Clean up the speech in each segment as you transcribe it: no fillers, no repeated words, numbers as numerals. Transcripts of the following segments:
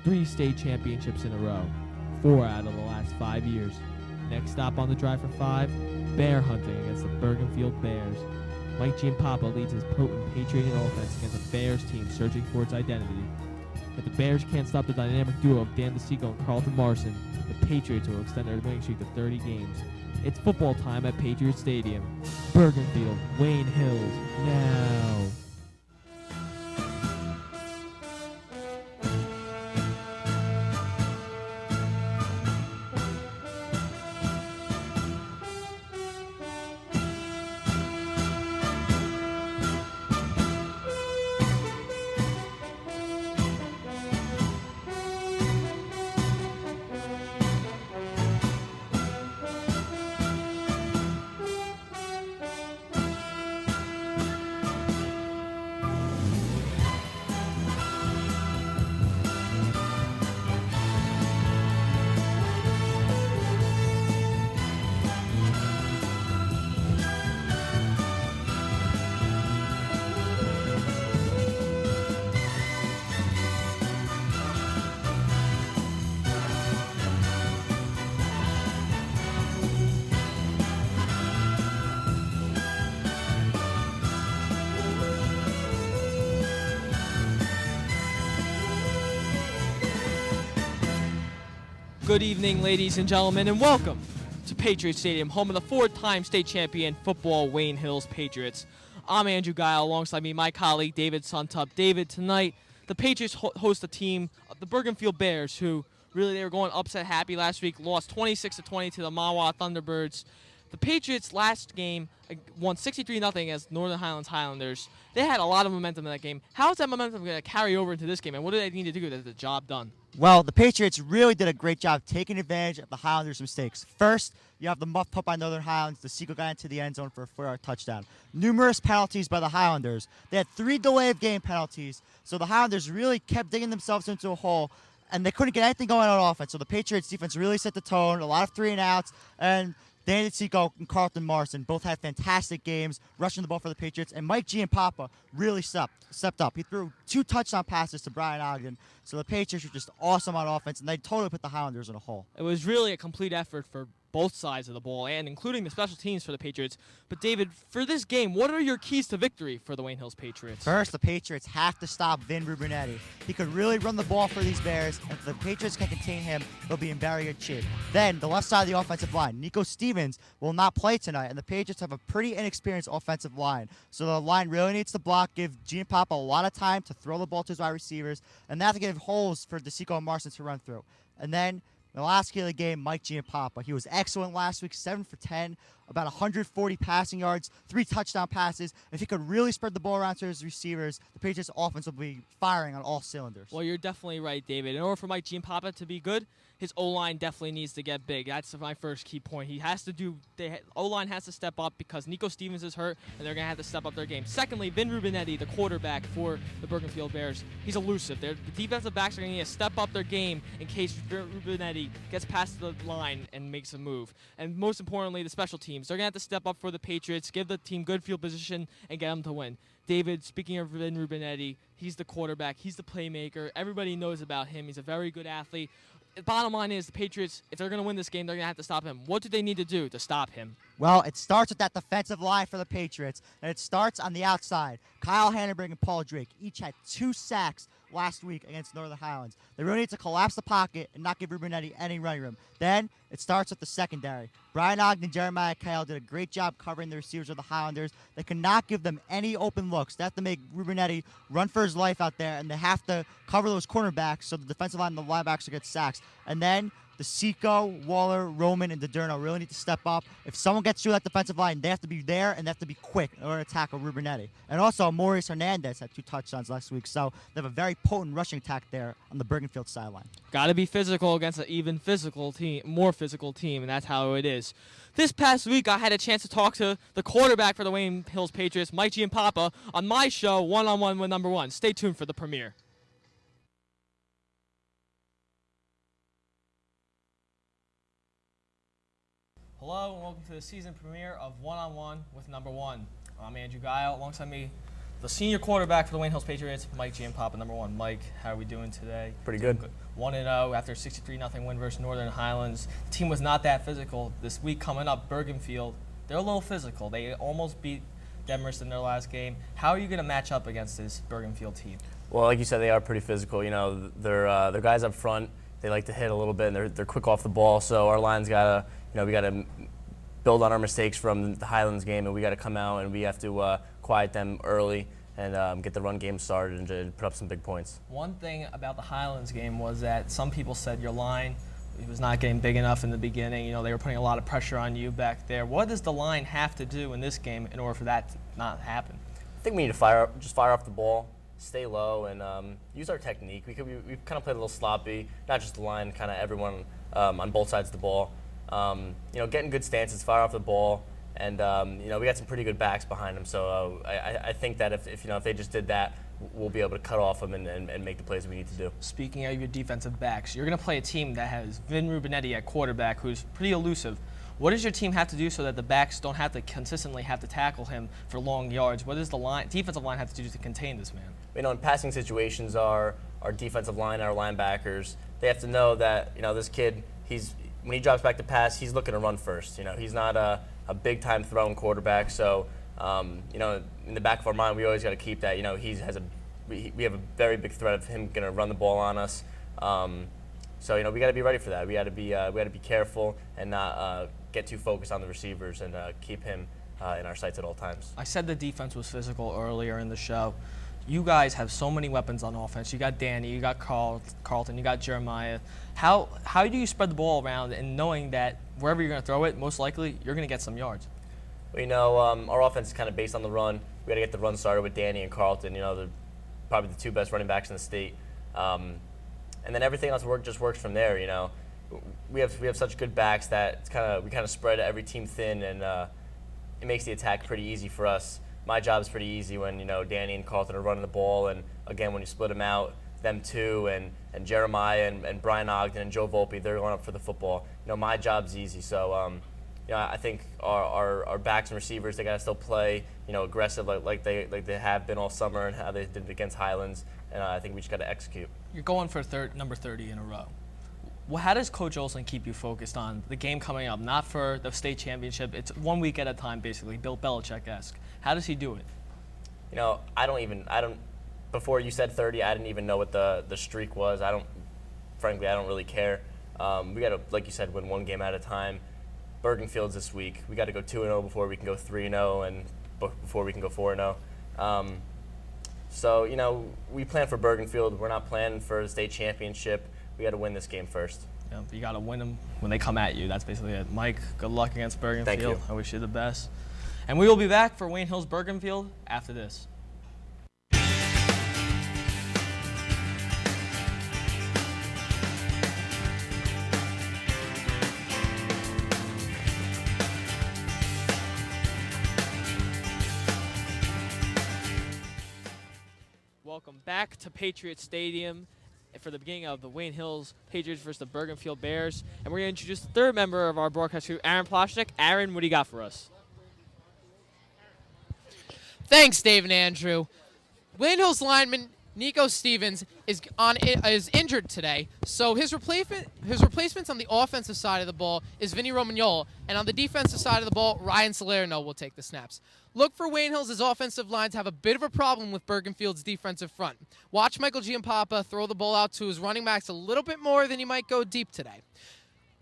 3 state championships in a row, 4 out of the last 5 years. Next stop on the drive for 5, bear hunting against the Bergenfield Bears. Mike Giampapa leads his potent Patriotic offense against a Bears team searching for its identity. If the Bears can't stop the dynamic duo of Dan DeSico and Carlton Marson, the Patriots will extend their winning streak to 30 games. It's football time at Patriot Stadium. Bergenfield, Wayne Hills, now. Good evening, ladies and gentlemen, and welcome to Patriot Stadium, home of the 4-time state champion football Wayne Hills Patriots. I'm Andrew Gayo, alongside me, my colleague David Suntup. David, tonight the Patriots host a team, the Bergenfield Bears, who really they were going upset happy last week, lost 26-20 to the Mahwah Thunderbirds. The Patriots last game won 63-0 against Northern Highlands Highlanders. They had a lot of momentum in that game. How is that momentum going to carry over into this game, and what do they need to do to get the job done? Well, the Patriots really did a great job taking advantage of the Highlanders' mistakes. First, you have the muff punt by Northern Highlands. DeSico got into the end zone for a 4-yard touchdown. Numerous penalties by the Highlanders. They had 3 delay of game penalties, so the Highlanders really kept digging themselves into a hole, and they couldn't get anything going on offense. So the Patriots' defense really set the tone, a lot of 3-and-outs, and Dan DeSico and Carlton Marson both had fantastic games rushing the ball for the Patriots, and Mike Giampapa really stepped up. He threw 2 touchdown passes to Brian Ogden, so the Patriots were just awesome on offense, and they totally put the Highlanders in a hole. It was really a complete effort for both sides of the ball, and including the special teams for the Patriots. But David, for this game, what are your keys to victory for the Wayne Hills Patriots? First, the Patriots have to stop Vin Rubinetti. He could really run the ball for these Bears, and if the Patriots can contain him, they'll be in very good shape. Then, the left side of the offensive line, Nico Stevens will not play tonight, and the Patriots have a pretty inexperienced offensive line. So the line really needs to block, give Giampapa a lot of time to throw the ball to his wide receivers, and not to give holes for DeSico and Marson to run through. And then, the last key of the game, Mike Giampapa. He was excellent last week, 7 for 10, about 140 passing yards, 3 touchdown passes. If he could really spread the ball around to his receivers, the Patriots' offense will be firing on all cylinders. Well, you're definitely right, David. In order for Mike Giampapa to be good, his O-line definitely needs to get big. That's my first key point. O-line has to step up because Nico Stevens is hurt, and they're going to have to step up their game. Secondly, Vin Rubinetti, the quarterback for the Bergenfield Bears, he's elusive. The defensive backs are going to need to step up their game in case Rubinetti gets past the line and makes a move. And most importantly, the special teams. They're going to have to step up for the Patriots, give the team good field position, and get them to win. David, speaking of Vin Rubinetti, he's the quarterback. He's the playmaker. Everybody knows about him. He's a very good athlete. The bottom line is the Patriots, if they're going to win this game, they're going to have to stop him. What do they need to do to stop him? Well, it starts with that defensive line for the Patriots, and it starts on the outside. Kyle Hannenberg and Paul Drake each had 2 sacks last week against Northern Highlands. They really need to collapse the pocket and not give Rubinetti any running room. Then it starts with the secondary. Brian Ogden and Jeremiah Kyle did a great job covering the receivers of the Highlanders. They could not give them any open looks. They have to make Rubinetti run for his life out there, and they have to cover those cornerbacks so the defensive line and the linebackers get sacks. And then DeSico, Waller, Roman, and DiDerno really need to step up. If someone gets through that defensive line, they have to be there and they have to be quick in order to tackle Rubinetti. And also, Maurice Hernandez had 2 touchdowns last week, so they have a very potent rushing attack there on the Bergenfield sideline. Got to be physical against an even physical team, more physical team, and that's how it is. This past week, I had a chance to talk to the quarterback for the Wayne Hills Patriots, Mike Giampapa, on my show, One-on-One with Number One. Stay tuned for the premiere. Hello and welcome to the season premiere of One-on-One with Number One. I'm Andrew Gayo. Alongside me the senior quarterback for the Wayne Hills Patriots, Mike Giampapa, number one. Mike, how are we doing today? Pretty good. 1-0 after a 63-0 win versus Northern Highlands. The team was not that physical. This week coming up, Bergenfield, they're a little physical. They almost beat Demorest in their last game. How are you going to match up against this Bergenfield team? Well, like you said, they are pretty physical. You know, they're guys up front. They like to hit a little bit, and they're quick off the ball. So our line's gotta, we gotta build on our mistakes from the Highlands game, and we gotta come out and we have to quiet them early and get the run game started and put up some big points. One thing about the Highlands game was that some people said your line was not getting big enough in the beginning. They were putting a lot of pressure on you back there. What does the line have to do in this game in order for that to not happen? I think we need to fire off the ball, stay low, and use our technique. We've kind of played a little sloppy, not just the line, kind of everyone on both sides of the ball. Getting good stances, fire off the ball, and we got some pretty good backs behind them. So I think that if they just did that, we'll be able to cut off them and make the plays we need to do. Speaking of your defensive backs, you're going to play a team that has Vin Rubinetti at quarterback, who's pretty elusive. What does your team have to do so that the backs don't have to consistently have to tackle him for long yards? What does the defensive line have to do to contain this man? In passing situations, our defensive line, our linebackers, they have to know that this kid, when he drops back to pass, he's looking to run first. He's not a big-time throwing quarterback. So, in the back of our mind, we always got to keep that. We have a very big threat of him going to run the ball on us. So we got to be ready for that. We got to be careful and not get too focused on the receivers and keep him in our sights at all times. I said the defense was physical earlier in the show. You guys have so many weapons on offense. You got Danny, you got Carlton, you got Jeremiah. How do you spread the ball around and knowing that wherever you're going to throw it, most likely you're going to get some yards? Well, our offense is kind of based on the run. We got to get the run started with Danny and Carlton. They're probably the two best running backs in the state. And then everything else just works from there. We have such good backs that we kind of spread every team thin, and it makes the attack pretty easy for us. My job is pretty easy when Danny and Carlton are running the ball, and again when you split them out, them two and Jeremiah and Brian Ogden and Joe Volpe, they're going up for the football. My job's easy. So I think our backs and receivers, they got to still play aggressive like they have been all summer and how they did against Highlands, and I think we just got to execute. You're going for number 30 in a row. Well, how does Coach Olson keep you focused on the game coming up, not for the state championship? It's 1 week at a time, basically, Bill Belichick-esque. How does he do it? I don't. Before you said 30, I didn't even know what the streak was. Frankly, I don't really care. We got to, like you said, win one game at a time. Bergenfield's this week. We got to go 2-0 before we can go 3-0 and before we can go 4-0. So, we plan for Bergenfield. We're not planning for the state championship. We got to win this game first. Yeah, you got to win them when they come at you. That's basically it. Mike, good luck against Bergenfield. Thank you. I wish you the best. And we will be back for Wayne Hills Bergenfield after this. Welcome back to Patriot Stadium for the beginning of the Wayne Hills Patriots versus the Bergenfield Bears. And we're going to introduce the third member of our broadcast crew, Aaron Ploshnick. Aaron, what do you got for us? Thanks, Dave and Andrew. Wayne Hills lineman Nico Stevens is injured today, so his replacements on the offensive side of the ball is Vinny Romagnol, and on the defensive side of the ball, Ryan Salerno will take the snaps. Look for Wayne Hills' offensive line to have a bit of a problem with Bergenfield's defensive front. Watch Michael Giampapa throw the ball out to his running backs a little bit more than he might go deep today.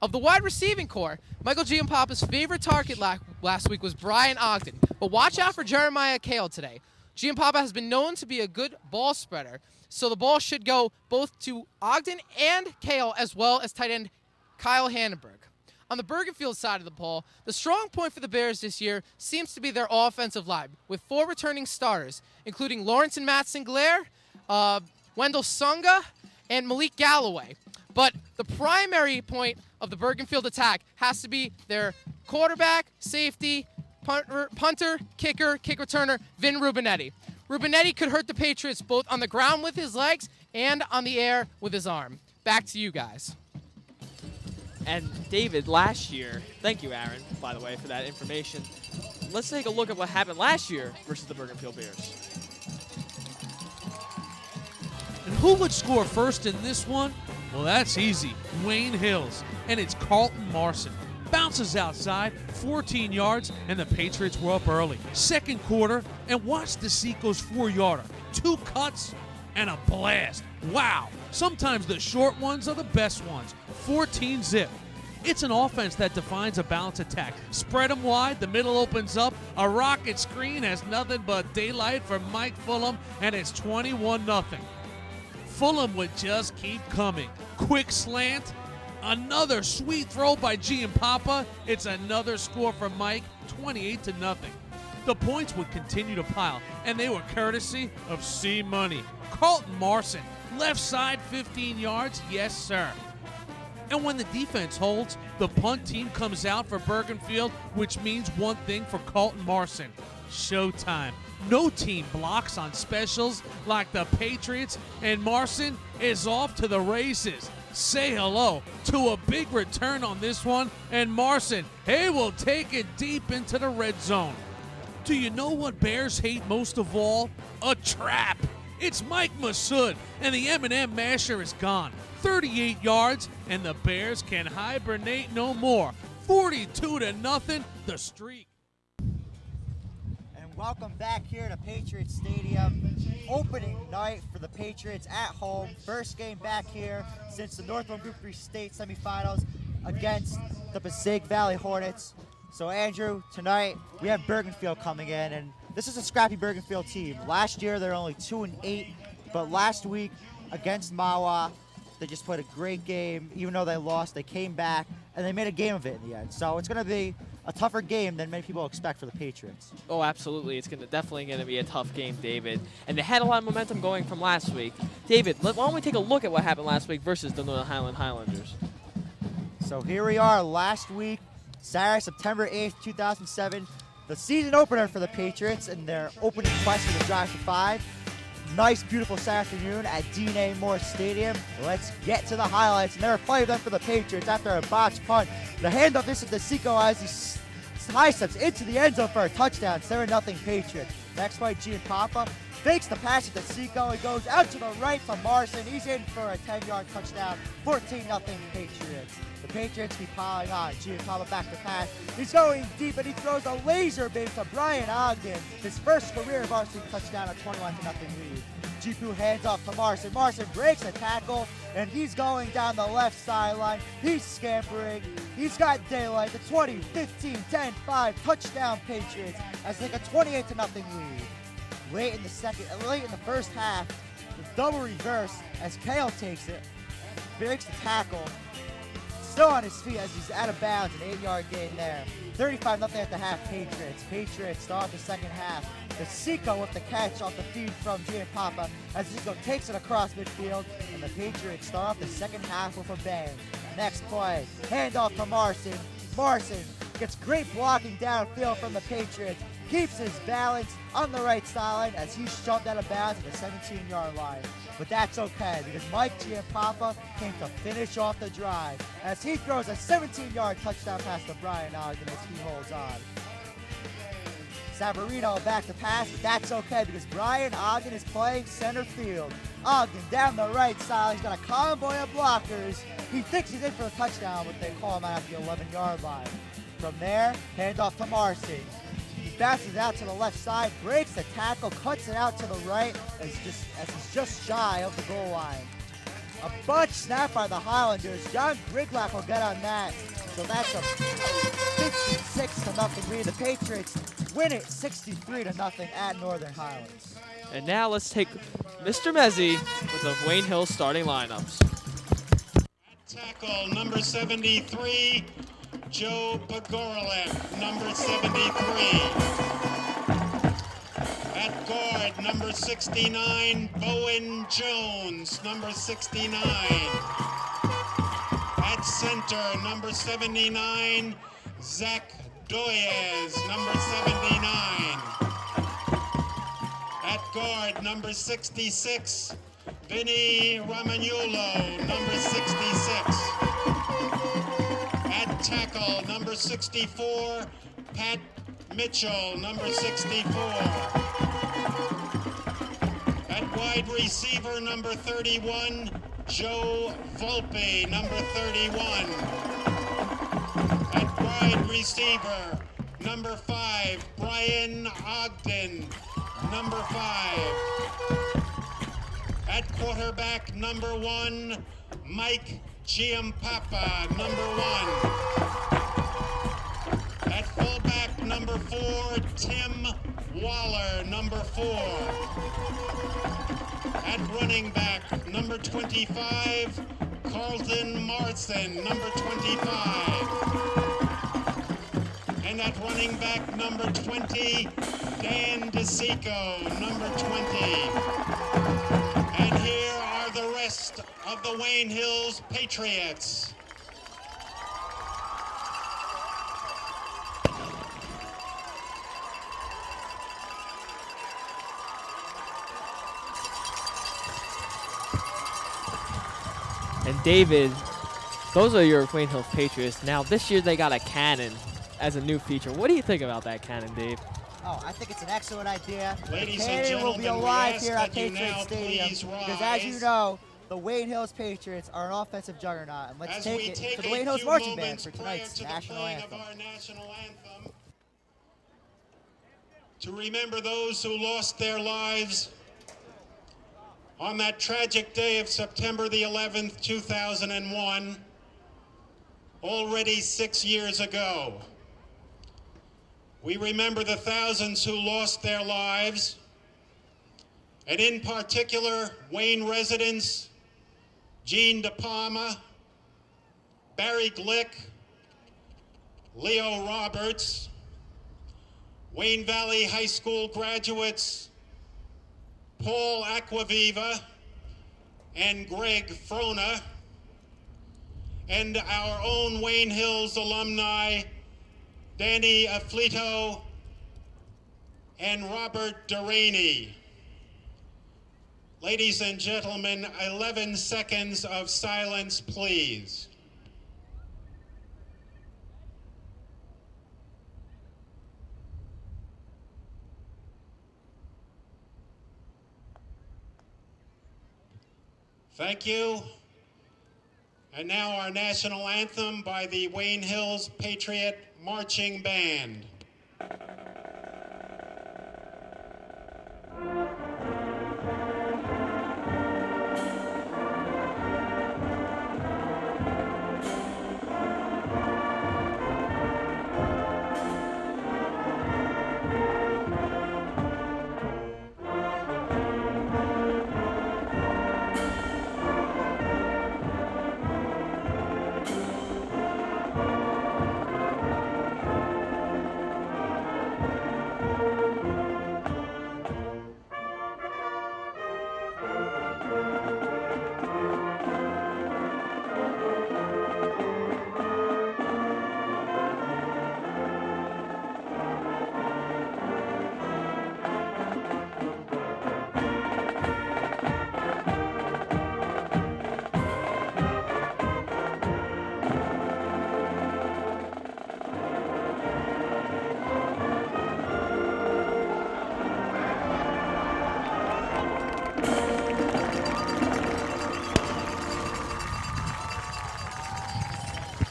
Of the wide receiving core, Michael Giampapa's favorite target last week was Brian Ogden, but watch out for Jeremiah Kale today. Giampapa has been known to be a good ball spreader, so the ball should go both to Ogden and Kale as well as tight end Kyle Hannenberg. On the Bergenfield side of the ball, the strong point for the Bears this year seems to be their offensive line, with 4 returning starters, including Lawrence and Matt Sinclair, Wendell Sunga, and Malik Galloway. But the primary point of the Bergenfield attack has to be their quarterback, safety, punter, kick returner, Vin Rubinetti. Rubinetti could hurt the Patriots both on the ground with his legs and on the air with his arm. Back to you guys. And David, last year, thank you, Aaron, by the way, for that information. Let's take a look at what happened last year versus the Bergenfield Bears. And who would score first in this one? Well, that's easy. Wayne Hills. And it's Carlton Marson. Bounces outside, 14 yards, and the Patriots were up early. Second quarter, and watch the Seaco's 4-yarder. 2 cuts and a blast. Wow. Sometimes the short ones are the best ones. 14-zip. It's an offense that defines a balanced attack. Spread them wide, the middle opens up. A rocket screen has nothing but daylight for Mike Fulham, and it's 21-0. Fulham would just keep coming. Quick slant. Another sweet throw by Giampapa. It's another score for Mike, 28-0. The points would continue to pile, and they were courtesy of C Money. Carlton Marson, left side 15 yards, yes sir. And when the defense holds, the punt team comes out for Bergenfield, which means one thing for Carlton Marson: showtime. No team blocks on specials like the Patriots, and Marson is off to the races. Say hello to a big return on this one, and Marson, he will take it deep into the red zone. Do you know what Bears hate most of all? A trap. It's Mike Massoud, and the M&M masher is gone. 38 yards, and the Bears can hibernate no more. 42-0, the streak. And welcome back here to Patriots Stadium. Opening night for the Patriots at home. First game back here since the Northland Group 3 state semifinals against the Passaic Valley Hornets. So Andrew, tonight we have Bergenfield coming in, and this is a scrappy Bergenfield team. Last year they're only 2-8, but last week against Mawa, they just played a great game. Even though they lost, they came back and they made a game of it in the end. So it's going to be a tougher game than many people expect for the Patriots. Oh, absolutely. It's definitely going to be a tough game, David. And they had a lot of momentum going from last week. David, why don't we take a look at what happened last week versus the Northern Highland Highlanders? So here we are last week, Saturday, September 8th, 2007. The season opener for the Patriots and their opening quest for the Drive to 5. Nice, beautiful Saturday afternoon at D&A Moore Stadium. Let's get to the highlights. And they're playing them for the Patriots after a botched punt. The handoff is to DeSico as he high steps into the end zone for a touchdown. 7-0 Patriots. Next play, Giampapa fakes the pass to DeSico. He goes out to the right to Marson. He's in for a 10-yard touchdown. 14-0 Patriots. The Patriots keep piling on. Giampapa back to pass. He's going deep, and he throws a laser beam to Brian Ogden. His first career varsity touchdown, a 21-0 lead. Jipu hands off to Marson. Marson breaks a tackle, and he's going down the left sideline. He's scampering. He's got daylight. The 20, 15, 10, 5 touchdown Patriots as they take a 28-0 lead. Late in the first half, the double reverse as Kale takes it, breaks the tackle. Still on his feet as he's out of bounds, an 8-yard gain there. 35-0 at the half, Patriots. Patriots start the second half. DeSico with the catch off the feed from Giampapa as DeSico takes it across midfield, and the Patriots start off the second half with a bang. Next play, handoff to Marson. Marson gets great blocking downfield from the Patriots, keeps his balance on the right sideline as he's shoved out of bounds at the 17-yard line. But that's okay because Mike Giampapa came to finish off the drive as he throws a 17-yard touchdown pass to Brian Ogden as he holds on. Savarino back to pass, but that's okay because Brian Ogden is playing center field. Ogden down the right side, he's got a convoy of blockers. He thinks he's in for the touchdown, but they call him out at the 11-yard line. From there, handoff to Marcy. He bounces out to the left side, breaks the tackle, cuts it out to the right as he's just shy of the goal line. A bunch snap by the Highlanders. John Griglack will get on that. So that's a 56-0 lead. The Patriots win it 63-0 at Northern Highlands. And now let's take Mr. Mezzi with the Wayne Hill starting lineups. Tackle number 73, Joe Pagoralek, number 73. At guard, number 69, Bowen Jones, number 69. At center, number 79, Zach Doyes, number 79. At guard, number 66, Vinny Romagnolo, number 66. At tackle, number 64, Pat Mitchell, number 64. At wide receiver, number 31, Joe Volpe, number 31. At wide receiver, number 5, Brian Ogden, number 5. At quarterback, number 1, Mike Giampapa, number 1. At fullback, number 4, Tim Waller, number 4. At running back, number 25, Carlton Marson, number 25. And at running back, number 20, Dan DeSico, number 20. And here are the rest of the Wayne Hills Patriots. And David, those are your Wayne Hills Patriots. Now this year they got a cannon as a new feature. What do you think about that cannon, Dave? Oh, I think it's an excellent idea. Ladies the and cannon will be gentlemen, we alive ask here at that you Patriot now Stadium please because, as you rise. know, the Wayne Hills Patriots are an offensive juggernaut. And let's As take we it take to the a Wayne Hills few Marching Band moments for prior tonight's to the national playing anthem. of our national anthem, to remember those who lost their lives on that tragic day of September the 11th, 2001, already 6 years ago. We remember the thousands who lost their lives, and in particular, Wayne residents Gene De Palma, Barry Glick, Leo Roberts, Wayne Valley High School graduates Paul Acquaviva and Greg Frona, and our own Wayne Hills alumni Danny Afflito and Robert Duraney. Ladies and gentlemen, 11 seconds of silence, please. Thank you. And now our national anthem by the Wayne Hills Patriot Marching Band.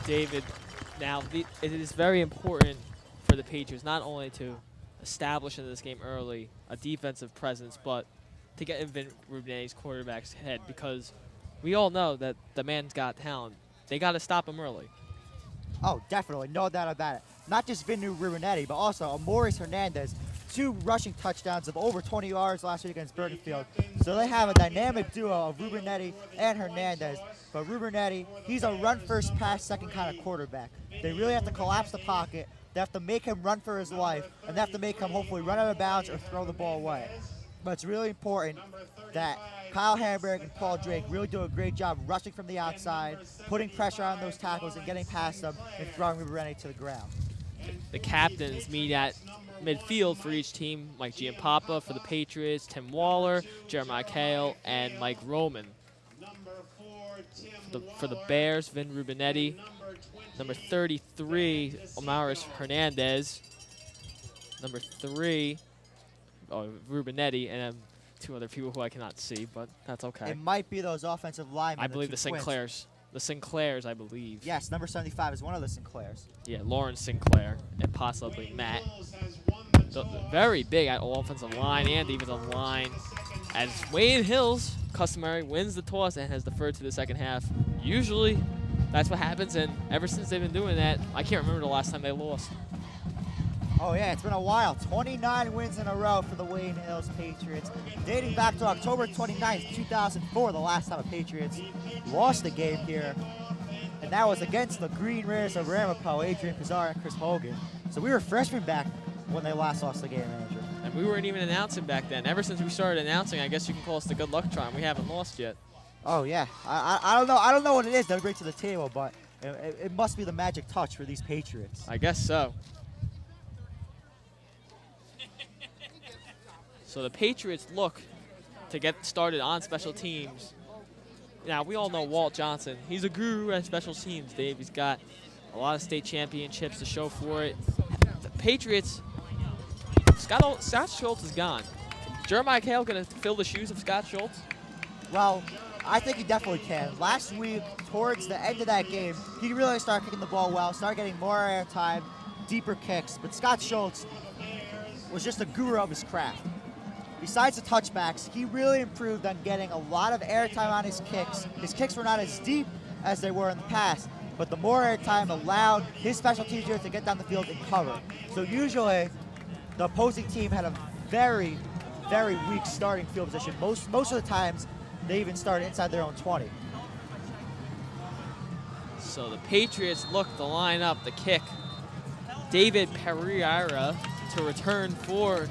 David, now it is very important for the Patriots not only to establish in this game early a defensive presence, but to get in Vin Rubinetti's quarterback's head, because we all know that the man's got talent. They got to stop him early. Oh, definitely. No doubt about it. Not just Vinu Rubinetti, but also Maurice Hernandez. 2 rushing touchdowns of over 20 yards last week against Bergenfield. So they have a dynamic duo of Rubinetti and Hernandez. But Rubinetti, he's a run-first, pass-second kind of quarterback. They really have to collapse the pocket. They have to make him run for his life, and they have to make him hopefully run out of bounds or throw the ball away. But it's really important that Kyle Hamburg and Paul Drake really do a great job rushing from the outside, putting pressure on those tackles and getting past them and throwing Rubinetti to the ground. The captains meet at midfield for each team: Mike Giampapa for the Patriots, Tim Waller, Jeremiah Kale, and Mike Roman. For the Bears, Vin Rubinetti. Number 33, Omaris Hernandez. Number 3, Rubinetti. And two other people who I cannot see, but that's okay. It might be those offensive linemen. I believe two the twins. Sinclairs. The Sinclairs, I believe. Yes, number 75 is one of the Sinclairs. Yeah, Lauren Sinclair and possibly Matt. Very big at offensive line and defensive line. As Wayne Hills, customary, wins the toss and has deferred to the second half. Usually, that's what happens, and ever since they've been doing that, I can't remember the last time they lost. Oh, yeah, it's been a while. 29 wins in a row for the Wayne Hills Patriots, dating back to October 29th, 2004, the last time the Patriots lost the game here. And that was against the Green Raiders of Ramapo, Adrian Pizarro and Chris Hogan. So we were freshmen back when they last lost the game, Andrew. And we weren't even announcing back then. Ever since we started announcing, I guess you can call us the good luck charm. We haven't lost yet. Oh, yeah. I don't know. I don't know what it is that we bring to the table, but it must be the magic touch for these Patriots. I guess so. So the Patriots look to get started on special teams. Now, we all know Walt Johnson. He's a guru at special teams, Dave. He's got a lot of state championships to show for it. The Patriots, Scott Schultz is gone. Jeremiah Kale going to fill the shoes of Scott Schultz? Well, I think he definitely can. Last week, towards the end of that game, he really started kicking the ball well, started getting more airtime, deeper kicks. But Scott Schultz was just a guru of his craft. Besides the touchbacks, he really improved on getting a lot of airtime on his kicks. His kicks were not as deep as they were in the past, but the more airtime allowed his special teams unit to get down the field and cover. So usually, the opposing team had a very, very weak starting field position. Most of the times, they even started inside their own 20. So the Patriots look to line up the kick. David Pereira to return for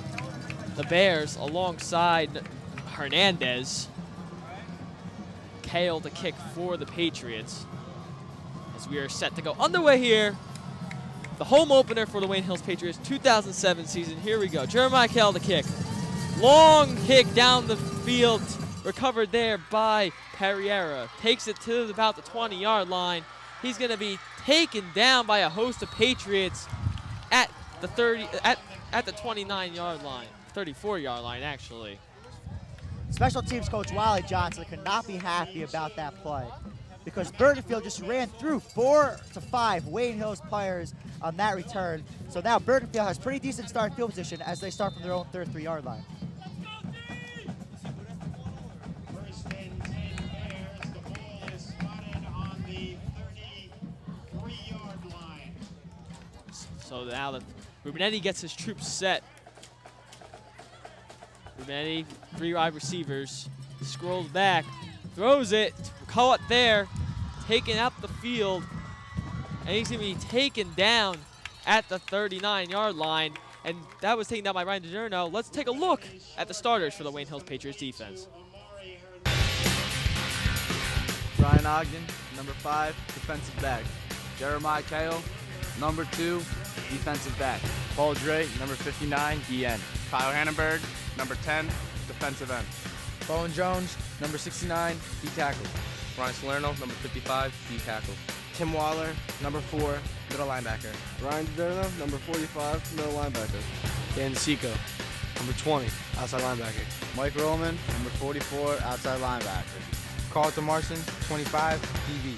the Bears alongside Hernandez. Kale to kick for the Patriots. As we are set to go underway here. The home opener for the Wayne Hills Patriots 2007 season. Here we go. Jeremiah Kale to kick. Long kick down the field. Recovered there by Pereira. Takes it to about the 20-yard line. He's going to be taken down by a host of Patriots at the 29-yard line. 34-yard line, actually. Special teams coach Wally Johnson could not be happy about that play because Bergenfield just ran through 4 to 5 Wayne Hills players on that return. So now Bergenfield has pretty decent starting field position as they start from their own 33-yard line. First and 10 Bears. The ball is spotted on the 33-yard line. So now that Rubinetti gets his troops set. Rubinetti, 3 wide receivers, scrolls back, throws it, caught there, taken out the field, and he's going to be taken down at the 39-yard line. And that was taken down by Ryan DiGiorno. Let's take a look at the starters for the Wayne Hills Patriots defense. Brian Ogden, number 5, defensive back. Jeremiah Kale, number 2, defensive back. Paul Dre, number 59, DN. Kyle Hannenberg, number 10, defensive end. Bowen Jones, number 69, D tackle. Ryan Salerno, number 55, D tackle. Tim Waller, number 4, middle linebacker. Ryan DiDerno, number 45, middle linebacker. Dan Seco, number 20, outside linebacker. Mike Roman, number 44, outside linebacker. Carlton Marson, 25, DB.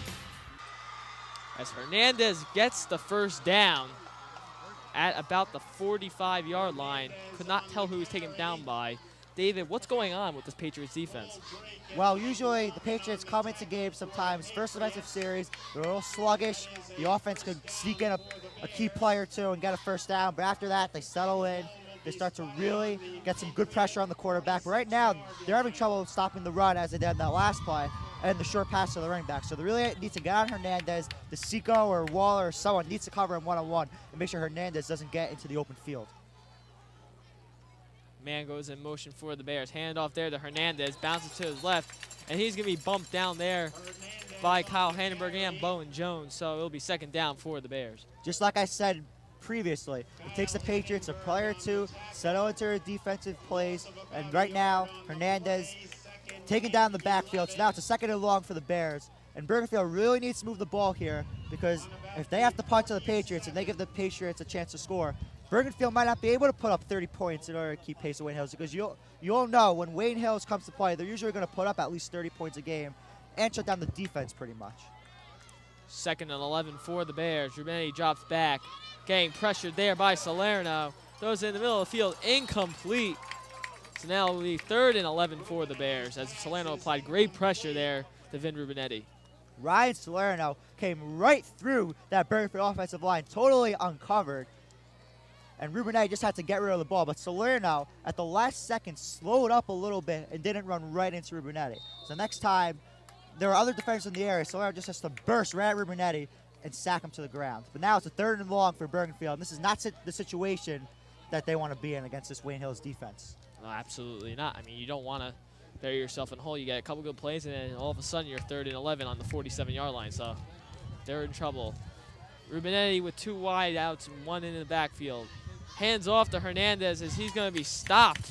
As Hernandez gets the first down at about the 45-yard line. Could not tell who he was taken down by. David, what's going on with this Patriots defense? Well, usually the Patriots come into games sometimes, first defensive series, they're a little sluggish. The offense could sneak in a key play or two and get a first down, but after that, they settle in. They start to really get some good pressure on the quarterback. But right now, they're having trouble stopping the run as they did in that last play and the short pass to the running back. So they really need to get on Hernandez. The Seco or Waller or someone needs to cover him one-on-one and make sure Hernandez doesn't get into the open field. Man goes in motion for the Bears. Handoff there to Hernandez. Bounces to his left. And he's going to be bumped down there by Kyle Hannenberg and Bowen Jones. So it'll be second down for the Bears. Just like I said previously, it takes the Patriots a play or two, settle into their defensive plays. And right now, Hernandez taking down the backfield. So now it's a second and long for the Bears. And Bergenfield really needs to move the ball here because if they have to punt to the Patriots and they give the Patriots a chance to score, Bergenfield might not be able to put up 30 points in order to keep pace with Wayne Hills, because you all know when Wayne Hills comes to play, they're usually going to put up at least 30 points a game and shut down the defense pretty much. 2nd and 11 for the Bears. Rubenetti drops back, getting pressured there by Salerno. Throws it in the middle of the field, incomplete. So now it will be 3rd and 11 for the Bears as Salerno applied great pressure there to Vin Rubenetti. Ryan Salerno came right through that Bergenfield offensive line, totally uncovered. And Rubenetti just had to get rid of the ball. But Salerno, at the last second, slowed up a little bit and didn't run right into Rubenetti. So next time, there are other defenders in the area. Salerno just has to burst right at Rubenetti and sack him to the ground. But now it's a 3rd and long for Bergenfield. And this is not the situation that they want to be in against this Wayne Hills defense. No, absolutely not. I mean, you don't want to bury yourself in a hole. You get a couple good plays, and then all of a sudden you're 3rd and 11 on the 47-yard line. So they're in trouble. Rubenetti with 2 wide outs and 1 in the backfield. Hands off to Hernandez as he's going to be stopped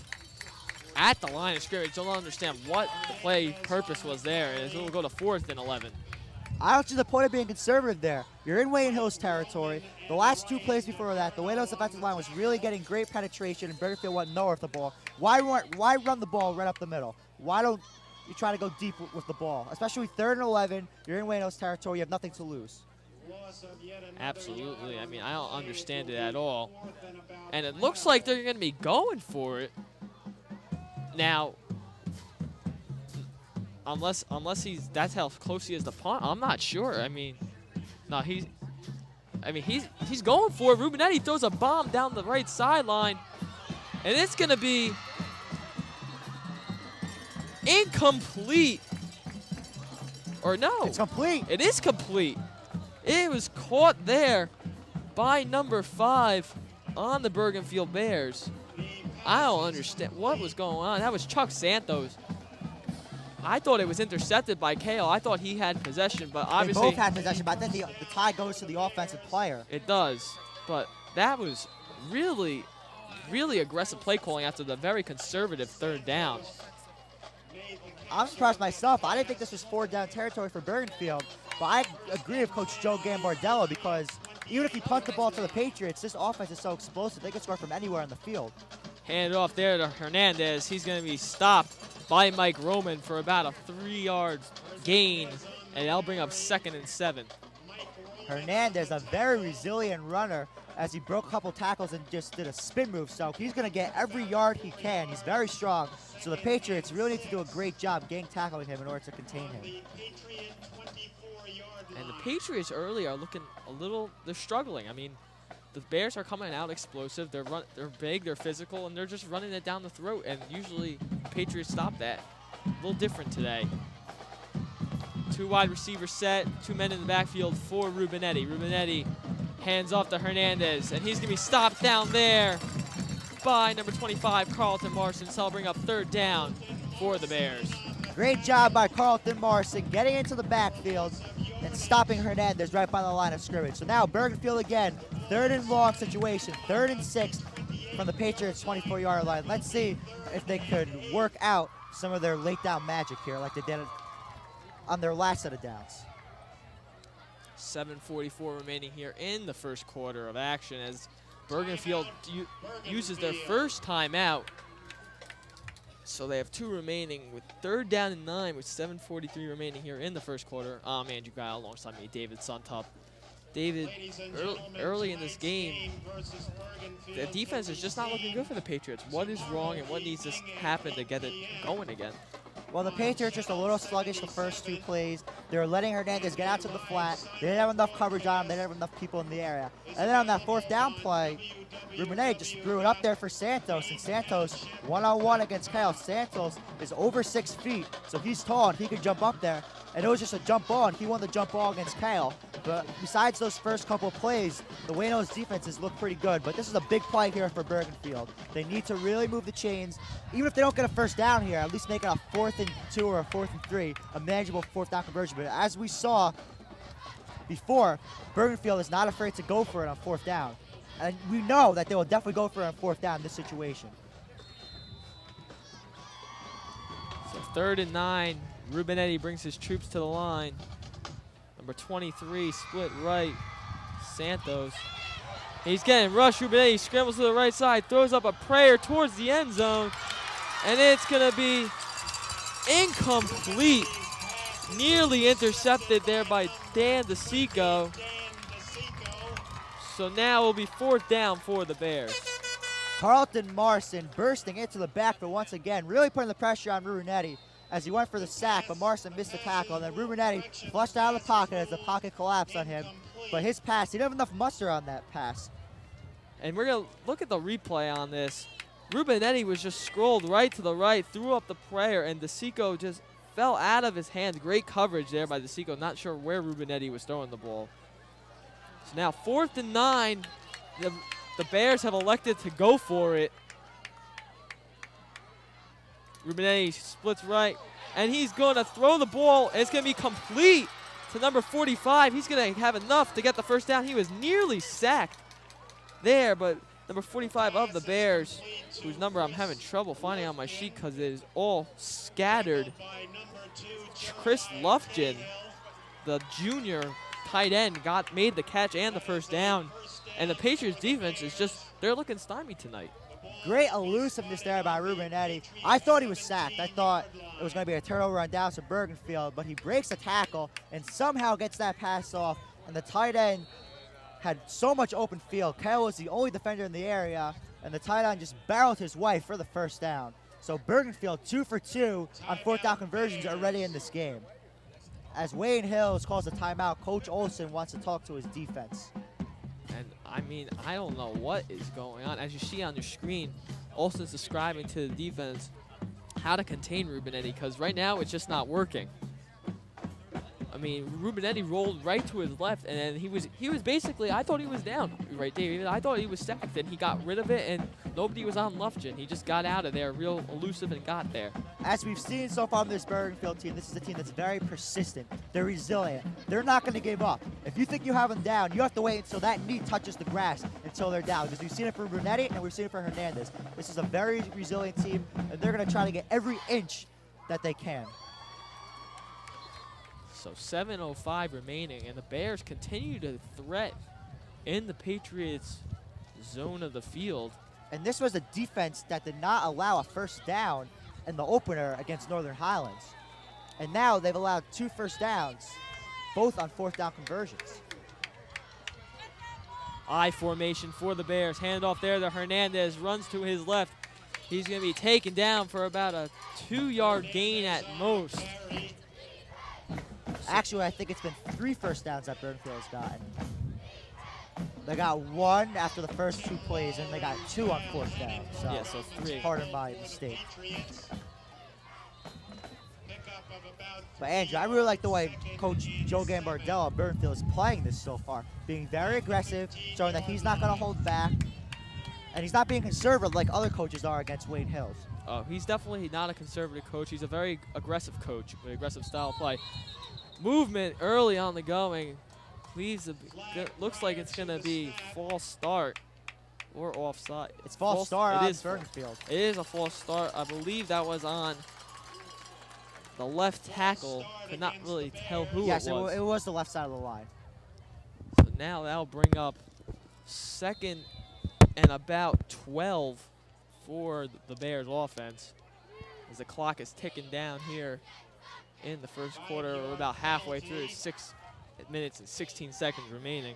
at the line of scrimmage. Don't understand what the play purpose was there. As we'll go to 4th and 11. I don't see the point of being conservative there. You're in Wayne Hills territory. The last 2 plays before that, the Wayne Hills defensive line was really getting great penetration, and Bergenfield went nowhere with the ball. Why run the ball right up the middle? Why don't you try to go deep with the ball? Especially 3rd and 11, you're in Wayne Hills territory, you have nothing to lose. Absolutely. I mean, I don't understand it at all. And it looks like they're going to be going for it. Now, unless that's how close he is to punt, I'm not sure. I mean, no, he's going for it. Rubenetti throws a bomb down the right sideline, and it's going to be incomplete. Or no. It's complete. It is complete. It was caught there by number 5 on the Bergenfield Bears. I don't understand what was going on. That was Chuck Santos. I thought it was intercepted by Gayo. I thought he had possession, but obviously they both had possession, but I think the tie goes to the offensive player. It does, but that was really, really aggressive play calling after the very conservative 3rd down. I'm surprised myself. I didn't think this was 4th down territory for Bergenfield, but I agree with Coach Joe Gambardello, because even if you punt the ball to the Patriots, this offense is so explosive, they can score from anywhere on the field. Hand it off there to Hernandez. He's going to be stopped by Mike Roman for about a 3-yard gain, and that'll bring up 2nd and 7. Hernandez, a very resilient runner, as he broke a couple tackles and just did a spin move. So he's going to get every yard he can. He's very strong. So the Patriots really need to do a great job gang tackling him in order to contain him. And the Patriots early are looking they're struggling. I mean, the Bears are coming out explosive. They're big, they're physical, and they're just running it down the throat. And usually Patriots stop that. A little different today. 2 wide receiver set, 2 men in the backfield for Rubenetti. Rubenetti hands off to Hernandez, and he's going to be stopped down there by number 25, Carlton Marson. So I'll bring up 3rd down for the Bears. Great job by Carlton Marson getting into the backfield and stopping Hernandez right by the line of scrimmage. So now Bergenfield again, 3rd and long situation, 3rd and 6 from the Patriots' 24-yard line. Let's see if they could work out some of their late down magic here like they did on their last set of downs. 7:44 remaining here in the first quarter of action as Bergenfield uses their first timeout. So they have 2 remaining with 3rd down and 9 with 7:43 remaining here in the first quarter. I'm Andrew Gayo alongside me, David Suntup. David, early in this game, the defense is just not looking good for the Patriots. What is wrong and what needs to happen to get it going again? Well, the Patriots just a little sluggish the first 2 plays. They were letting Hernandez get out to the flat. They didn't have enough coverage on him. They didn't have enough people in the area. And then on that 4th down play, Rubenetti just threw it up there for Santos, and Santos one-on-one against Kyle. Santos is over 6 feet, so he's tall and he could jump up there. And it was just a jump ball, and he won the jump ball against Kyle. But besides those first couple of plays, the Wayne Hills defenses look pretty good. But this is a big play here for Bergenfield. They need to really move the chains. Even if they don't get a 1st down here, at least make it a 4th and 2 or a 4th and 3, a manageable 4th down conversion. But as we saw before, Bergenfield is not afraid to go for it on 4th down. And we know that they will definitely go for it on 4th down in this situation. So 3rd and 9, Rubenetti brings his troops to the line. Number 23, split right, Santos. He's getting rushed. Rubenetti scrambles to the right side, throws up a prayer towards the end zone, and it's going to be incomplete. Nearly intercepted there by Dan DeSico. So now it will be 4th down for the Bears. Carlton Marson bursting into the backfield once again, really putting the pressure on Rubenetti as he went for the sack, but Marson missed the tackle. And then Rubenetti flushed out of the pocket as the pocket collapsed on him. But his pass, he didn't have enough muster on that pass. And we're going to look at the replay on this. Rubenetti was just scrolled right to the right, threw up the prayer, and DeSico just fell out of his hands. Great coverage there by DeSico. Not sure where Rubenetti was throwing the ball. So now 4th and 9. The Bears have elected to go for it. Rubenetti splits right, and he's going to throw the ball, and it's going to be complete to number 45. He's going to have enough to get the first down. He was nearly sacked there, but number 45 of the Bears, whose number I'm having trouble finding on my sheet because it is all scattered. Chris Lufkin, the junior tight end, made the catch and the first down. And the Patriots defense is they're looking stymied tonight. Great elusiveness there by Rubenetti. I thought he was sacked. I thought it was going to be a turnover on downs to Bergenfield, but he breaks the tackle and somehow gets that pass off. And the tight end had so much open field. Gayo was the only defender in the area, and the tight end just barreled his wife for the first down. So Bergenfield 2 for 2 on 4th down conversions already in this game. As Wayne Hills calls a timeout, Coach Olson wants to talk to his defense. And I mean, I don't know what is going on. As you see on your screen, Olson's describing to the defense how to contain Rubenetti, because right now it's just not working. I mean, Rubenetti rolled right to his left, and then he was basically, I thought he was down right there. I thought he was sacked, and he got rid of it, and nobody was on Lufkin. He just got out of there real elusive and got there. As we've seen so far from this Bergenfield team, this is a team that's very persistent. They're resilient. They're not going to give up. If you think you have them down, you have to wait until that knee touches the grass until they're down, because we've seen it for Brunetti and we've seen it for Hernandez. This is a very resilient team, and they're going to try to get every inch that they can. So 7:05 remaining, and the Bears continue to threat in the Patriots' zone of the field. And this was a defense that did not allow a first down in the opener against Northern Highlands. And now they've allowed 2 first downs, both on 4th down conversions. I formation for the Bears. Hand off there to Hernandez, runs to his left. He's going to be taken down for about a 2-yard gain at most. Actually, I think it's been 3 first downs that Bergenfield's gotten. They got 1 after the first 2 plays, and they got 2 on 4th down. So, yeah, so 3. Pardon my mistake. But Andrew, I really like the way Coach Joe Gambardella of Bergenfield is playing this so far. Being very aggressive, showing that he's not going to hold back. And he's not being conservative like other coaches are against Wayne Hills. He's definitely not a conservative coach. He's a very aggressive coach with aggressive style of play. Movement early on the going. Looks like it's going to be false start or offside. It's false start on Bergenfield. It is a false start. I believe that was on the left tackle. Could not really tell who it was. Yes, it was the left side of the line. So now that'll bring up 2nd and about 12 for the Bears offense, as the clock is ticking down here in the first quarter. We're about halfway through, 6 minutes and 16 seconds remaining.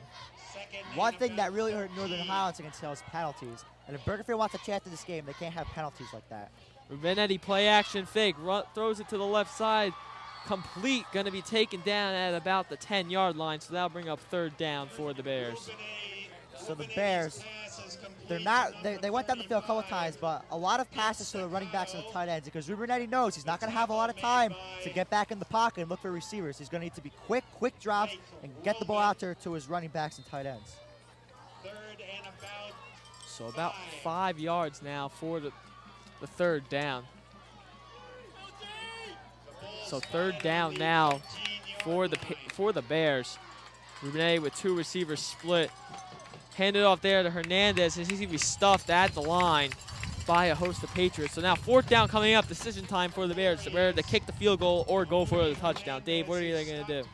One thing that really hurt Northern Highlands against Hill is penalties. And if Bergenfield wants a chance in this game, they can't have penalties like that. Rubenetti play action fake, throws it to the left side, complete, going to be taken down at about the 10-yard line, so that'll bring up 3rd down for the Bears. So the Bears, they went down the field a couple of times, but a lot of passes to the running backs and the tight ends, because Rubenetti knows he's not going to have a lot of time to get back in the pocket and look for receivers. He's going to need to be quick drops and get the ball out there to his running backs and tight ends. So about 5 yards now for the 3rd down. So 3rd down now for the Bears. Rubenetti with 2 receivers split. Handed off there to Hernandez, as he's going to be stuffed at the line by a host of Patriots. So now 4th down coming up, decision time for the Bears, whether to kick the field goal or go for the touchdown. Dave, what are they going to do?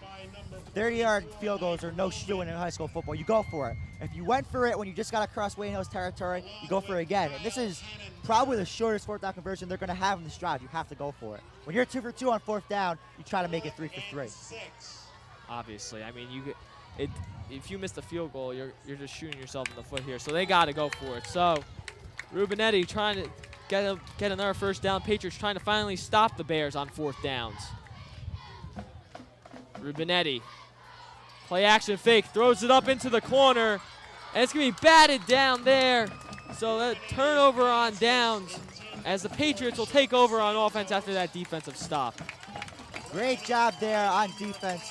30-yard field goals are no shoo-in in high school football. You go for it. If you went for it when you just got across Wayne Hill's territory, you go for it again. And this is probably the shortest fourth down conversion they're going to have in this drive. You have to go for it. When you're 2 for 2 on fourth down, you try to make it 3 for 3. Obviously, I mean, if you miss the field goal, you're just shooting yourself in the foot here. So they got to go for it. So Rubinetti trying to get another first down. Patriots trying to finally stop the Bears on fourth downs. Rubinetti, play action fake, throws it up into the corner, and it's going to be batted down there. So that turnover on downs as the Patriots will take over on offense after that defensive stop. Great job there on defense.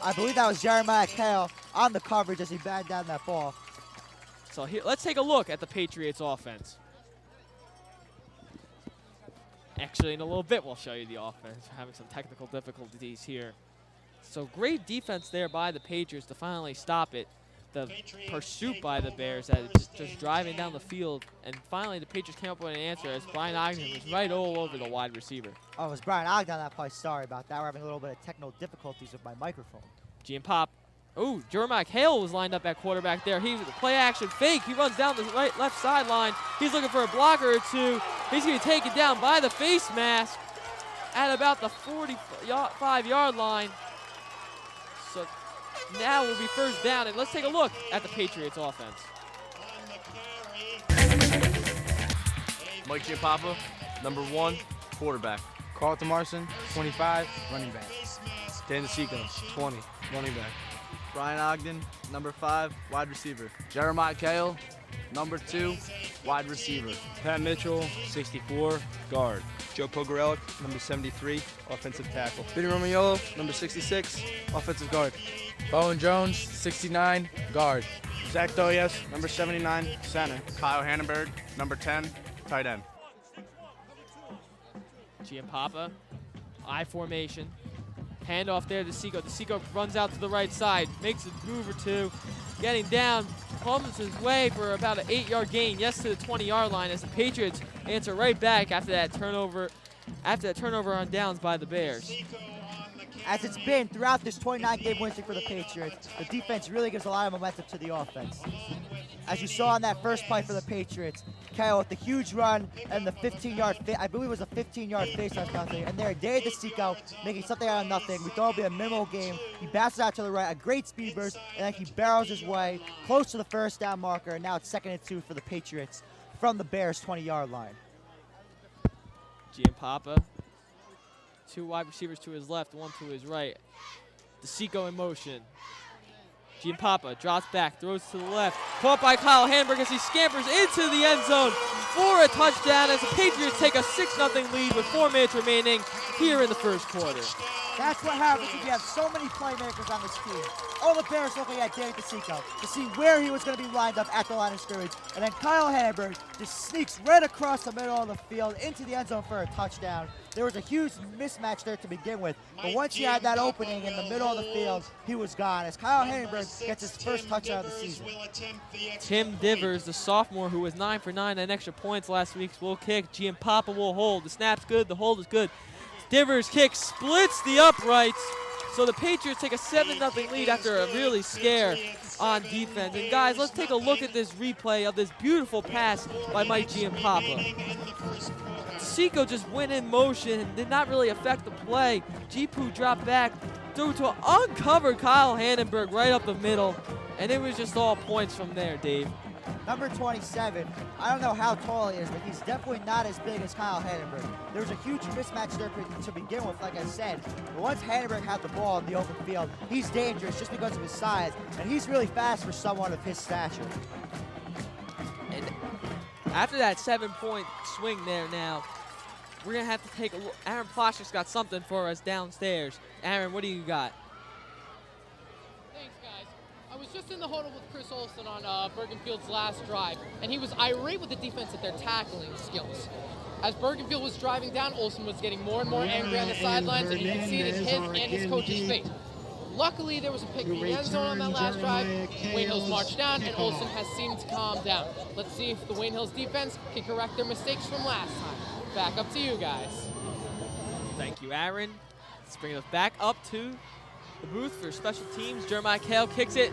I believe that was Jeremiah Kale on the coverage as he batted down that ball. So here, let's take a look at the Patriots offense. Actually, in a little bit, we'll show you the offense. We're having some technical difficulties here. So great defense there by the Patriots to finally stop it. The pursuit by the Bears that is just driving down the field. And finally, the Patriots came up with an answer as Brian Ogden was right all over the wide receiver. Oh, it was Brian Ogden on that play. Sorry about that. We're having a little bit of technical difficulties with my microphone. Pop. Oh, Jeremiah Hale was lined up at quarterback there. He play action fake. He runs down the left sideline. He's looking for a blocker or two. He's going to be taken down by the face mask at about the 45-yard line. So now will be first down, and let's take a look at the Patriots offense. Mike Giampapa, number 1, quarterback. Carlton Marson, 25, running back. Dan DeSico, 20, running back. Brian Ogden, number 5, wide receiver. Jeremiah Kale, number 2, wide receiver. Pat Mitchell, 64, guard. Joe Pogorelic, number 73, offensive tackle. Vinny Romagnolo, number 66, offensive guard. Bowen Jones, 69, guard. Zach Doyes, number 79, center. Kyle Hannenberg, number 10, tight end. Giampapa, I formation. Handoff there to Seco. DeSico runs out to the right side, makes a move or two, getting down, pumps his way for about an 8-yard gain, yes, to the 20-yard line as the Patriots answer right back after that turnover on downs by the Bears. As it's been throughout this 29-game win streak for the Patriots, the defense really gives a lot of momentum to the offense. As you saw on that first play for the Patriots, Kyle with the huge run and the 15-yard, I believe it was a 15-yard face on nothing. And there, Dave DeSico making something out of nothing. We thought it would be a minimal game. He bounces out to the right, a great speed burst, and then he barrels his way close to the first down marker. And now it's 2nd and 2 for the Patriots from the Bears' 20-yard line. Giampapa, 2 wide receivers to his left, 1 to his right. DeSico in motion. Giampapa drops back, throws to the left. Caught by Kyle Hamburg as he scampers into the end zone for a touchdown as the Patriots take a 6-0 lead with 4 minutes remaining here in the first quarter. That's what happens if you have so many playmakers on this team. All the Bears looking at Dave DeSico to see where he was going to be lined up at the line of scrimmage. And then Kyle Hamburg just sneaks right across the middle of the field into the end zone for a touchdown. There was a huge mismatch there to begin with, but once he had that opening in the middle of the field, he was gone as Kyle Hamburg gets his first touchdown of the season. Tim Divers, the sophomore who was 9 for 9 on extra points last week, will kick. Giampapa will hold. The snap's good, the hold is good. Divers' kick splits the uprights, so the Patriots take a 7-0 lead after a really scare on defense. And guys, let's take a look at this replay of this beautiful pass by Mike Giampapa. Seco just went in motion and did not really affect the play. Gipu dropped back, threw to an uncovered Kyle Hannenberg right up the middle, and it was just all points from there, Dave. Number 27, I don't know how tall he is, but he's definitely not as big as Kyle Hannenberg. There was a huge mismatch there to begin with, like I said. But once Hannenberg had the ball in the open field, he's dangerous just because of his size, and he's really fast for someone of his stature. And after that 7-point swing there now, we're going to have to take a look. Aaron Ploshnick's got something for us downstairs. Aaron, what do you got? Thanks, guys. I was just in the huddle with Chris Olsen on Bergenfield's last drive, and he was irate with the defense at their tackling skills. As Bergenfield was driving down, Olsen was getting more and more angry on the sidelines, and you can see it in his and his coach's face. Luckily, there was a pick in the end zone on that last drive. Wayne Hills marched down, and Olsen has seemed to calm down. Let's see if the Wayne Hills defense can correct their mistakes from last time. Back up to you guys. Thank you, Aaron. Let's bring us back up to the booth for special teams. Jeremiah Kale kicks it.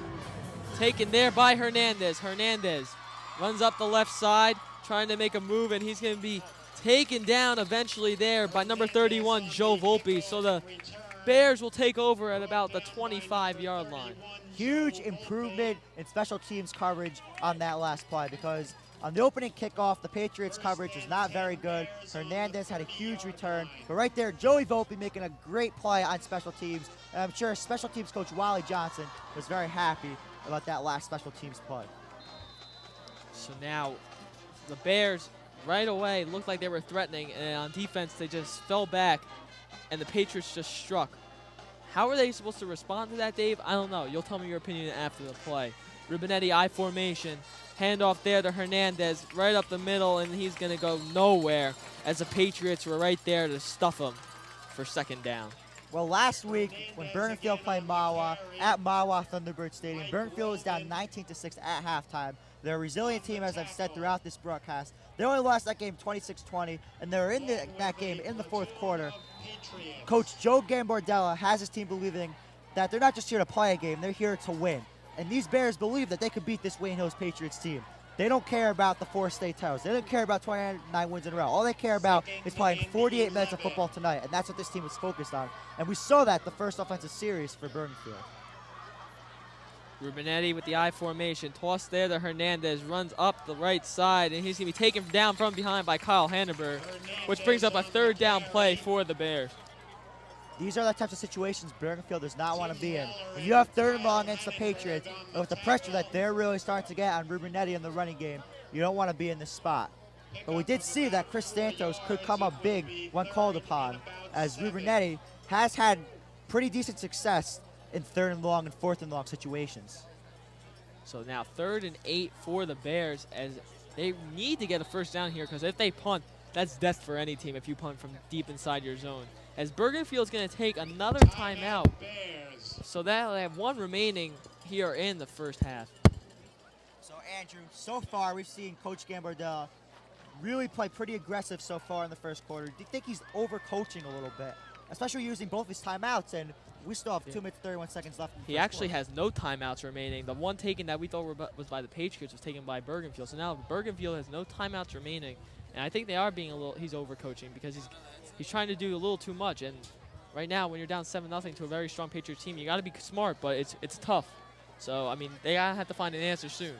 Taken there by Hernandez. Hernandez runs up the left side, trying to make a move, and he's going to be taken down eventually there by number 31, Joe Volpe. So the Bears will take over at about the 25-yard line. Huge improvement in special teams coverage on that last play, because on the opening kickoff, the Patriots' coverage was not very good. Hernandez had a huge return. But right there, Joey Volpe making a great play on special teams. And I'm sure special teams coach Wally Johnson was very happy about that last special teams play. So now the Bears right away looked like they were threatening, and on defense they just fell back, and the Patriots just struck. How are they supposed to respond to that, Dave? I don't know. You'll tell me your opinion after the play. Rubinetti I formation. Handoff there to Hernandez, right up the middle, and he's going to go nowhere as the Patriots were right there to stuff him for second down. Well, last week when Bergenfield played Mawa at Mawa Thunderbird Stadium, Bergenfield was down 19-6 at halftime. They're a resilient team, as I've said throughout this broadcast. They only lost that game 26-20, and they were in that game in the fourth quarter. Coach Joe Gambardella has his team believing that they're not just here to play a game, they're here to win. And these Bears believe that they could beat this Wayne Hills Patriots team. They don't care about the 4 state titles. They don't care about 29 wins in a row. All they care about is playing 48 minutes of football tonight, and that's what this team is focused on. And we saw that the first offensive series for Bergenfield. Rubinetti with the I formation. Toss there to Hernandez. Runs up the right side, and he's going to be taken down from behind by Kyle Hanneberg, which brings up a third down play for the Bears. These are the types of situations Bergenfield does not want to be in. When you have third and long against the Patriots, and with the pressure that they're really starting to get on Rubinetti in the running game, you don't want to be in this spot. But we did see that Chris Santos could come up big when called upon, as Rubinetti has had pretty decent success in third and long and fourth and long situations. So now 3rd and 8 for the Bears, as they need to get a first down here, because if they punt, that's death for any team if you punt from deep inside your zone. As Bergenfield's going to take another timeout, so they'll have one remaining here in the first half. So Andrew, so far we've seen Coach Gambardella really play pretty aggressive so far in the first quarter. Do you think he's overcoaching a little bit, especially using both his timeouts, and we still have 2 minutes 31 seconds left in the He first actually quarter. has no timeouts remaining. The one taken that we thought was by the Patriots was taken by Bergenfield. So now Bergenfield has no timeouts remaining, and I think they are being he's overcoaching, because he's trying to do a little too much. And right now, when you're down 7-0 to a very strong Patriots team, you got to be smart, but it's tough. So I mean, they gotta have to find an answer soon.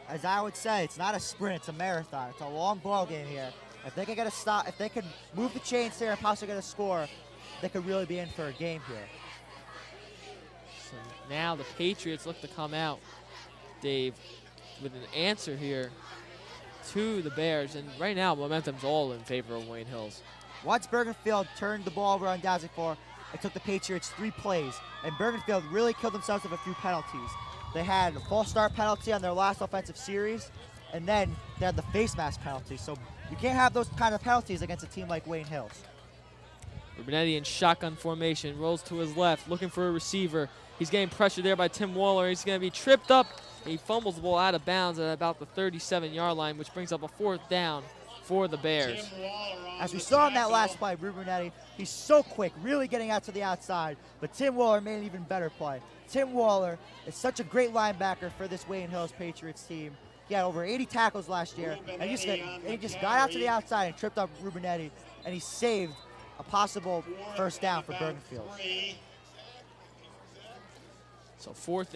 As I would say, it's not a sprint, it's a marathon. It's a long ball game here. If they can get a stop, if they can move the chains here and possibly get a score, they could really be in for a game here. So now the Patriots look to come out, Dave, with an answer here to the Bears. And right now, momentum's all in favor of Wayne Hills. Once Bergenfield turned the ball over on Dowsing for, it took the Patriots 3 plays. And Bergenfield really killed themselves with a few penalties. They had a false start penalty on their last offensive series, and then they had the face mask penalty. So you can't have those kind of penalties against a team like Wayne Hills. Rubinetti in shotgun formation, rolls to his left, looking for a receiver. He's getting pressured there by Tim Waller. He's going to be tripped up. He fumbles the ball out of bounds at about the 37-yard line, which brings up a 4th down for the Bears. As we saw in that last play, Rubinetti, he's so quick, really getting out to the outside, but Tim Waller made an even better play. Tim Waller is such a great linebacker for this Wayne Hills Patriots team. He had over 80 tackles last year, and he just got out to the outside and tripped up Rubinetti, and he saved a possible first down for Bergenfield. So 4th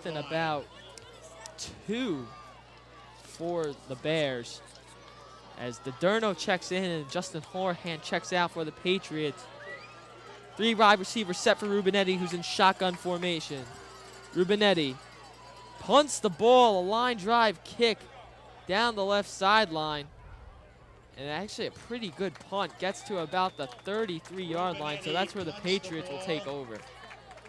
and about 2 for the Bears, as DeDerno checks in and Justin Horahan checks out for the Patriots. 3 wide receivers set for Rubinetti, who's in shotgun formation. Rubinetti punts the ball, a line drive kick down the left sideline. And actually a pretty good punt. Gets to about the 33-yard line, so that's where the Patriots will take over.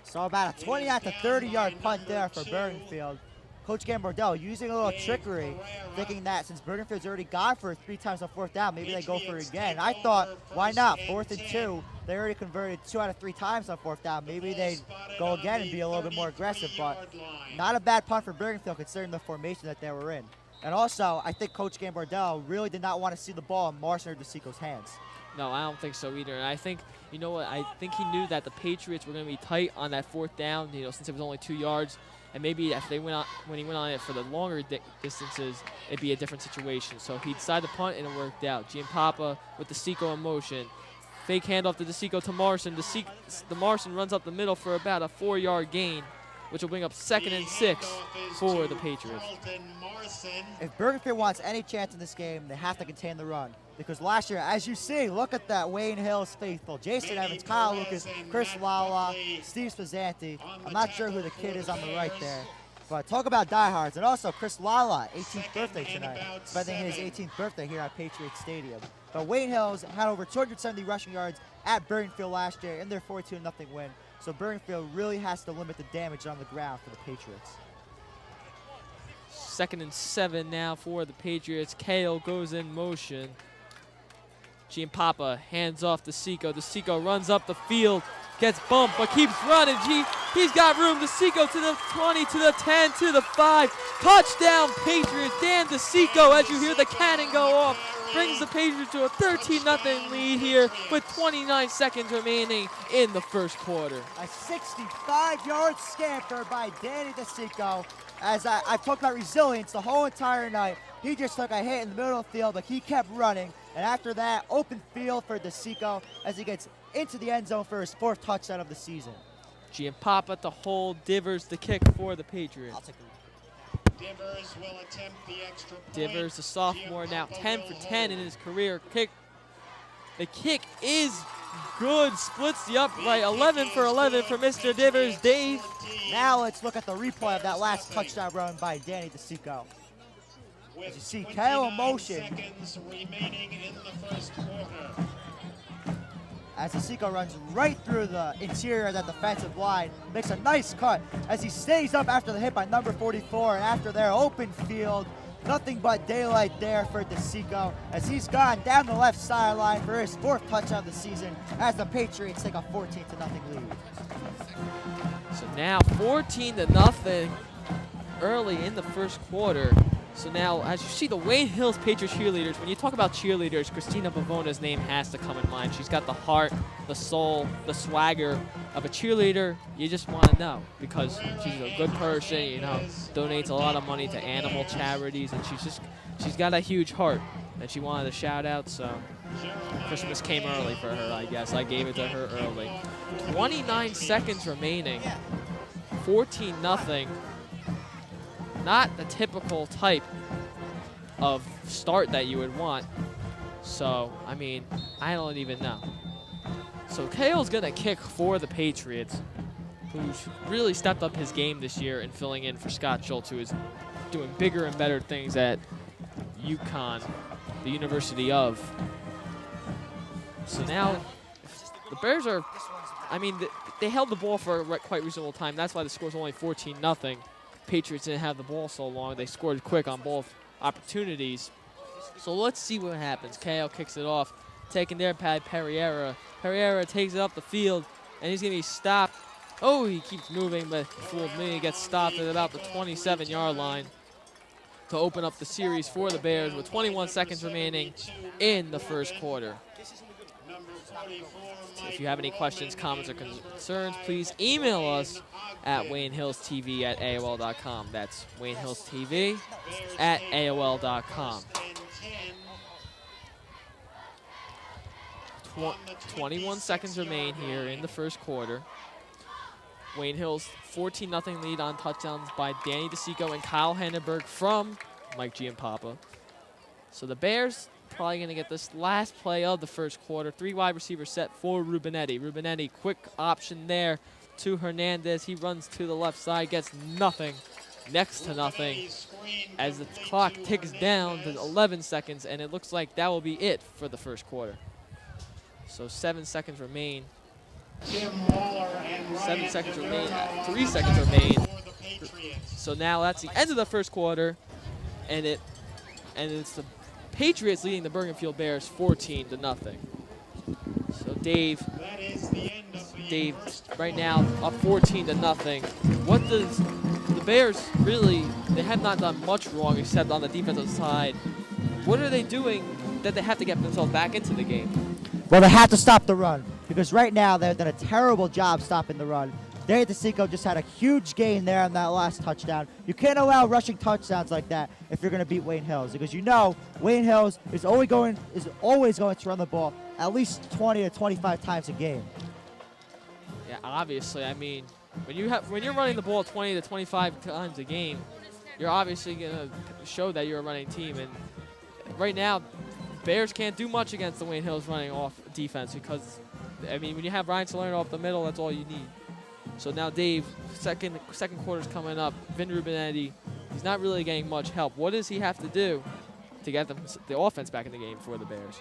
So about a 29 to 30-yard punt there for Bergenfield. Coach Gambardella using a little trickery, thinking that since Bergenfield's already gone for it 3 times on 4th down, maybe they go for it again. I thought, why not? 4th and 2. They already converted 2 out of 3 times on 4th down. Maybe they'd go again and be a little bit more aggressive, but not a bad punt for Bergenfield considering the formation that they were in. And also, I think Coach Gambardella really did not want to see the ball in Marcin or DeSico's hands. No, I don't think so either. And I think, you know what, I think he knew that the Patriots were going to be tight on that 4th down, since it was only 2 yards. And maybe if they went on, when he went on it for the longer distances, it'd be a different situation. So he decided to punt, and it worked out. Giampapa with DeSico in motion. Fake handoff to DeSico to Marson. The Marson runs up the middle for about a 4-yard gain, which will bring up 2nd and 6 for the Patriots. If Bergenfield wants any chance in this game, they have to contain the run. Because last year, as you see, look at that Wayne Hills faithful. Jason Evans, Kyle Lucas, Chris Lala, Steve Spazzanti. I'm not sure who the kid is on the right there. But talk about diehards. And also Chris Lala, 18th birthday tonight. Spending his 18th birthday here at Patriots Stadium. But Wayne Hills had over 270 rushing yards at Bergenfield last year in their 42-0 win. So Bergenfield really has to limit the damage on the ground for the Patriots. 2nd and 7 now for the Patriots. Kale goes in motion. Giampapa hands off to DeSico. DeSico runs up the field, gets bumped, but keeps running. He's got room. DeSico to the 20, to the 10, to the 5. Touchdown, Patriots. Dan DeSico, as you hear the cannon go off, brings the Patriots to a 13-0 lead here with 29 seconds remaining in the first quarter. A 65-yard scamper by Danny DeSico. As I've talked about resilience the whole entire night, he just took a hit in the middle of the field, but he kept running. And after that, open field for DeSico as he gets into the end zone for his 4th touchdown of the season. Giampapa to hold, Divers the kick for the Patriots. I'll take Divers will attempt the extra point. Divers, the sophomore, now 10 for 10 in his career. The kick is good, splits the upright. 11 for 11 for Mr. Divers. Dave. Now let's look at the replay of that last touchdown run by Danny DeSico. As you see, Kale in motion. Seconds remaining in the first quarter. As DeSico runs right through the interior of that defensive line, makes a nice cut as he stays up after the hit by number 44, and after their open field, nothing but daylight there for DeSico as he's gone down the left sideline for his 4th touchdown of the season as the Patriots take a 14-0 lead. So now 14-0 early in the first quarter. So now, as you see, the Wayne Hills Patriots cheerleaders, when you talk about cheerleaders, Christina Pavona's name has to come in mind. She's got the heart, the soul, the swagger of a cheerleader. You just want to know because she's a good person, donates a lot of money to animal charities, and she's got a huge heart. And she wanted a shout out, so Christmas came early for her, I guess. I gave it to her early. 29 seconds remaining, 14-0. Not the typical type of start that you would want. So, I mean, I don't even know. So Kale's going to kick for the Patriots, who's really stepped up his game this year in filling in for Scott Schultz, who is doing bigger and better things at UConn, the University of. So now the Bears are, they held the ball for a quite reasonable time. That's why the score's only 14-0. Patriots didn't have the ball so long. They scored quick on both opportunities. So let's see what happens. Kale kicks it off, taking there by Pereira. Pereira takes it up the field, and he's going to be stopped. Oh, he keeps moving, but fooled me. He gets stopped at about the 27-yard line to open up the series for the Bears with 21 seconds remaining in the first quarter. If you have any questions, comments, or concerns, please email us at WayneHillsTV@AOL.com. That's WayneHillsTV@AOL.com. 21 seconds remain here in the first quarter. Wayne Hills 14-0 lead on touchdowns by Danny DeSico and Kyle Hannenberg from Mike Giampapa. So the Bears probably going to get this last play of the first quarter. 3 wide receivers set for Rubinetti. Rubinetti, quick option there to Hernandez. He runs to the left side, gets nothing, next to nothing, as the clock ticks down to 11 seconds, and it looks like that will be it for the first quarter. So 7 seconds remain. 7 seconds remain. 3 seconds remain. So now that's the end of the first quarter, and it's the Patriots leading the Bergenfield Bears 14-0. So Dave, right now up 14-0. What does the Bears really? They have not done much wrong except on the defensive side. What are they doing that they have to get themselves back into the game? Well, they have to stop the run because right now they've done a terrible job stopping the run. Dave DeCicco just had a huge gain there on that last touchdown. You can't allow rushing touchdowns like that if you're going to beat Wayne Hills because you know Wayne Hills is always going to run the ball at least 20 to 25 times a game. Yeah, obviously. I mean, when you're running the ball 20 to 25 times a game, you're obviously going to show that you're a running team. And right now, Bears can't do much against the Wayne Hills running off defense because, I mean, when you have Ryan Salerno up the middle, that's all you need. So now Dave, second quarter's coming up. Vin Rubinetti, he's not really getting much help. What does he have to do to get the offense back in the game for the Bears?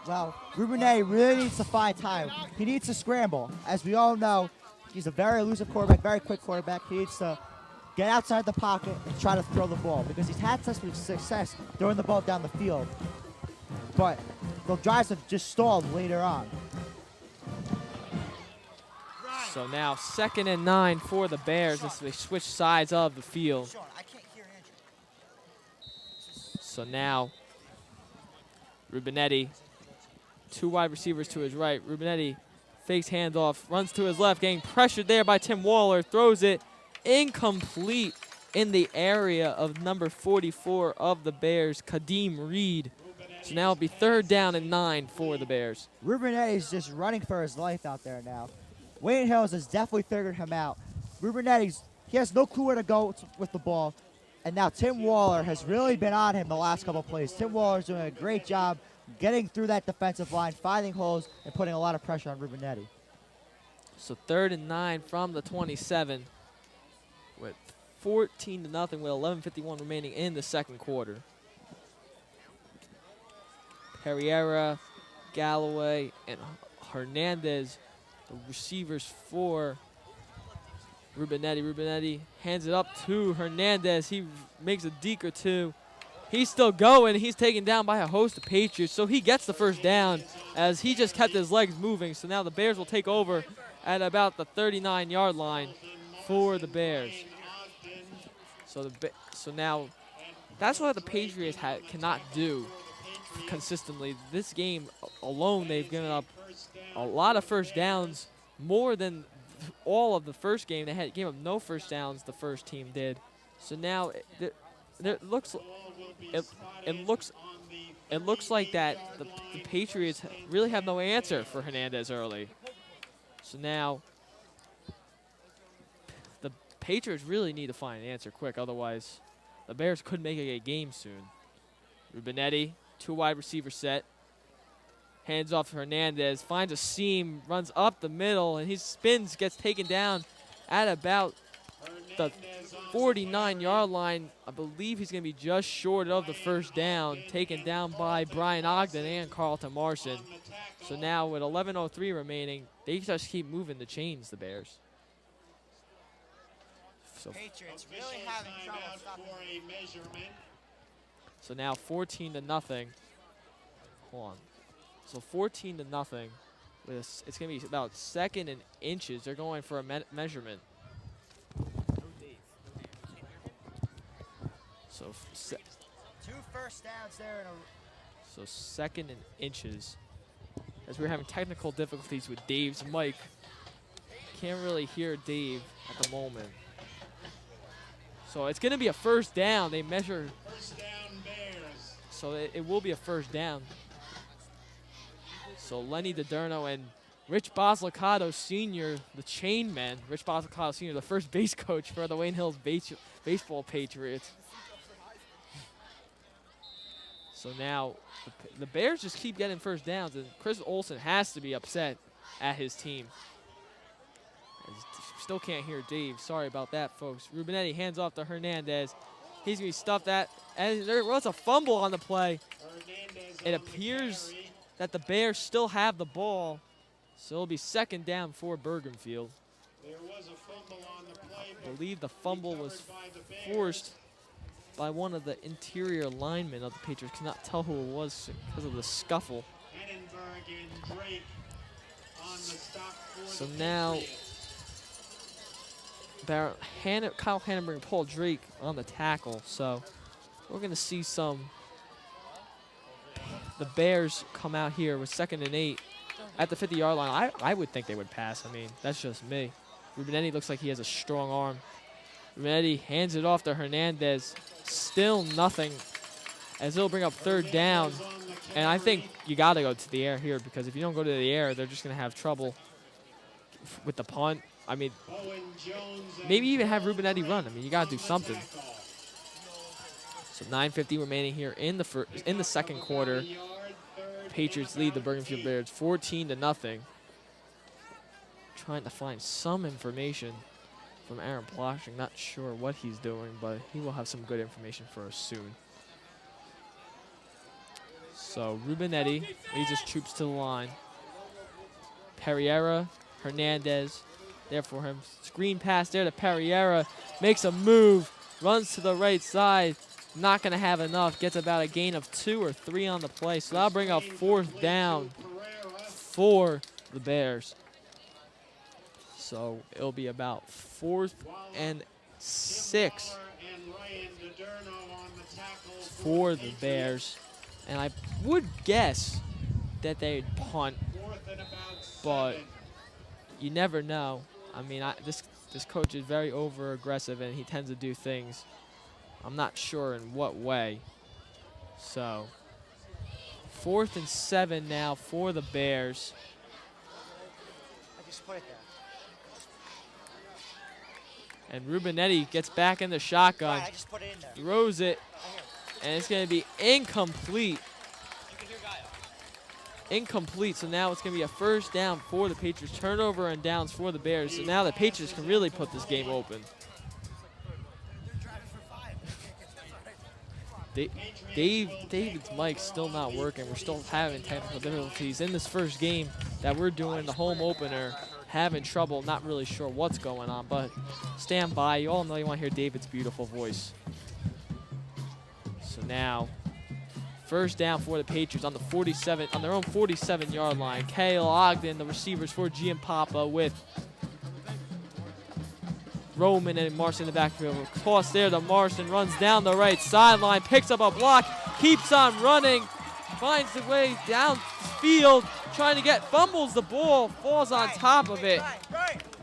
Well, Rubinetti really needs to find time. He needs to scramble. As we all know, he's a very elusive quarterback, very quick quarterback. He needs to get outside the pocket and try to throw the ball because he's had such success throwing the ball down the field. But the drives have just stalled later on. So now 2nd and 9 for the Bears as they switch sides of the field. So now Rubinetti, 2 wide receivers to his right. Rubinetti fakes handoff, runs to his left, getting pressured there by Tim Waller, throws it incomplete in the area of number 44 of the Bears, Kadeem Reed. So now it'll be 3rd down and 9 for the Bears. Rubinetti's just running for his life out there now. Wayne Hills has definitely figured him out. He has no clue where to go with the ball. And now Tim Waller has really been on him the last couple of plays. Tim Waller's doing a great job getting through that defensive line, finding holes, and putting a lot of pressure on Rubinetti. So 3rd and 9 from the 27 with 14-0 with 11:51 remaining in the second quarter. Pereira, Galloway, and Hernandez, the receivers for Rubinetti. Rubinetti hands it up to Hernandez. He makes a deke or two. He's still going. He's taken down by a host of Patriots, so he gets the first down as he just kept his legs moving. So now the Bears will take over at about the 39-yard line for the Bears. So now that's what the Patriots cannot do consistently. This game alone, they've given up a lot of first downs, more than all of the first game. They gave up no first downs, the first team did. So now it looks like that the Patriots really have no answer for Hernandez early. So now the Patriots really need to find an answer quick, otherwise the Bears could make it a game soon. Rubinetti, 2 wide receiver set. Hands off to Hernandez, finds a seam, runs up the middle, and he spins, gets taken down at about the 49-yard line. I believe he's going to be just short of the first down, taken down by Brian Ogden and Carlton Marson. So now with 11:03 remaining, they just keep moving the chains, the Bears. So Patriots really having trouble stopping. So now 14-0. Hold on. So 14-0. It's going to be about 2nd and inches. They're going for a measurement. So 2 first downs there. So 2nd and inches. As we're having technical difficulties with Dave's mic. Can't really hear Dave at the moment. So it's going to be a first down. They measure. First down, Bears. So it will be a first down. So Lenny DiDerno and Rich Boslicato Sr., the chain man, Rich Boslicato Sr., the first base coach for the Wayne Hills baseball Patriots. So now the Bears just keep getting first downs, and Chris Olsen has to be upset at his team. Still can't hear Dave. Sorry about that, folks. Rubinetti hands off to Hernandez. He's going to be stuffed at, and there was a fumble on the play. It appears that the Bears still have the ball, so it'll be 2nd down for Bergenfield. There was a fumble on the play. I believe the fumble was forced by one of the interior linemen of the Patriots. Cannot tell who it was because of the scuffle. Henenberg and Drake on the stop for So the now Patriots. Kyle Hannenberg and Paul Drake on the tackle. So we're going to see some the Bears come out here with 2nd and 8 at the 50-yard line, I would think they would pass. I mean, that's just me. Rubinetti looks like he has a strong arm. Rubinetti hands it off to Hernandez. Still nothing, as he'll bring up 3rd down. And I think you got to go to the air here, because if you don't go to the air, they're just going to have trouble with the punt. I mean, maybe even have Rubinetti run. I mean, you got to do something. So 9:50 remaining here in the second quarter. Patriots lead the Bergenfield Bears 14-0. Trying to find some information from Aaron Ploshnick. Not sure what he's doing, but he will have some good information for us soon. So Rubinetti leads his troops to the line. Pereira, Hernandez, there for him. Screen pass there to Pereira. Makes a move, runs to the right side. Not going to have enough. Gets about a gain of 2 or 3 on the play. So that'll bring up 4th down for the Bears. So it'll be about 4th and 6 for the Bears. And I would guess that they'd punt, but you never know. I mean, this coach is very over-aggressive, and he tends to do things, I'm not sure in what way. So 4th and 7 now for the Bears. I just put it there. And Rubinetti gets back in the shotgun. Right, I just put it in there. Throws it, and it's going to be incomplete. Incomplete, so now it's going to be a 1st down for the Patriots. Turnover and downs for the Bears. So now the Patriots can really put this game open. David's mic's still not working. We're still having technical difficulties in this first game that we're doing, the home opener. Having trouble, not really sure what's going on, but stand by. You all know you want to hear David's beautiful voice. So now, 1st down for the Patriots on their own 47-yard line. Kale Ogden, the receivers for Giampapa, with Roman and Marson in the backfield. Toss there to Marson, runs down the right sideline, picks up a block, keeps on running, finds the way downfield, trying to fumbles the ball, falls on top of it,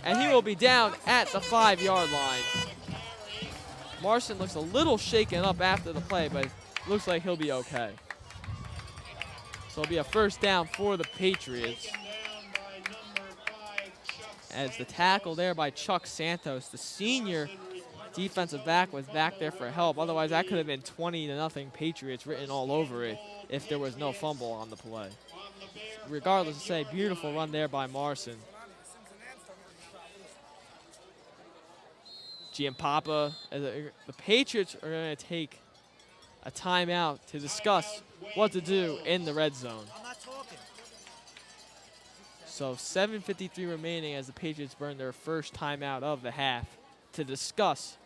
and he will be down at the 5-yard line. Marson looks a little shaken up after the play, but looks like he'll be okay. So it'll be a 1st down for the Patriots. As the tackle there by Chuck Santos, the senior defensive back, was back there for help. Otherwise, that could have been 20-0 Patriots written all over it if there was no fumble on the play. Regardless, say beautiful run there by Marson. Giampapa, the Patriots are going to take a timeout to discuss what to do in the red zone. So 7:53 remaining as the Patriots burn their first timeout of the half to discuss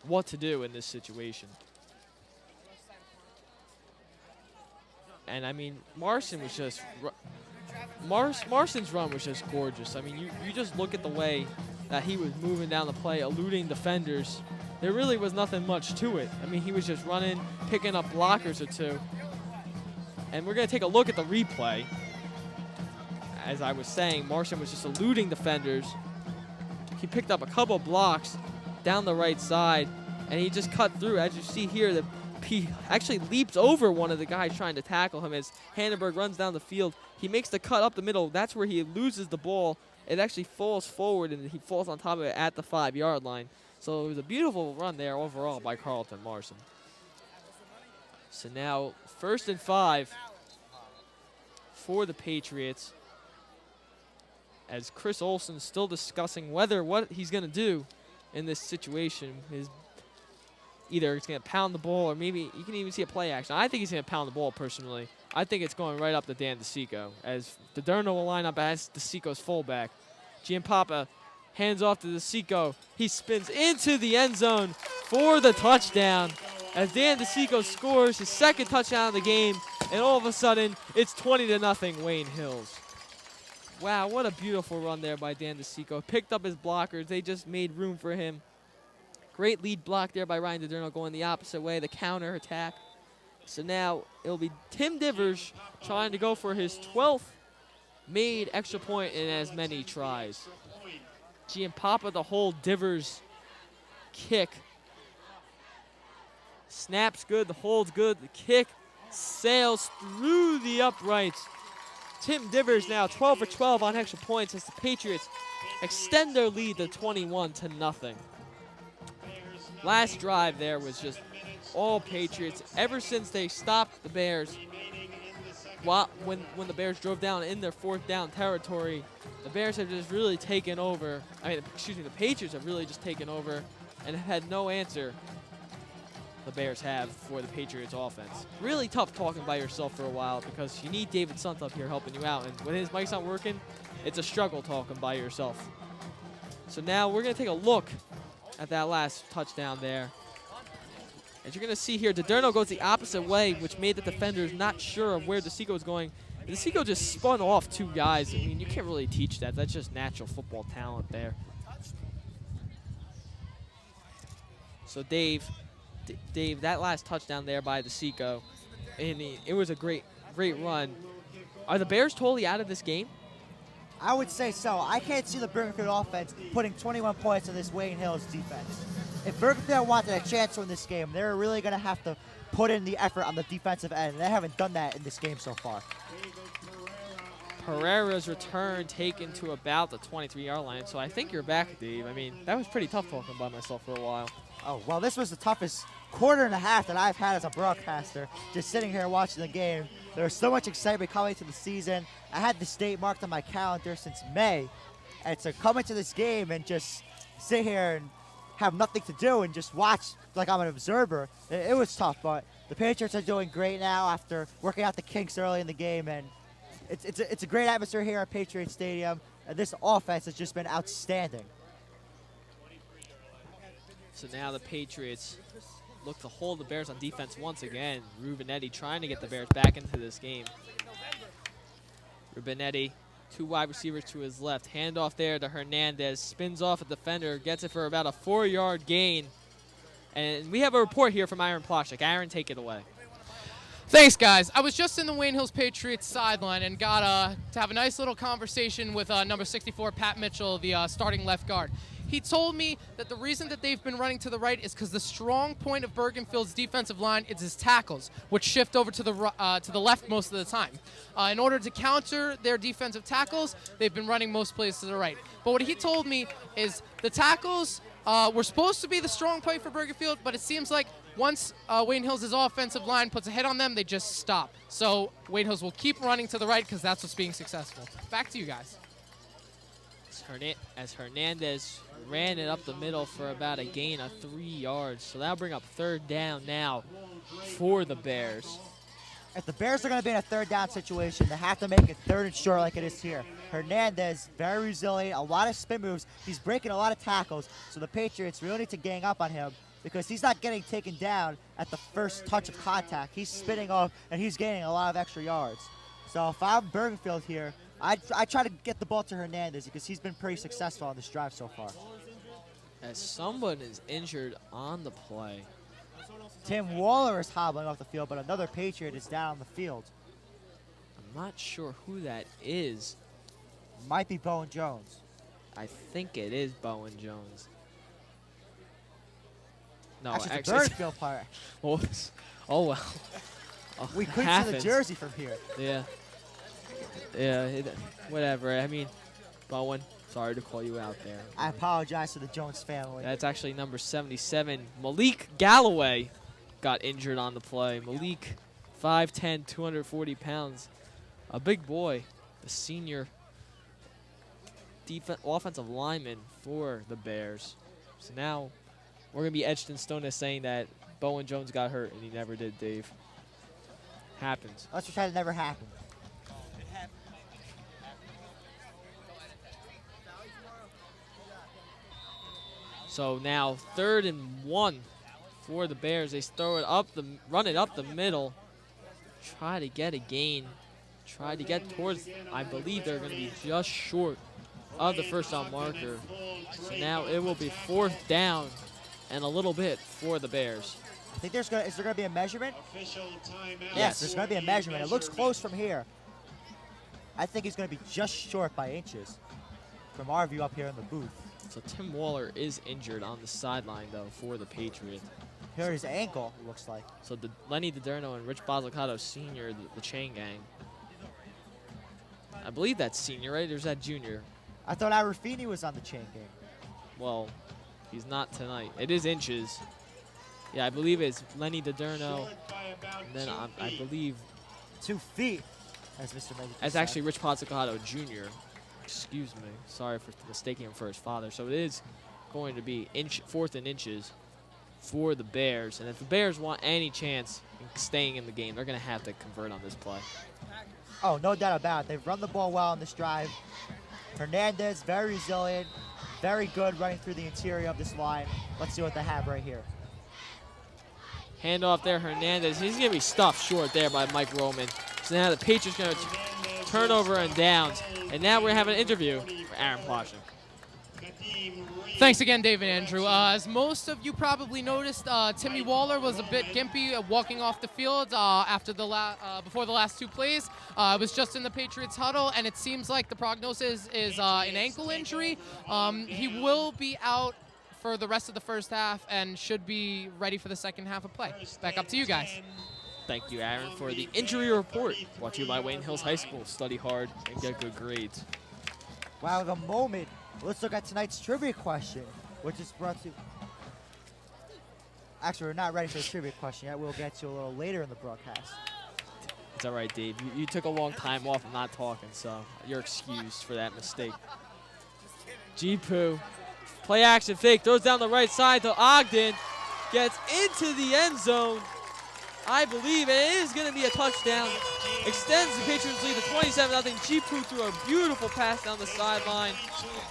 what to do in this situation. And I mean, Marson was just Marson's run was just gorgeous. I mean, you just look at the way that he was moving down the play, eluding defenders. There really was nothing much to it. I mean, he was just running, picking up blockers or two. And we're going to take a look at the replay. As I was saying, Marson was just eluding defenders. He picked up a couple blocks down the right side, and he just cut through. As you see here, he actually leaps over one of the guys trying to tackle him as Hannenberg runs down the field. He makes the cut up the middle. That's where he loses the ball. It actually falls forward, and he falls on top of it at the 5-yard line. So it was a beautiful run there overall by Carlton Marson. So now 1st and 5 for the Patriots, as Chris Olsen's still discussing what he's going to do in this situation. Either he's going to pound the ball, or maybe you can even see a play action. I think he's going to pound the ball personally. I think it's going right up to Dan DeSico, as DeDerno will line up as DeSico's fullback. Giampapa hands off to DeSico. He spins into the end zone for the touchdown, as Dan DeSico scores his 2nd touchdown of the game, and all of a sudden it's 20-0 Wayne Hills. Wow, what a beautiful run there by Dan DeSico. Picked up his blockers. They just made room for him. Great lead block there by Ryan DeDerno going the opposite way, the counter attack. So now it'll be Tim Divers trying to go for his 12th made extra point in as many tries. Giampapa the whole Divers kick. Snaps good, the hold's good, the kick sails through the uprights. Tim Divers now 12 for 12 on extra points as the Patriots extend their lead to 21-0. Last drive there was just all Patriots. Ever since they stopped the Bears, when the Bears drove down in their 4th down territory, the Bears have just really taken over. The Patriots have really just taken over and have had no answer the Bears have for the Patriots offense. Really tough talking by yourself for a while because you need David Suntup here helping you out, and when his mic's not working, it's a struggle talking by yourself. So now we're going to take a look at that last touchdown there. As you're going to see here, DiDerno goes the opposite way, which made the defenders not sure of where DeSico was going. DeSico just spun off 2 guys. I mean, you can't really teach that. That's just natural football talent there. So Dave, that last touchdown there by DeSico, and it was a great run. Are the Bears totally out of this game? I would say so. I can't see the Bergenfield offense putting 21 points in this Wayne Hills defense. If Bergenfield wanted a chance to win this game, they're really going to have to put in the effort on the defensive end. They haven't done that in this game so far. Pereira's return taken to about the 23-yard line, so I think you're back, Dave. I mean, that was pretty tough talking by myself for a while. Oh, well, this was the toughest quarter and a half that I've had as a broadcaster, just sitting here watching the game. There was so much excitement coming to the season. I had this date marked on my calendar since May, and to come into this game and just sit here and have nothing to do and just watch like I'm an observer, it was tough, but the Patriots are doing great now after working out the kinks early in the game, and it's a great atmosphere here at Patriot Stadium, and this offense has just been outstanding. So now the Patriots look to hold the Bears on defense once again. Rubinetti trying to get the Bears back into this game. Rubinetti, 2 wide receivers to his left. Handoff there to Hernandez. Spins off a defender. Gets it for about a 4-yard gain. And we have a report here from Aaron Ploshnick. Aaron, take it away. Thanks, guys. I was just in the Wayne Hills Patriots sideline and got to have a nice little conversation with number 64, Pat Mitchell, the starting left guard. He told me that the reason that they've been running to the right is because the strong point of Bergenfield's defensive line is his tackles, which shift over to the left most of the time. In order to counter their defensive tackles, they've been running most plays to the right. But what he told me is the tackles were supposed to be the strong point for Bergenfield, but it seems like once Wayne Hills' offensive line puts a hit on them, they just stop. So Wayne Hills will keep running to the right because that's what's being successful. Back to you guys. As Hernandez ran it up the middle for about a gain of 3 yards. So that'll bring up 3rd down now for the Bears. If the Bears are going to be in a 3rd down situation, they have to make it 3rd and short like it is here. Hernandez, very resilient, a lot of spin moves. He's breaking a lot of tackles, so the Patriots really need to gang up on him because he's not getting taken down at the first touch of contact. He's spinning off, and he's gaining a lot of extra yards. So if I'm Bergenfield here, I try to get the ball to Hernandez because he's been pretty successful on this drive so far. As someone is injured on the play. Tim Waller is hobbling off the field, but another Patriot is down on the field. I'm not sure who that is. Might be Bowen Jones. I think it is Bowen Jones. No, actually, actually it's a Bergenfield player. Oh well. Oh, we couldn't see the jersey from here. Yeah. Whatever. I mean, Bowen, sorry to call you out there. I apologize to the Jones family. That's actually number 77. Malik Galloway got injured on the play. Malik, 5'10", 240 pounds. A big boy. The senior offensive lineman for the Bears. So now we're going to be etched in stone as saying that Bowen Jones got hurt, and he never did, Dave. Happens. Let's pretend it never happened. So now 3rd and 1 for the Bears. They run it up the middle, try to get a gain, try to get towards, I believe they're going to be just short of the 1st down marker. So now it will be 4th down and a little bit for the Bears. I think is there going to be a measurement? Official timeout. Yes, there's going to be a for the measurement. It looks close measurement. from here. I think he's going to be just short by inches from our view up here in the booth. So Tim Waller is injured on the sideline, though, for the Patriots. Here his ankle, it looks like. So Lenny DiDerno and Rich Bozzicato Sr., the chain gang. I believe that's senior, right? Or is that junior? I thought Arafini was on the chain gang. Well, he's not tonight. It is inches. Yeah, I believe it's Lenny DiDerno. Short by about And then 2 I feet. believe 2 feet, as Mr. Megan that's said. actually Rich Pozzicato Jr. Excuse me. Sorry for mistaking him for his father. So it is going to be 4th and inches for the Bears. And if the Bears want any chance in staying in the game, they're going to have to convert on this play. Oh, no doubt about it. They've run the ball well on this drive. Hernandez, very resilient, very good running through the interior of this line. Let's see what they have right here. Handoff there, Hernandez. He's going to be stuffed short there by Mike Roman. So now the Patriots going to turnover and downs. And now we're having an interview for Aaron Ploshnick. Thanks again, David Andrew. As most of you probably noticed, Timmy Waller was a bit gimpy walking off the field after before the last 2 plays. It was just in the Patriots huddle, and it seems like the prognosis is an ankle injury. He will be out for the rest of the first half and should be ready for the second half of play. Back up to you guys. Thank you, Aaron, for the injury report. Brought to you by Wayne Hills High School. Study hard and get good grades. Wow, the moment. Let's look at tonight's trivia question, which is brought to... Actually, we're not ready for the trivia question yet. We'll get to a little later in the broadcast. It's all right, Dave. You took a long time off of not talking, so you're excused for that mistake. G-Poo. Play action fake. Throws down the right side to Ogden. Gets into the end zone. I believe it is going to be a touchdown. Extends the Patriots lead to 27-0. G-Poo threw a beautiful pass down the sideline.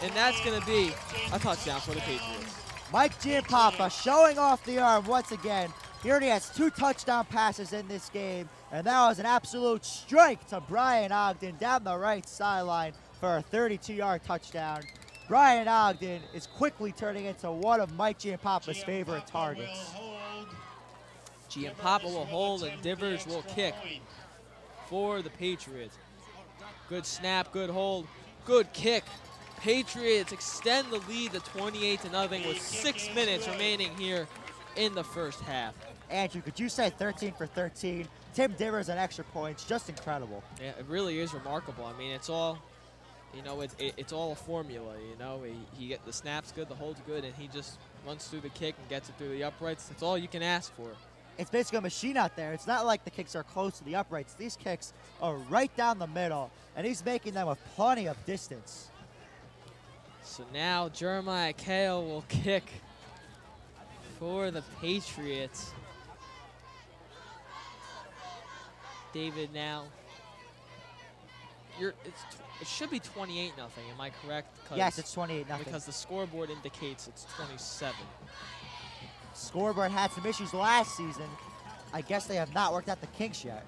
And that's going to be a touchdown for the Patriots. Mike Giampapa showing off the arm once again. He already has 2 touchdown passes in this game. And that was an absolute strike to Brian Ogden down the right sideline for a 32-yard touchdown. Brian Ogden is quickly turning into one of Mike Giampapa's favorite targets. Giampapa will hold and Divers will kick for the Patriots. Good snap, good hold, good kick. Patriots extend the lead to 28-0 with 6 minutes remaining here in the first half. Andrew, could you say 13 for 13? Tim Divers on extra points, just incredible. Yeah, it really is remarkable. I mean, it's all, you know, it's all a formula. You know, he get the snaps good, the hold's good, and he just runs through the kick and gets it through the uprights. That's all you can ask for. It's basically a machine out there. It's not like the kicks are close to the uprights. These kicks are right down the middle, and he's making them with plenty of distance. So now Jeremiah Gayo will kick for the Patriots. David, now it should be 28-0. Am I correct? Yes, it's 28-0. Because the scoreboard indicates it's 27. Scoreboard had some issues last season. I guess they have not worked out the kinks yet.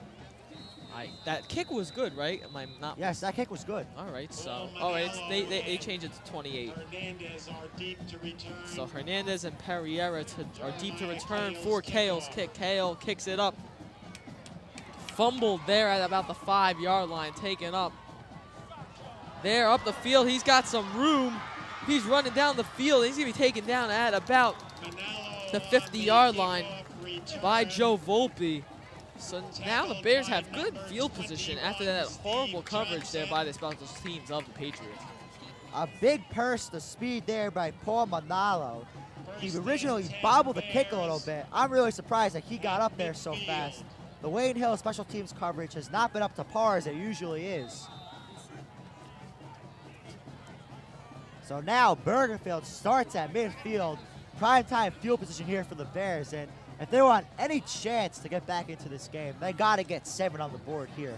That kick was good, right? Am I not? Yes, that kick was good. All right, so they changed it to 28. Hernandez are deep to return. So Hernandez and Pereira are deep to return for Gayo's kick. Gayo kicks it up. Fumbled there at about the 5-yard line, taken up. There up the field, he's got some room. He's running down the field. He's gonna be taken down at about the 50-yard line by Joe Volpe. So now the Bears have good field position after that horrible coverage there by the special teams of the Patriots. A big burst of speed there by Paul Manalo. He originally bobbled the kick a little bit. I'm really surprised that he got up there so fast. The Wayne Hill special teams coverage has not been up to par as it usually is. So now Bergenfield starts at midfield. Primetime field position here for the Bears. And if they want any chance to get back into this game, they got to get 7 on the board here.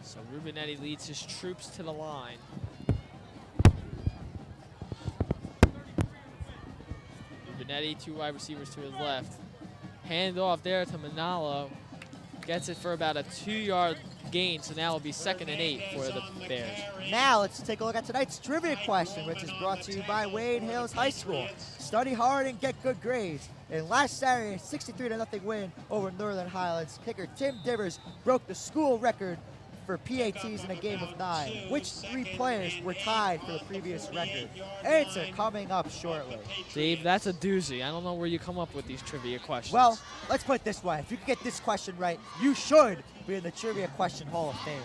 So Rubinetti leads his troops to the line. Rubinetti, 2 wide receivers to his left. Hand off there to Manalo. Gets it for about a 2-yard gain, so now it'll be 2nd and 8 for the Bears. Now let's take a look at tonight's trivia question, which is brought to you by Wayne Hills High School. study hard and get good grades. And last Saturday, 63-0 win over Northern Highlands, kicker Tim Divers broke the school record for PATs in a game of 9, which 3 players were tied for the previous record. Answer coming up shortly. Dave, that's a doozy. I don't know where you come up with these trivia questions. Well, let's put it this way. If you can get this question right, you should be in the Trivia Question Hall of Fame.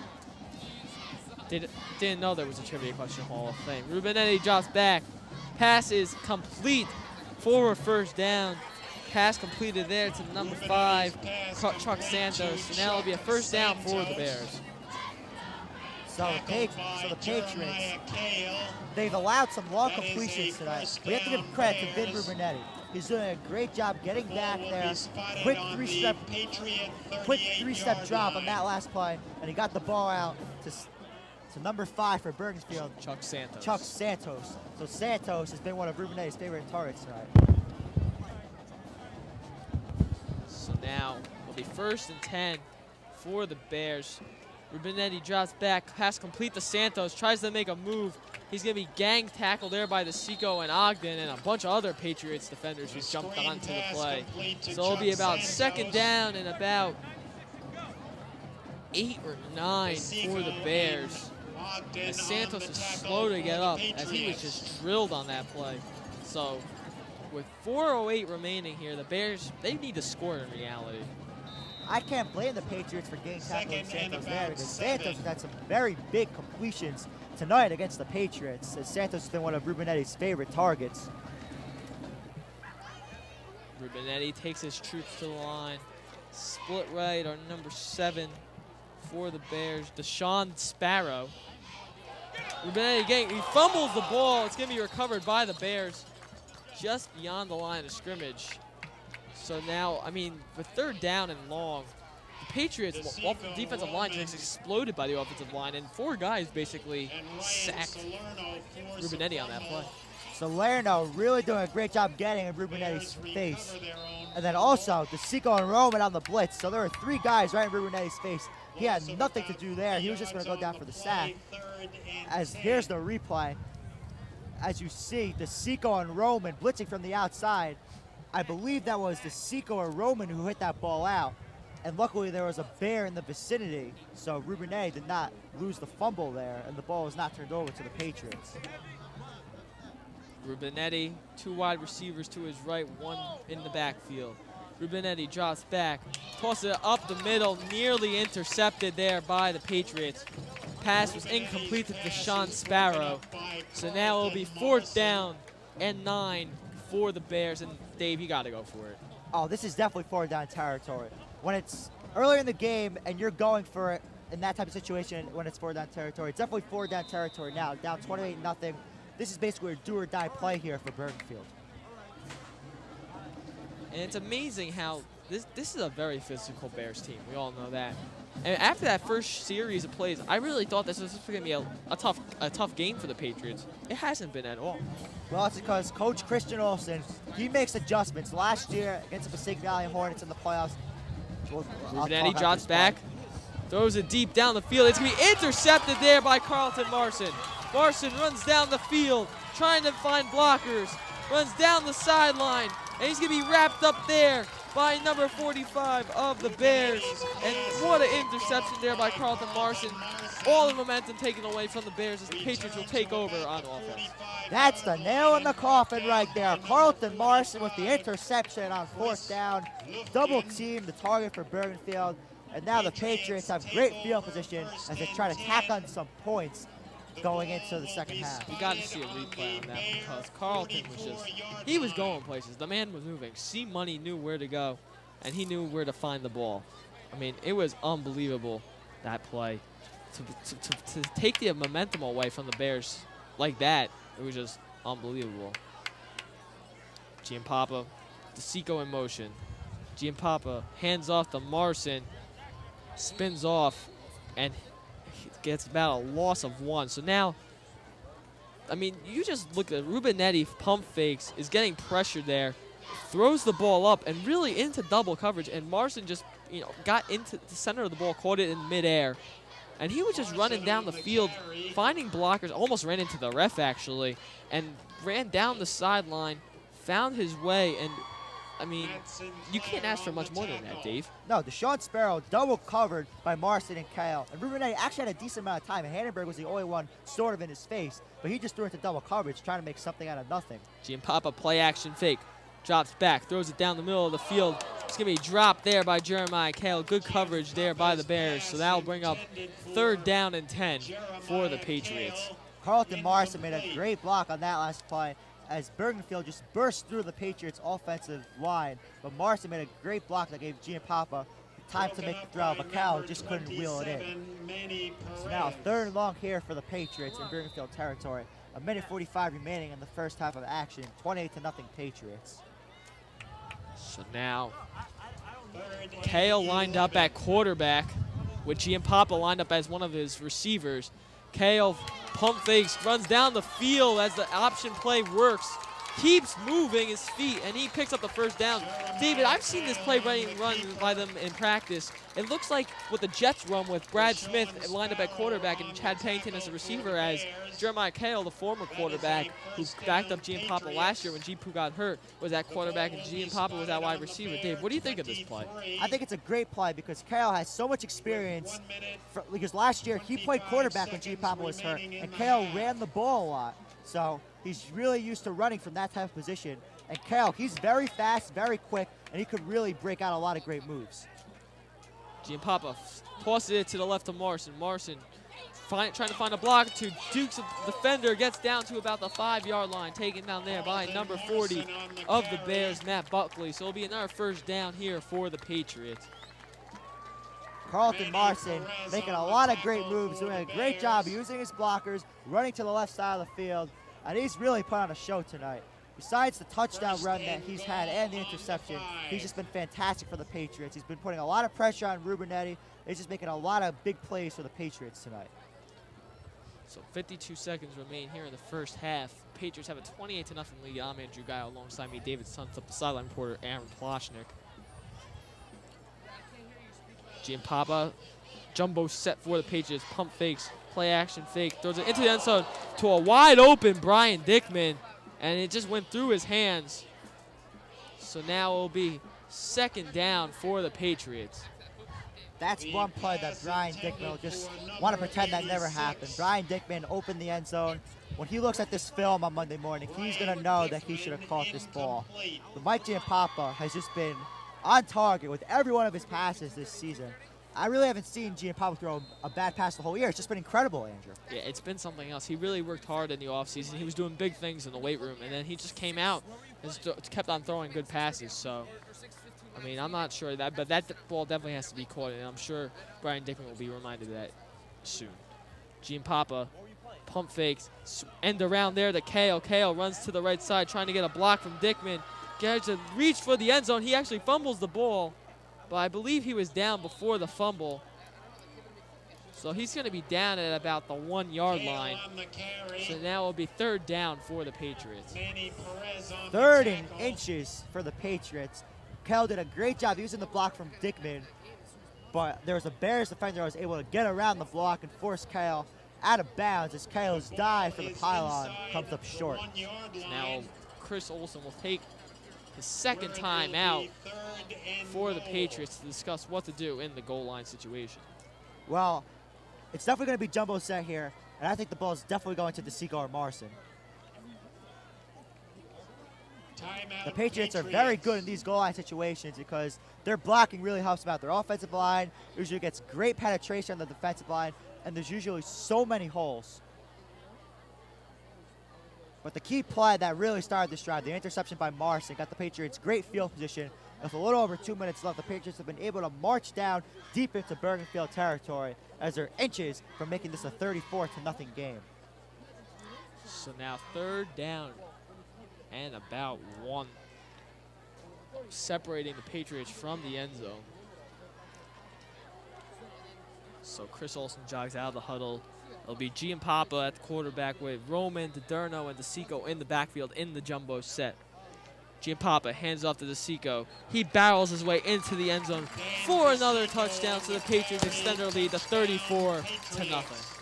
Didn't know there was a Trivia Question Hall of Fame. Rubinetti drops back. Pass is complete for a first down. Pass completed there to number 5, Chuck Santos. So now it'll be a first down for the Bears. So the Patriots, they've allowed some long completions tonight. We have to give credit to Vin Rubinetti. He's doing a great job getting back there. Quick three-step drop on that last play, and he got the ball out to number 5 for Bergenfield, Chuck Santos. So Santos has been one of Rubinetti's favorite targets tonight. So now it'll be 1st and 10 for the Bears. Rubinetti drops back, pass complete to Santos, tries to make a move. He's going to be gang tackled there by the Seco and Ogden and a bunch of other Patriots defenders who jumped onto the play. So it'll be about 2nd down and about 8 or 9 for the Bears. As Santos is slow to get up as he was just drilled on that play. So with 4:08 remaining here, the Bears, they need to score in reality. I can't blame the Patriots for getting tackling Santos there because Santos has had some very big completions tonight against the Patriots, as Santos has been one of Rubinetti's favorite targets. Rubinetti takes his troops to the line. Split right, our number 7 for the Bears, Deshaun Sparrow. Rubinetti again, he fumbles the ball. It's going to be recovered by the Bears just beyond the line of scrimmage. So now, I mean, with 3rd down and long, the Patriots' defensive line just exploded by the offensive line, and 4 guys basically sacked Rubinetti on that play. Salerno really doing a great job getting in Rubinetti's face. And then also, DeSico and Roman on the blitz. So there were 3 guys right in Rubinetti's face. He had nothing to do there. He was just going to go down for the sack. As here's the replay. As you see, DeSico and Roman blitzing from the outside. I believe that was DeSico or Roman who hit that ball out. And luckily there was a bear in the vicinity, so Rubinetti did not lose the fumble there, and the ball was not turned over to the Patriots. Rubinetti, 2 wide receivers to his right, 1 in the backfield. Rubinetti drops back, tosses it up the middle, nearly intercepted there by the Patriots. Pass was incomplete to Deshaun Sparrow. So now it'll be 4th down and 9 for the Bears, and Dave, you got to go for it. Oh, this is definitely 4th down territory. When it's earlier in the game and you're going for it in that type of situation when it's 4th down territory, it's definitely 4th down territory now, down 28-0. This is basically a do-or-die play here for Bergenfield. And it's amazing how this is a very physical Bears team. We all know that. And after that first series of plays, I really thought this was going to be a tough game for the Patriots. It hasn't been at all. Well, it's because Coach Christian Olsen, he makes adjustments. Last year against the Passaic Valley Hornets in the playoffs. Rubinetti drops back, throws it deep down the field. It's going to be intercepted there by Carlton Marson. Marson runs down the field, trying to find blockers, runs down the sideline, and he's going to be wrapped up there by number 45 of the Bears. And what an interception there by Carlton Marson. All the momentum taken away from the Bears as the Patriots will take over on offense. That's the nail in the coffin right there. Carlton Marson with the interception on 4th down. Double team the target for Bergenfield. And now the Patriots have great field position as they try to tack on some points going into the second half. You got to see a replay on that because Carlton was he was going places. The man was moving. C-Money knew where to go, and he knew where to find the ball. I mean, it was unbelievable, that play. To take the momentum away from the Bears like that, it was just unbelievable. Giampapa, DeSico in motion. Giampapa hands off to Marson, spins off, and gets about a loss of 1. So now, I mean, you just look at Rubinetti pump fakes, is getting pressured there, throws the ball up and really into double coverage, and Marson just got into the center of the ball, caught it in midair. And he was just running down the field, finding blockers, almost ran into the ref actually, and ran down the sideline, found his way, and I mean, you can't ask for much more than that, Dave. No, Deshaun Sparrow double covered by Marston and Kale. And Rubenetti actually had a decent amount of time, and Hannenberg was the only one sort of in his face. But he just threw into double coverage, trying to make something out of nothing. Giampapa play action fake. Drops back, throws it down the middle of the field. It's going to be dropped there by Jeremiah Kale. Good coverage there by the Bears. So that'll bring up 3rd down and 10 for the Patriots. Carlton Morrison made a great block on that last play as Bergenfield just burst through the Patriots' offensive line. But Morrison made a great block that gave Giampapa time to make the throw, but Cal just couldn't wheel it in. So now 3rd and long here for the Patriots in Bergenfield territory. 1:45 remaining in the first half of action. 28-0 Patriots. So now, Kale lined up at quarterback with Giampapa lined up as one of his receivers. Kale pump fakes, runs down the field as the option play works, keeps moving his feet, and he picks up the 1st down. David, I've seen this play run by them in practice. It looks like what the Jets run with Brad Smith lined up at quarterback and Chad Pennington as a receiver, as Jeremiah Kale, the former quarterback who backed up Giampapa last year when G-Poo got hurt, was at quarterback and Giampapa was at wide receiver. Dave, what do you think of this play? I think it's a great play because Kale has so much experience because last year he played quarterback when Giampapa was hurt, and Kale ran the ball a lot. So he's really used to running from that type of position. And Kale, he's very fast, very quick, and he could really break out a lot of great moves. Giampapa tosses it to the left of Morrison. Morrison trying to find a block to Duke's defender, gets down to about the 5-yard line, taken down there by number 40 of the Bears, Matt Buckley. So it'll be another 1st down here for the Patriots. Carlton Morrison making a lot of great moves, doing a great job using his blockers, running to the left side of the field, and he's really put on a show tonight. Besides the touchdown run that he's had and the interception, he's just been fantastic for the Patriots. He's been putting a lot of pressure on Rubenetti. He's just making a lot of big plays for the Patriots tonight. So 52 seconds remain here in the first half. Patriots have a 28-0 lead. I'm Andrew Gayo, alongside me, David Suntup, the sideline reporter, Aaron Ploshnick. Giampapa, jumbo set for the Patriots, pump fakes, play action fake, throws it into the end zone to a wide open Brian Dickman, and it just went through his hands. So now it will be 2nd down for the Patriots. That's one play that Brian Dickman will just want to pretend that never happened. Brian Dickman opened the end zone. When he looks at this film on Monday morning, he's going to know that he should have caught this ball. But Mike Giampapa has just been on target with every one of his passes this season. I really haven't seen Giampapa throw a bad pass the whole year. It's just been incredible, Andrew. Yeah, it's been something else. He really worked hard in the offseason. He was doing big things in the weight room, and then he just came out and kept on throwing good passes. So, I mean, I'm not sure that, but that ball definitely has to be caught, and I'm sure Brian Dickman will be reminded of that soon. Giampapa pump fakes, end around there to Kale. Kale runs to the right side, trying to get a block from Dickman. Gets a reach for the end zone. He actually fumbles the ball, but I believe he was down before the fumble. So he's going to be down at about the 1-yard line. So now it'll be 3rd down for the Patriots. 3rd and inches for the Patriots. Kale did a great job using the block from Dickman, but there was a Bears defender who was able to get around the block and force Kale out of bounds as Kale's dive for the pylon comes up short. Now Chris Olsen will take his 2nd time out for the Patriots to discuss what to do in the goal line situation. Well, it's definitely going to be jumbo set here, and I think the ball is definitely going to DeSico or Marson. The Patriots are very good in these goal line situations because their blocking really helps them out. Their offensive line usually gets great penetration on the defensive line, and there's usually so many holes. But the key play that really started this drive, the interception by Marson, got the Patriots great field position. With a little over 2 minutes left, the Patriots have been able to march down deep into Bergenfield territory as they're inches from making this a 34-0 game. So now 3rd down and about 1, separating the Patriots from the end zone. So Chris Olsen jogs out of the huddle. It'll be Giampapa at the quarterback with Roman, DiDerno, and DeSico in the backfield in the jumbo set. Giampapa hands off to DeSico. He barrels his way into the end zone for another touchdown, so the Patriots extend their lead to 34-0.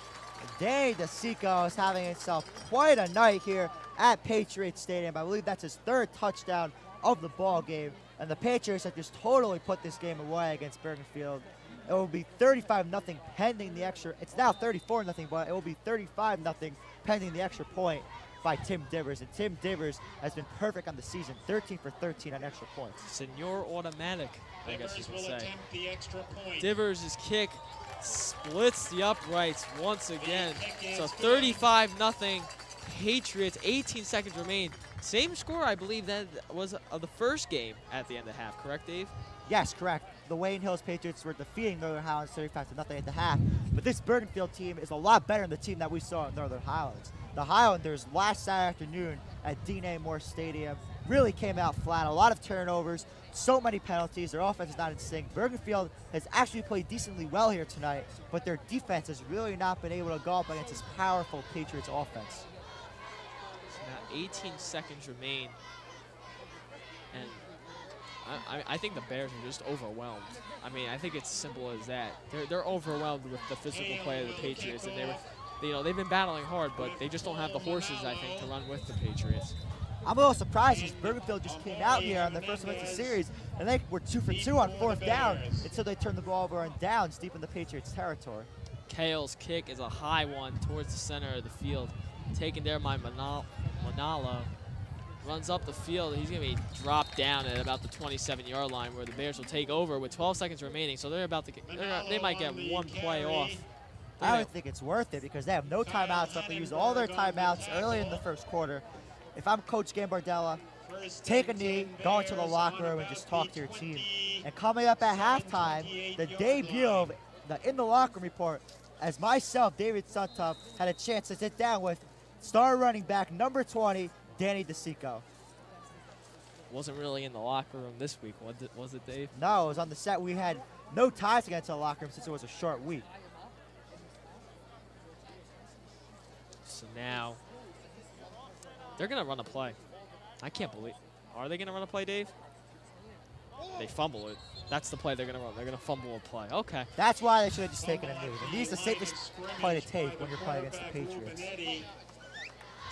Day DeSico is having himself quite a night here at Patriots Stadium. I believe that's his third touchdown of the ball game. And the Patriots have just totally put this game away against Bergenfield. It will be 35-0 pending the extra. It's now 34-0, but it will be 35-0 pending the extra point by Tim Divers. And Tim Divers has been perfect on the season, 13 for 13 on extra points. Senor Automatic, I guess you could say. The extra point. Divers' kick splits the uprights once again. So 35-0 Patriots, 18 seconds remain. Same score, I believe, that was of the first game at the end of the half. Correct, Dave? Yes, correct. The Wayne Hills Patriots were defeating Northern Highlands 35-0 at the half. But this Bergenfield team is a lot better than the team that we saw at Northern Highlands. The Highlanders last Saturday afternoon at Dean A. Moore Stadium really came out flat. A lot of turnovers, so many penalties. Their offense is not in sync. Bergenfield has actually played decently well here tonight, but their defense has really not been able to go up against this powerful Patriots offense. So now 18 seconds remain. And I think the Bears are just overwhelmed. I mean, I think it's simple as that. They're overwhelmed with the physical play of the Patriots, and they've been battling hard, but they just don't have the horses, I think, to run with the Patriots. I'm a little surprised because Bergenfield just came out here on their first of the series, and they were 2 for 2 on 4th down until they turned the ball over on downs deep in the Patriots' territory. Kale's kick is a high one towards the center of the field, taken there by Manalo. Runs up the field. He's going to be dropped down at about the 27-yard line where the Bears will take over with 12 seconds remaining. So they're about to they might get one play off. I don't think it's worth it because they have no timeouts left. They used all their timeouts early in the first quarter. If I'm Coach Gambardella, take a knee, go into the locker room, and just talk to your team. And coming up at halftime, the debut of the In the Locker Room report, as myself, David Suntup, had a chance to sit down with star running back number 20, Danny DeSico. Wasn't really in the locker room this week, was it, Dave? No, it was on the set. We had no ties to get into the locker room since it was a short week. So now they're going to run a play. I can't believe. Are they going to run a play, Dave? They fumble it. That's the play they're going to run. They're going to fumble a play. Okay. That's why they should have just taken a knee. The knee is the safest play to take when you're playing against the Patriots.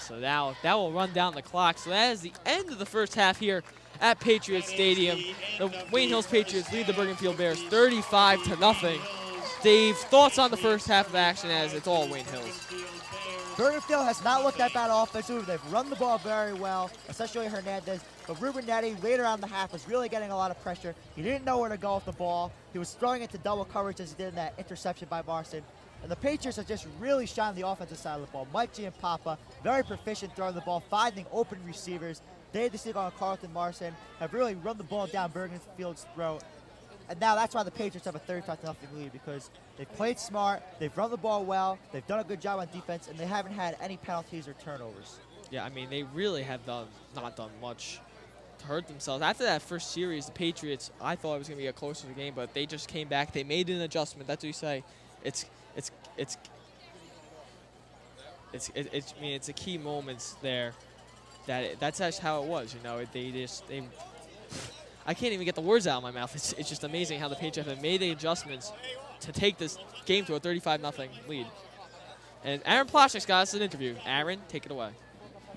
So now that will run down the clock. So that is the end of the first half here at Patriots Stadium. The Wayne Hills Patriots lead the Bergenfield Bears 35-0. Dave, thoughts on the first half of action as it's all Wayne Hills? Bergenfield has not looked that bad offensively. They've run the ball very well, especially Hernandez. But Rubenetti, later on in the half, was really getting a lot of pressure. He didn't know where to go with the ball. He was throwing it to double coverage as he did in that interception by Marson. And the Patriots have just really shined the offensive side of the ball. Mike G and Papa, very proficient throwing the ball, finding open receivers. Dave DeSico and Carlton Marson have really run the ball down Bergenfield's throat. And now that's why the Patriots have a 35-0 lead, because they've played smart, they've run the ball well, they've done a good job on defense, and they haven't had any penalties or turnovers. Yeah, I mean, they really have not done much to hurt themselves. After that first series, the Patriots, I thought it was going to be a closer game, but they just came back. They made an adjustment. That's what you say. It's a key moments there. That's just how it was. You know, I can't even get the words out of my mouth. It's just amazing how the Patriots have made the adjustments to take this game to a 35-0 lead. And Aaron Ploshnick's got us an interview. Aaron, take it away.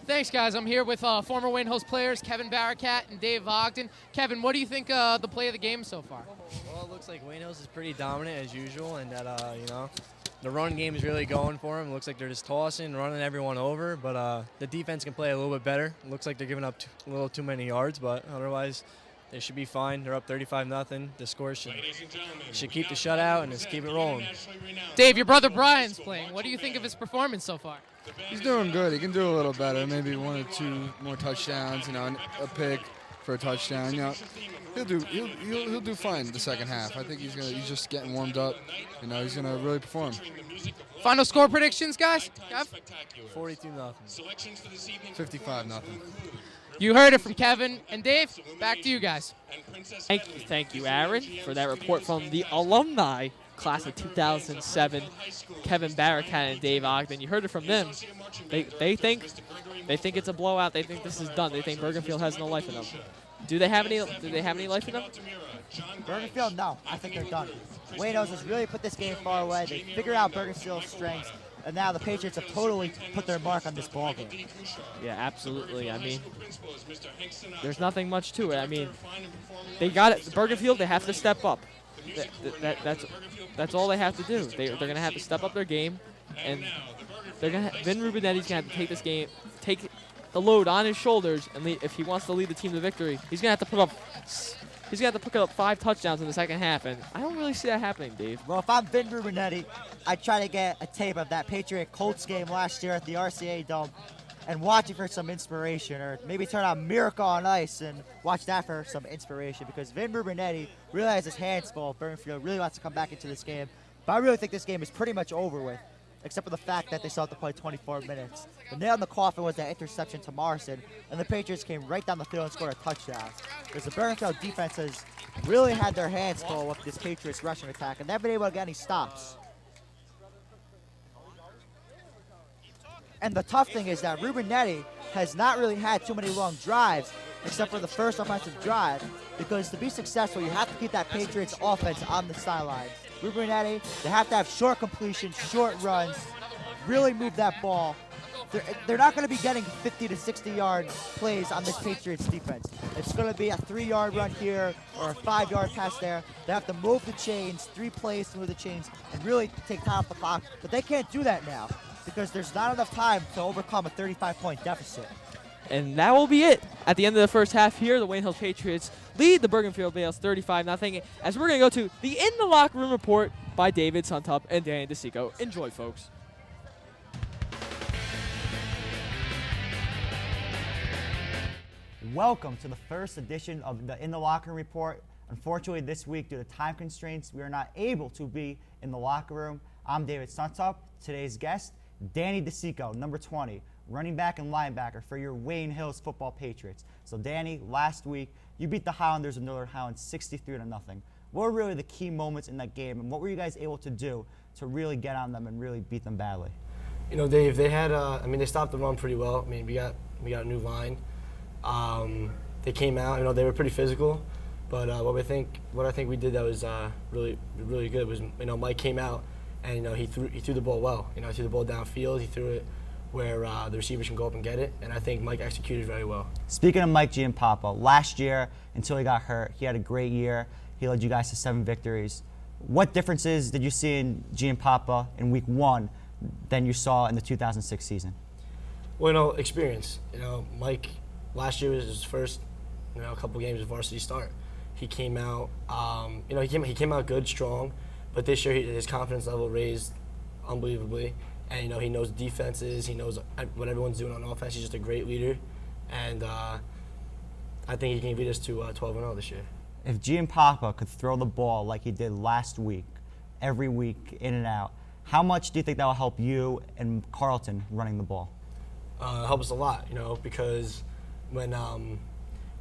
Thanks, guys. I'm here with former Wayne Hills players Kevin Barakat and Dave Ogden. Kevin, what do you think the play of the game so far? Well, it looks like Wayne Hills is pretty dominant as usual, and that the run game is really going for them. It looks like they're just tossing, running everyone over, but the defense can play a little bit better. It looks like they're giving up a little too many yards, but otherwise they should be fine. They're up 35-0. The score should keep the shutout and just keep it rolling. Dave, your brother Brian's playing. What do you think of his performance so far? He's doing good. He can do a little better. Maybe 1 or 2 more touchdowns. A pick for a touchdown. He'll do fine the second half. I think he's just getting warmed up. He's gonna really perform. Final score predictions, guys? 42-0. 55-0. You heard it from Kevin and Dave. Back to you guys. Thank you, Aaron, for that report from the alumni class of 2007, Kevin Barakat and Dave Ogden. You heard it from them. They think it's a blowout. They think this is done. They think Bergenfield has no life in them. Do they have any life in them? Bergenfield, no. I think they're done. Wayne Hills has really put this game far away. They figured out Bergenfield's strengths. and now the Patriots have totally put their mark on this ball game. Yeah, absolutely. I mean, there's nothing much to it. I mean, they got it. Bergenfield, they have to step up. That's all they have to do. They're going to have to step up their game, and Vin Rubinetti's going to have to take this game, take the load on his shoulders, and if he wants to lead the team to victory, he's going to have to put up 5 touchdowns in the second half, and I don't really see that happening, Dave. Well, if I'm Vin Rubinetti, I'd try to get a tape of that Patriot-Colts game last year at the RCA Dome and watch it for some inspiration, or maybe turn on Miracle on Ice and watch that for some inspiration, because Vin Rubinetti really has his hands full. Bergenfield really wants to come back into this game, but I really think this game is pretty much over with, except for the fact that they still have to play 24 minutes. The nail in the coffin was that interception to Morrison, and the Patriots came right down the field and scored a touchdown. Because the Bergenfield defense has really had their hands full with this Patriots rushing attack, and they haven't been able to get any stops. And the tough thing is that Rubinetti has not really had too many long drives, except for the first offensive drive, because to be successful, you have to keep that Patriots offense on the sideline. Rubinetti, they have to have short completions, short runs, really move that ball. They're not going to be getting 50 to 60-yard plays on this Patriots defense. It's going to be a 3-yard run here or a 5-yard pass there. They have to move the chains, 3 plays to move the chains, and really take time off the clock. But they can't do that now because there's not enough time to overcome a 35-point deficit. And that will be it. At the end of the first half here, the Wayne Hills Patriots lead the Bergenfield Vales 35-0. As we're going to go to the In the Locker Room report by David Suntup and Danny DeSico. Enjoy, folks. Welcome to the first edition of the In the Locker Room report. Unfortunately, this week, due to time constraints, we are not able to be in the locker room. I'm David Suntup. Today's guest, Danny DeSico, number 20, running back and linebacker for your Wayne Hills football Patriots. So, Danny, last week, you beat the Highlanders of Northern Highlands 63-0. What were really the key moments in that game, and what were you guys able to do to really get on them and really beat them badly? You know, Dave, they had, they stopped the run pretty well. I mean, we got a new line. They came out, you know, they were pretty physical, but what I think we did that was really good was, you know, Mike came out and, you know, he threw the ball well. You know, he threw the ball downfield, he threw it where the receivers can go up and get it, and I think Mike executed very well. Speaking of Mike Giampapa, last year, until he got hurt, he had a great year. He led you guys to 7 victories. What differences did you see in Giampapa in week 1 than you saw in the 2006 season? Well, you know, experience. You know, Mike, last year was his first, you know, couple games of varsity start. He came out, you know, he came out good, strong, but this year his confidence level raised unbelievably. And, you know, he knows defenses, he knows what everyone's doing on offense. He's just a great leader, and I think he can lead us to 12-0 this year. If Giampapa could throw the ball like he did last week, every week, in and out, how much do you think that will help you and Carlton running the ball? It helps us a lot, you know, because when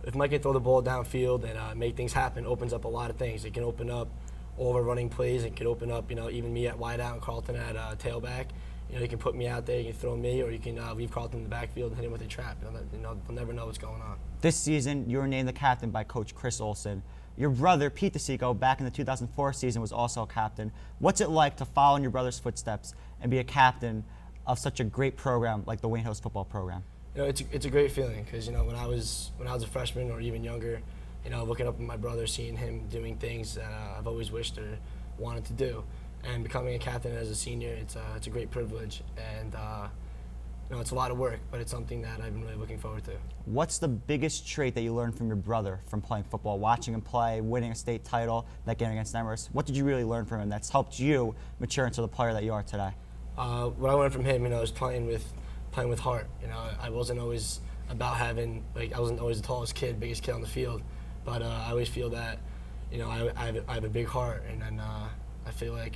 if Mike can throw the ball downfield and make things happen, it opens up a lot of things. It can open up all of our running plays. It can open up, you know, even me at wideout and Carlton at tailback. You know, you can put me out there, you can throw me, or you can leave Carlton in the backfield and hit him with a trap. You know, they'll never know what's going on. This season, you were named the captain by Coach Chris Olson. Your brother, Pete DeSico, back in the 2004 season, was also a captain. What's it like to follow in your brother's footsteps and be a captain of such a great program like the Wayne Hills football program? You know, it's a great feeling because, you know, when I was a freshman or even younger, you know, looking up at my brother, seeing him doing things that I've always wished or wanted to do, and becoming a captain as a senior, it's a great privilege, and you know, it's a lot of work, but it's something that I've been really looking forward to. What's the biggest trait that you learned from your brother from playing football, watching him play, winning a state title, that game against Emirates? What did you really learn from him that's helped you mature into the player that you are today? What I learned from him, you know, is playing with heart. You know, I wasn't always about having, like, I wasn't always the tallest kid, biggest kid on the field, but I always feel that, you know, I have a big heart, and then I feel like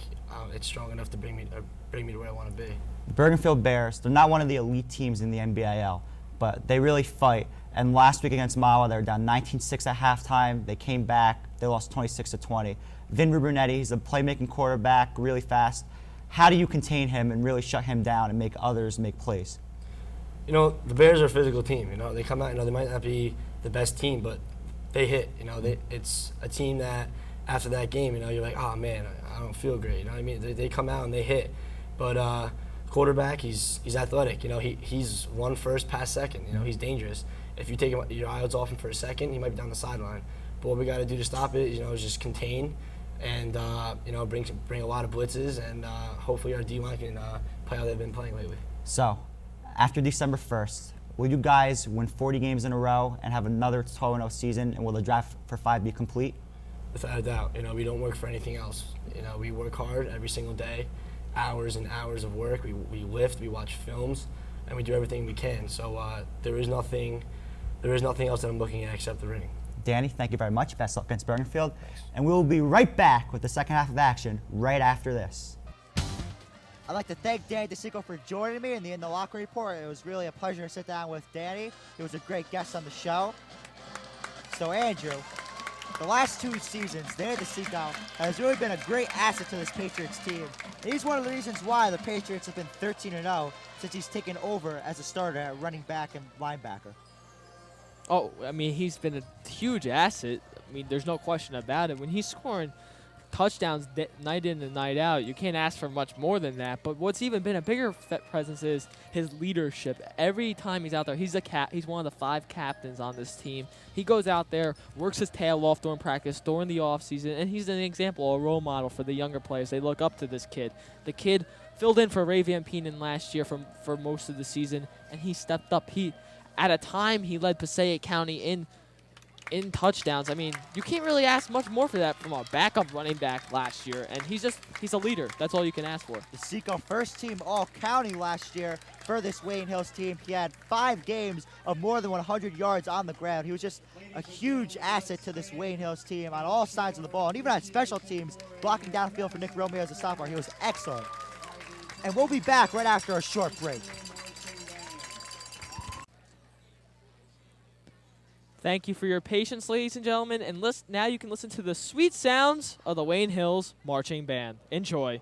it's strong enough to bring me to where I want to be. The Bergenfield Bears, they're not one of the elite teams in the NBIL, but they really fight. And last week against Mawa, they were down 19-6 at halftime. They came back. They lost 26-20. Vin Rubinetti, he's a playmaking quarterback, really fast. How do you contain him and really shut him down and make others make plays? You know, the Bears are a physical team. You know, they come out, you know, they might not be the best team, but they hit. You know, it's a team that after that game, you know, you're like, oh man, I don't feel great. You know what I mean? They come out and they hit. But quarterback. He's athletic. You know, he's run first, pass second. You know, he's dangerous. If you take your eyes off him for a second, he might be down the sideline. But what we got to do to stop it, you know, is just contain and you know, bring a lot of blitzes, and hopefully our D-line can play how they've been playing lately. So, after December 1st, will you guys win 40 games in a row and have another 12-0 season, and will the draft for 5 be complete? Without a doubt. You know, we don't work for anything else. You know, we work hard every single day, hours and hours of work. We lift, we watch films, and we do everything we can. So there is nothing else that I'm looking at except the ring. Danny, thank you very much. Best luck against Bergenfield. And we will be right back with the second half of action right after this. I'd like to thank Danny DeSico for joining me in the Locker Report. It was really a pleasure to sit down with Danny. He was a great guest on the show. So, Andrew, the last 2 seasons, Danny DeSico has really been a great asset to this Patriots team. And he's one of the reasons why the Patriots have been 13-0 since he's taken over as a starter at running back and linebacker. Oh, I mean, he's been a huge asset. I mean, there's no question about it. When he's scoring touchdowns night in and night out, you can't ask for much more than that. But what's even been a bigger presence is his leadership. Every time he's out there, he's one of the 5 captains on this team. He goes out there, works his tail off during practice, during the offseason, and he's an example, a role model for the younger players. They look up to this kid. The kid filled in for Ray Van Peenan last year for most of the season, and he stepped up. At a time, he led Passaic County in touchdowns. I mean, you can't really ask much more for that from a backup running back last year, and he's a leader. That's all you can ask for. DeSico first team All-County last year for this Wayne Hills team. He had 5 games of more than 100 yards on the ground. He was just a huge asset to this Wayne Hills team on all sides of the ball, and even on special teams, blocking downfield for Nick Romeo as a sophomore. He was excellent. And we'll be back right after a short break. Thank you for your patience, ladies and gentlemen. And now you can listen to the sweet sounds of the Wayne Hills Marching Band. Enjoy.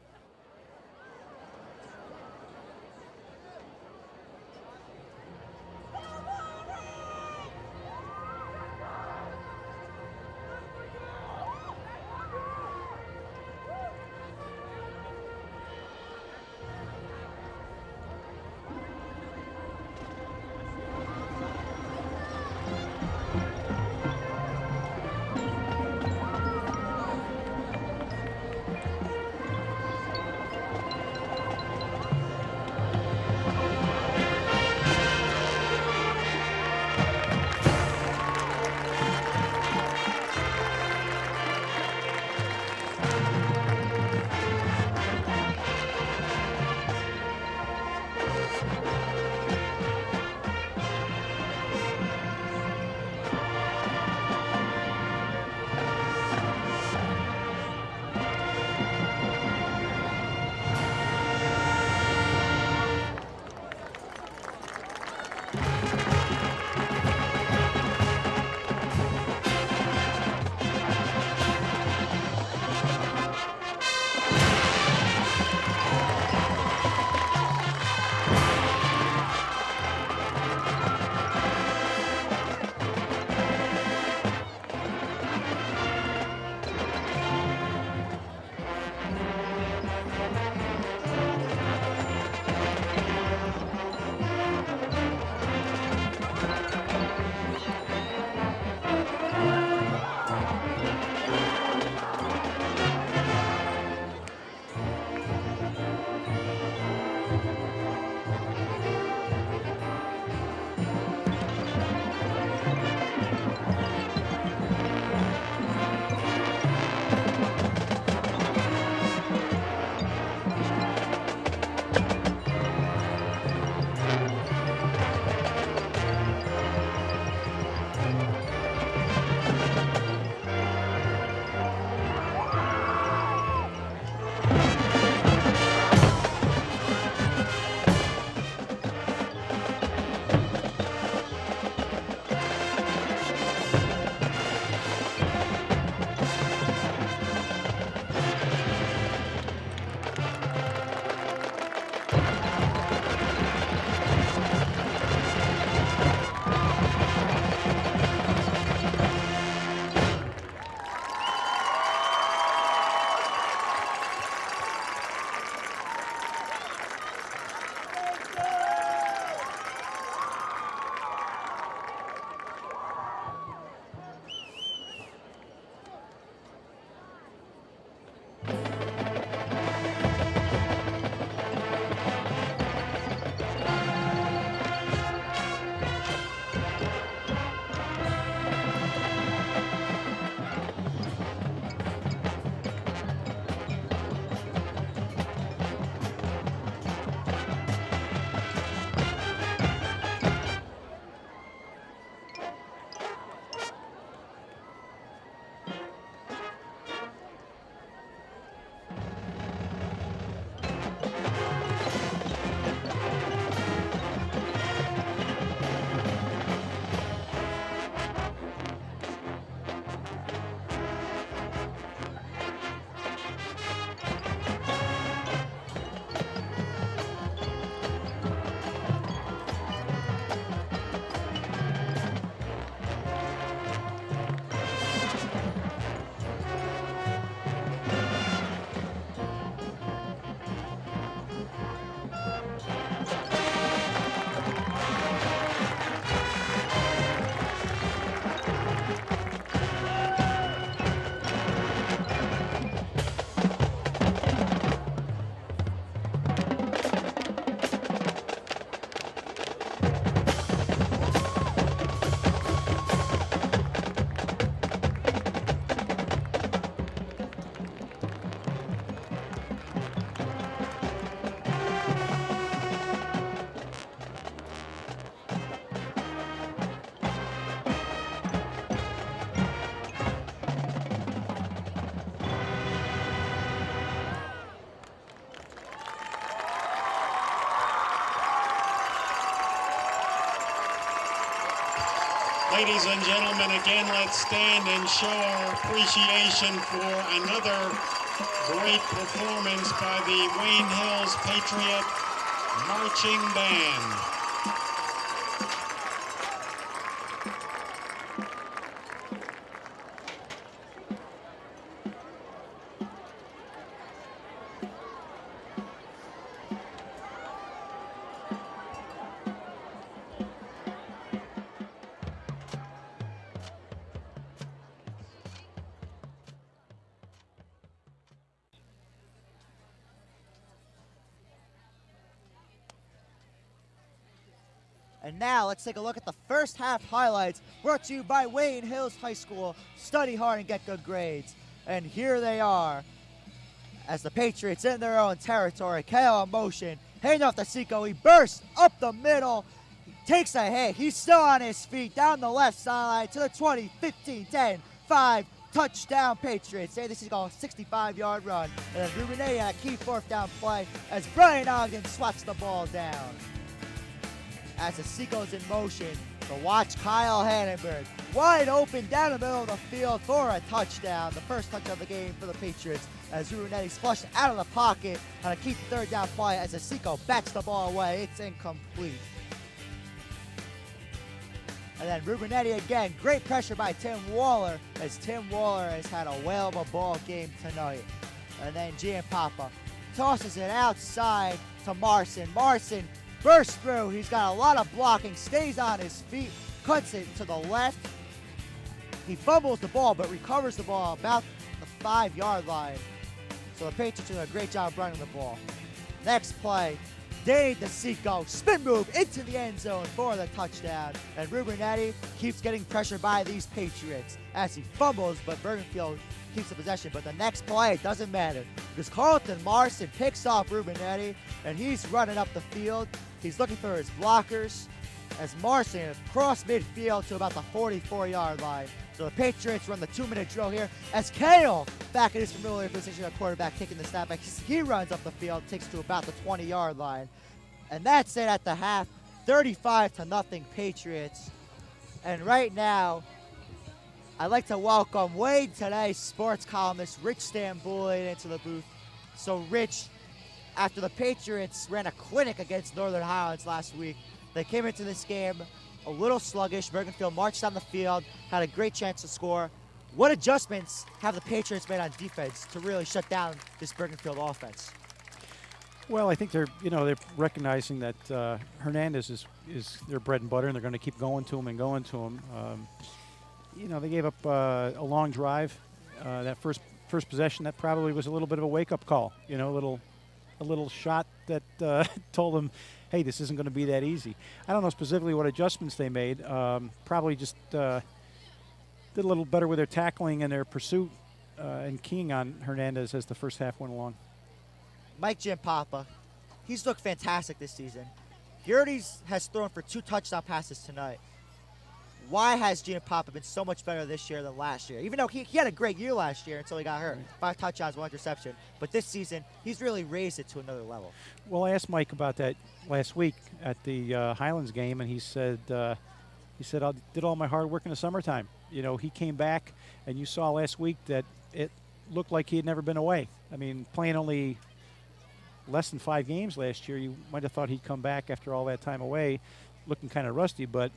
Ladies and gentlemen, again, let's stand and show our appreciation for another great performance by the Wayne Hills Patriot Marching Band. And now let's take a look at the first half highlights brought to you by Wayne Hills High School. Study hard and get good grades. And here they are as the Patriots in their own territory. Gayo in motion, hand off to Seco. He bursts up the middle. He takes a hit. He's still on his feet down the left sideline to the 20, 15, 10, 5. Touchdown Patriots. Say this is going a 65-yard run. And then Rubenay on a key fourth down play as Brian Ogden swats the ball down. As the Seaco's in motion to watch Kyle Hannenberg wide open down the middle of the field for a touchdown. The first touchdown of the game for the Patriots as Rubenetti's flushed out of the pocket on a key third down play as the Seco bats the ball away. It's incomplete. And then Rubenetti again, great pressure by Tim Waller as Tim Waller has had a whale of a ball game tonight. And then Giampapa tosses it outside to Marson. Marson bursts through. He's got a lot of blocking, stays on his feet, cuts it to the left. He fumbles the ball, but recovers the ball about the 5-yard line. So the Patriots do a great job running the ball. Next play, Danny DeSico, spin move into the end zone for the touchdown. And Rubenetti keeps getting pressured by these Patriots as he fumbles, but Bergenfield keeps the possession. But the next play, it doesn't matter because Carlton Marson picks off Rubenetti, and he's running up the field. He's looking for his blockers as Marson across midfield to about the 44-yard line. So the Patriots run the 2-minute drill here as Gayo back in his familiar position at quarterback, taking the snap back. He runs up the field, takes to about the 20-yard line. And that's it at the half, 35-0 Patriots. And right now, I'd like to welcome Wade Today's sports columnist Rich Stambouli into the booth. So Rich, after the Patriots ran a clinic against Northern Highlands last week, they came into this game a little sluggish. Bergenfield marched down the field, had a great chance to score. What adjustments have the Patriots made on defense to really shut down this Bergenfield offense? Well, I think they're recognizing that Hernandez is their bread and butter, and they're going to keep going to him and going to him. They gave up a long drive. That first possession, that probably was a little bit of a wake-up call. A little shot that told them, hey, this isn't going to be that easy. I don't know specifically what adjustments they made. Probably just did a little better with their tackling and their pursuit and keying on Hernandez as the first half went along. Mike Giampapa, he's looked fantastic this season. He already has thrown for 2 touchdown passes tonight. Why has Giampapa been so much better this year than last year? Even though he had a great year last year until he got hurt. 5 touchdowns, 1 interception. But this season, he's really raised it to another level. Well, I asked Mike about that last week at the Highlands game, and he said, I did all my hard work in the summertime. He came back, and you saw last week that it looked like he had never been away. I mean, playing only less than 5 games last year, you might have thought he'd come back after all that time away, looking kind of rusty, but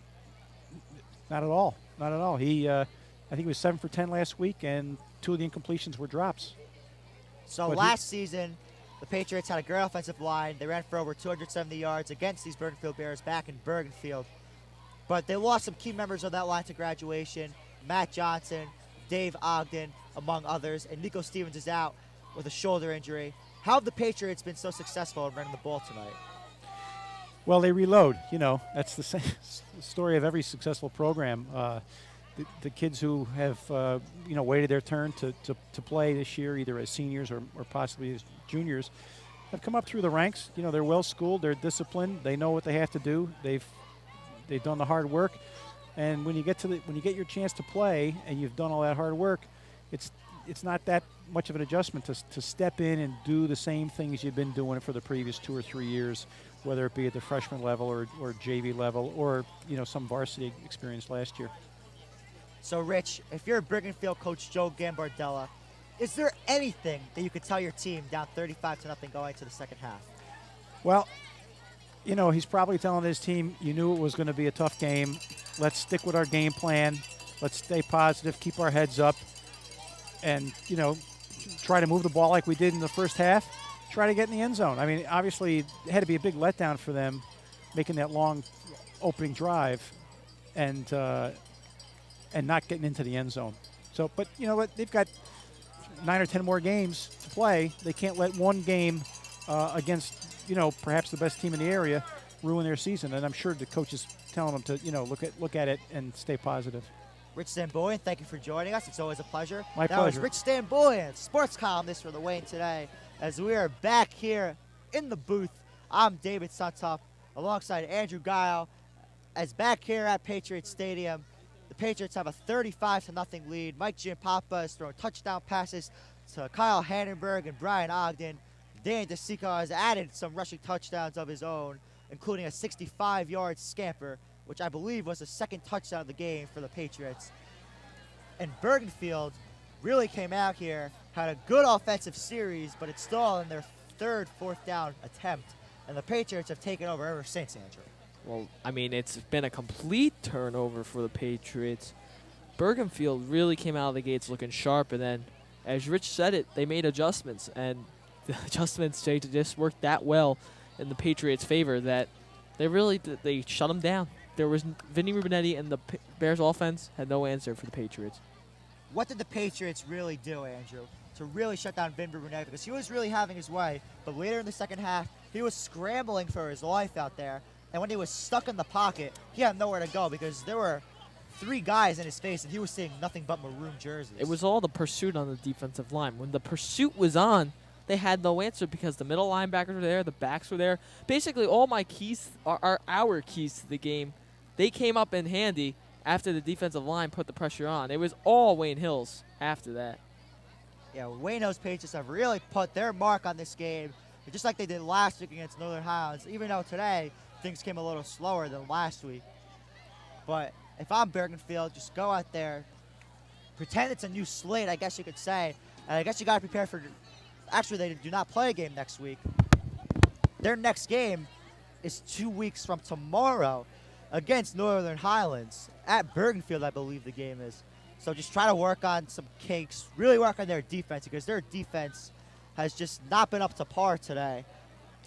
not at all. Not at all. I think he was 7 for 10 last week, and 2 of the incompletions were drops. So last season, the Patriots had a great offensive line. They ran for over 270 yards against these Bergenfield Bears back in Bergenfield. But they lost some key members of that line to graduation. Matt Johnson, Dave Ogden, among others. And Nico Stevens is out with a shoulder injury. How have the Patriots been so successful in running the ball tonight? Well, they reload. That's the story of every successful program. The kids who have waited their turn to play this year, either as seniors or possibly as juniors, have come up through the ranks. They're well schooled, they're disciplined, they know what they have to do. They've done the hard work, and when you get your chance to play and you've done all that hard work, it's not that much of an adjustment to step in and do the same things you've been doing for the previous 2 or 3 years, whether it be at the freshman level or JV level or some varsity experience last year. So, Rich, if you're Bergenfield coach Joe Gambardella, is there anything that you could tell your team down 35-0 going to the second half? Well, you know, he's probably telling his team, you knew it was going to be a tough game. Let's stick with our game plan. Let's stay positive, keep our heads up, and, you know, try to move the ball like we did in the first half. Try to get in the end zone. I mean, obviously, it had to be a big letdown for them making that long opening drive and not getting into the end zone. So, but you know what? They've got 9 or 10 more games to play. They can't let one game against, you know, perhaps the best team in the area ruin their season. And I'm sure the coach is telling them to, you know, look at it and stay positive. Rich Stamboyan, thank you for joining us. It's always a pleasure. My that pleasure. was Rich Stamboyan, sports columnist for the Wayne Today. As we are back here in the booth, I'm David Suntup alongside Andrew Gayo. As back here at Patriots Stadium, the Patriots have a 35-0 lead. Mike Giampapa is throwing touchdown passes to Kyle Hannenberg and Brian Ogden. Dan DeSica has added some rushing touchdowns of his own, including a 65-yard scamper, which I believe was the second touchdown of the game for the Patriots. And Bergenfield really came out here, had a good offensive series, but it's still in their third fourth down attempt. And the Patriots have taken over ever since, Andrew. Well, I mean, it's been a complete turnover for the Patriots. Bergenfield really came out of the gates looking sharp, and then, as Rich said it, they made adjustments, and the adjustments just worked that well in the Patriots' favor that they shut them down. There was Vinny Rubinetti and the Bears offense had no answer for the Patriots. What did the Patriots really do, Andrew, to really shut down Vin Rubinetti? Because he was really having his way, but later in the second half, he was scrambling for his life out there. And when he was stuck in the pocket, he had nowhere to go because there were 3 guys in his face, and he was seeing nothing but maroon jerseys. It was all the pursuit on the defensive line. When the pursuit was on, they had no answer because the middle linebackers were there, the backs were there. Basically, all my keys are our keys to the game. They came up in handy after the defensive line put the pressure on. It was all Wayne Hills after that. Yeah, Wayne Hills Patriots have really put their mark on this game, just like they did last week against Northern Highlands, even though today things came a little slower than last week. But if I'm Bergenfield, just go out there, pretend it's a new slate, I guess you could say, and I guess you got to prepare for – actually, they do not play a game next week. Their next game is 2 weeks from tomorrow against Northern Highlands at Bergenfield, I believe the game is. So just try to work on some kinks, really work on their defense because their defense has just not been up to par today,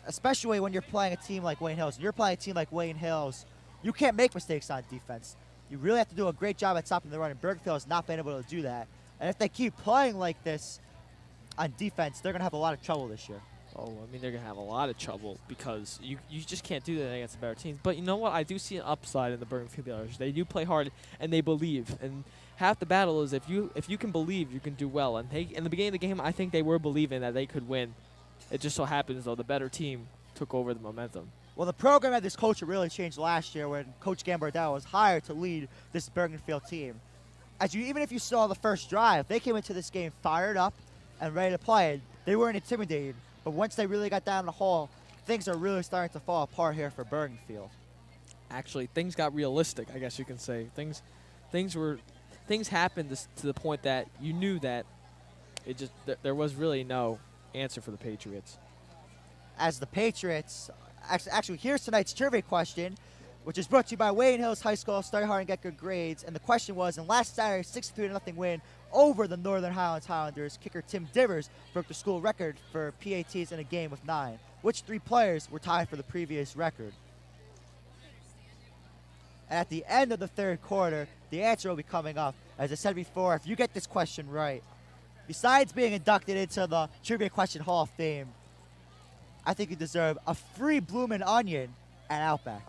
especially when you're playing a team like Wayne Hills. When you're playing a team like Wayne Hills, you can't make mistakes on defense. You really have to do a great job at stopping the run, and Bergenfield has not been able to do that. And if they keep playing like this on defense, they're going to have a lot of trouble this year. Oh, I mean, they're going to have a lot of trouble because you just can't do that against the better teams. But you know what? I do see an upside in the Bergenfield Bears. They do play hard, and they believe. And half the battle is if you can believe, you can do well. And in the beginning of the game, I think they were believing that they could win. It just so happens, though, the better team took over the momentum. Well, the program had this culture really changed last year when Coach Gambardella was hired to lead this Bergenfield team. Even if you saw the first drive, they came into this game fired up and ready to play. They weren't intimidated. But once they really got down the hall, things are really starting to fall apart here for Bergenfield. Actually, things got realistic, I guess you can say. Things happened to the point that you knew that there was really no answer for the Patriots. As the Patriots, actually, here's tonight's trivia question, which is brought to you by Wayne Hills High School. Study hard and get good grades. And the question was, in last Saturday's 63-0 win over the Northern Highlands Highlanders, kicker Tim Divers broke the school record for PATs in a game with 9. Which 3 players were tied for the previous record? And at the end of the third quarter, the answer will be coming up. As I said before, if you get this question right, besides being inducted into the Trivia Question Hall of Fame, I think you deserve a free bloomin' onion at Outback.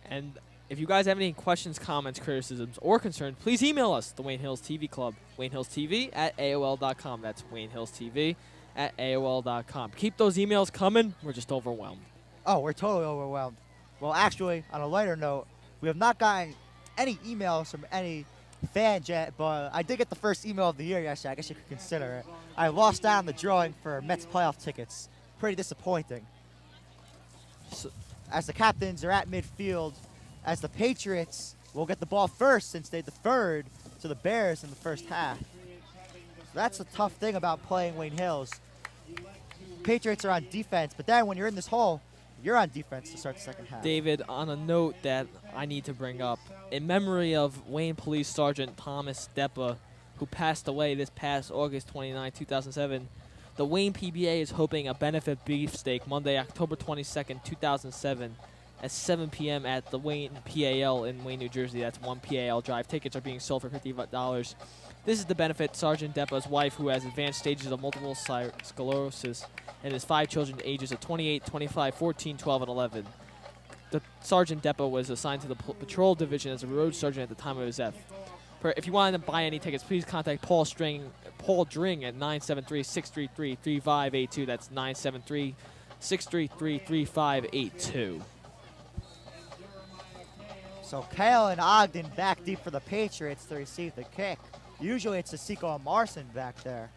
And if you guys have any questions, comments, criticisms, or concerns, please email us, the Wayne Hills TV Club, WayneHillsTV@AOL.com. That's WayneHillsTV@AOL.com. Keep those emails coming. We're just overwhelmed. Oh, we're totally overwhelmed. Well, actually, on a lighter note, we have not gotten any emails from any fans yet, but I did get the first email of the year yesterday. I guess you could consider it. I lost out on the drawing for Mets playoff tickets. Pretty disappointing. As the captains are at midfield, as the Patriots will get the ball first since they deferred to the Bears in the first half. So that's the tough thing about playing Wayne Hills. Patriots are on defense, but then when you're in this hole, you're on defense to start the second half. David, on a note that I need to bring up, in memory of Wayne Police Sergeant Thomas Deppa, who passed away this past August 29, 2007, the Wayne PBA is hoping a benefit beefsteak Monday, October 22nd, 2007 at 7 p.m. at the Wayne PAL in Wayne, New Jersey. That's 1 PAL Drive. Tickets are being sold for $50. This is to benefit Sergeant Deppa's wife, who has advanced stages of multiple sclerosis, and his 5 children ages of 28, 25, 14, 12, and 11. The Sergeant Deppa was assigned to the patrol division as a road sergeant at the time of his death. If you want to buy any tickets, please contact Paul Dring at 973-633-3582. That's 973-633-3582. So Kale and Ogden back deep for the Patriots to receive the kick. Usually it's Asiko and Marson back there.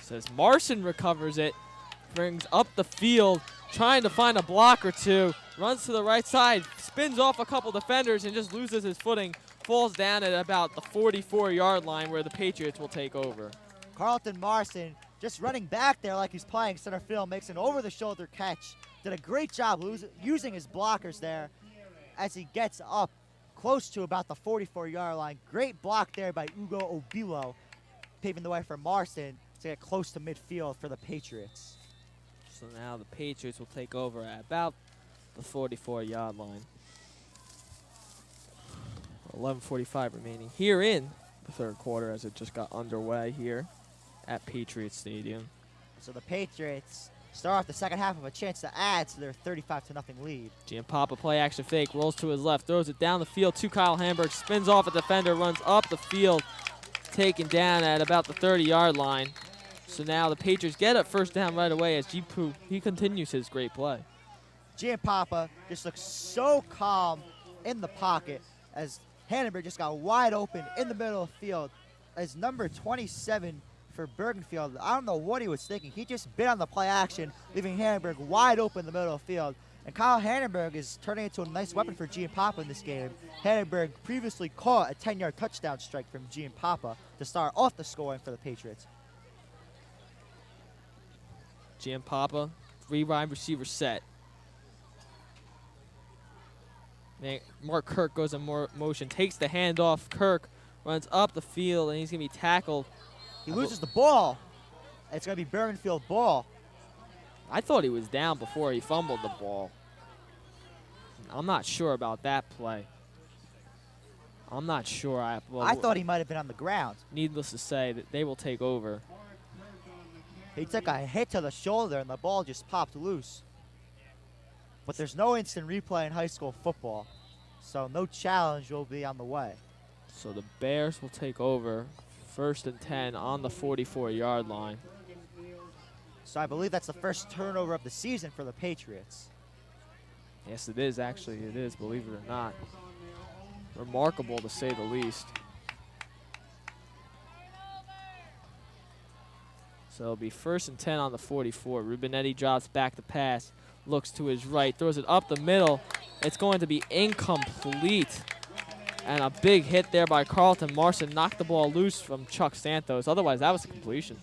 Says Marson recovers it, brings up the field, trying to find a block or two, runs to the right side, spins off a couple defenders and just loses his footing, falls down at about the 44-yard line where the Patriots will take over. Carlton Marson just running back there like he's playing center field, makes an over-the-shoulder catch. Did a great job using his blockers there as he gets up close to about the 44-yard line. Great block there by Ugo Obilo, paving the way for Marson to get close to midfield for the Patriots. So now the Patriots will take over at about the 44-yard line. 11:45 remaining here in the third quarter as it just got underway here at Patriot Stadium. So the Patriots start off the second half with a chance to add to their 35-0 lead. Giampapa play action fake, rolls to his left, throws it down the field to Kyle Hamburg, spins off a defender, runs up the field, taken down at about the 30-yard line. So now the Patriots get a first down right away as Jipu, he continues his great play. Giampapa just looks so calm in the pocket as Hannenberg just got wide open in the middle of the field as number 27 for Bergenfield. I don't know what he was thinking. He just bit on the play action, leaving Hannenberg wide open in the middle of the field. And Kyle Hannenberg is turning into a nice weapon for Giampapa in this game. Hannenberg previously caught a 10-yard touchdown strike from Giampapa to start off the scoring for the Patriots. Giampapa, 3 wide receiver set. Mark Kirk goes in motion, takes the handoff. Kirk runs up the field, and he's going to be tackled. He loses the ball. It's going to be Bergenfield ball. I thought he was down before he fumbled the ball. I'm not sure about that play. I'm not sure. I thought he might have been on the ground. Needless to say, that they will take over. He took a hit to the shoulder, and the ball just popped loose. But there's no instant replay in high school football, so no challenge will be on the way. So the Bears will take over, 1st and 10 on the 44-yard line. So I believe that's the first turnover of the season for the Patriots. Yes, it is, actually. It is, believe it or not. Remarkable, to say the least. So it'll be 1st and 10 on the 44. Rubinetti drops back the pass, looks to his right, throws it up the middle. It's going to be incomplete. And a big hit there by Carlton Marson knocked the ball loose from Chuck Santos. Otherwise, that was a completion.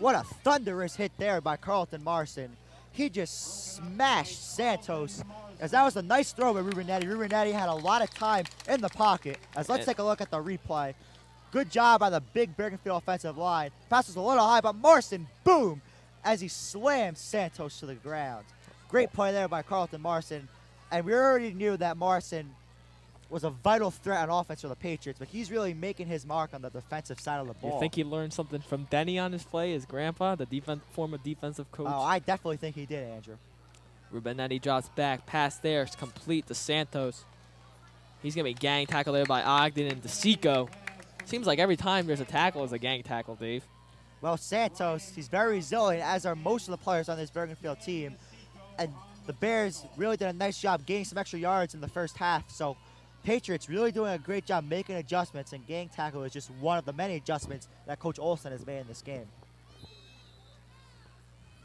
What a thunderous hit there by Carlton Marson. He just smashed Santos, as that was a nice throw by Rubinetti. Rubinetti had a lot of time in the pocket. As let's take a look at the replay. Good job by the big Bergenfield offensive line. Pass was a little high, but Marson, boom, as he slammed Santos to the ground. Great play there by Carlton Marson. And we already knew that Marson was a vital threat on offense for the Patriots, but he's really making his mark on the defensive side of the ball. You think he learned something from Denny on his play, his grandpa, the former defensive coach? Oh, I definitely think he did, Andrew. Rubinetti drops back. Pass there. It's complete to Santos. He's going to be gang tackled there by Ogden and DeSico. Seems like every time there's a tackle is a gang tackle, Dave. Well, Santos, he's very resilient, as are most of the players on this Bergenfield team. And the Bears really did a nice job gaining some extra yards in the first half. So Patriots really doing a great job making adjustments, and gang tackle is just one of the many adjustments that Coach Olson has made in this game.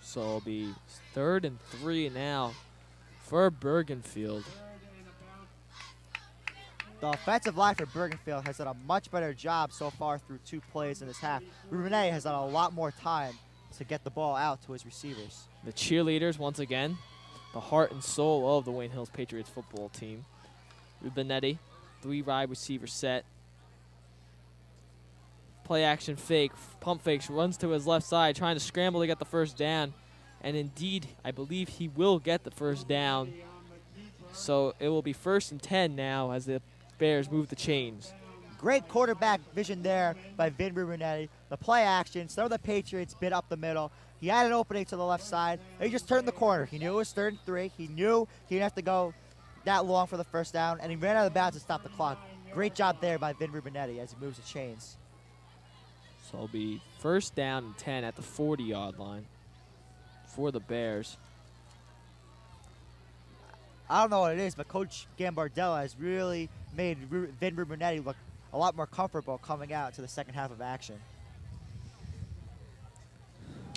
So it'll be 3rd and 3 now for Bergenfield. The offensive line for Bergenfield has done a much better job so far through 2 plays in this half. Rubenetti has done a lot more time to get the ball out to his receivers. The cheerleaders, once again, the heart and soul of the Wayne Hills Patriots football team. Rubenetti, 3 wide receiver set. Play action fake, pump fakes, runs to his left side, trying to scramble to get the first down. And indeed, I believe he will get the first down. So it will be 1st and 10 now as the Bears move the chains. Great quarterback vision there by Vin Rubenetti. The play action, some of the Patriots bit up the middle. He had an opening to the left side, and he just turned the corner. He knew it was 3rd and 3. He knew he didn't have to go that long for the first down, and he ran out of bounds to stop the clock. Great job there by Vin Rubenetti as he moves the chains. So it'll be 1st down and 10 at the 40-yard line for the Bears. I don't know what it is, but Coach Gambardella has really made Vin Rubenetti look a lot more comfortable coming out to the second half of action.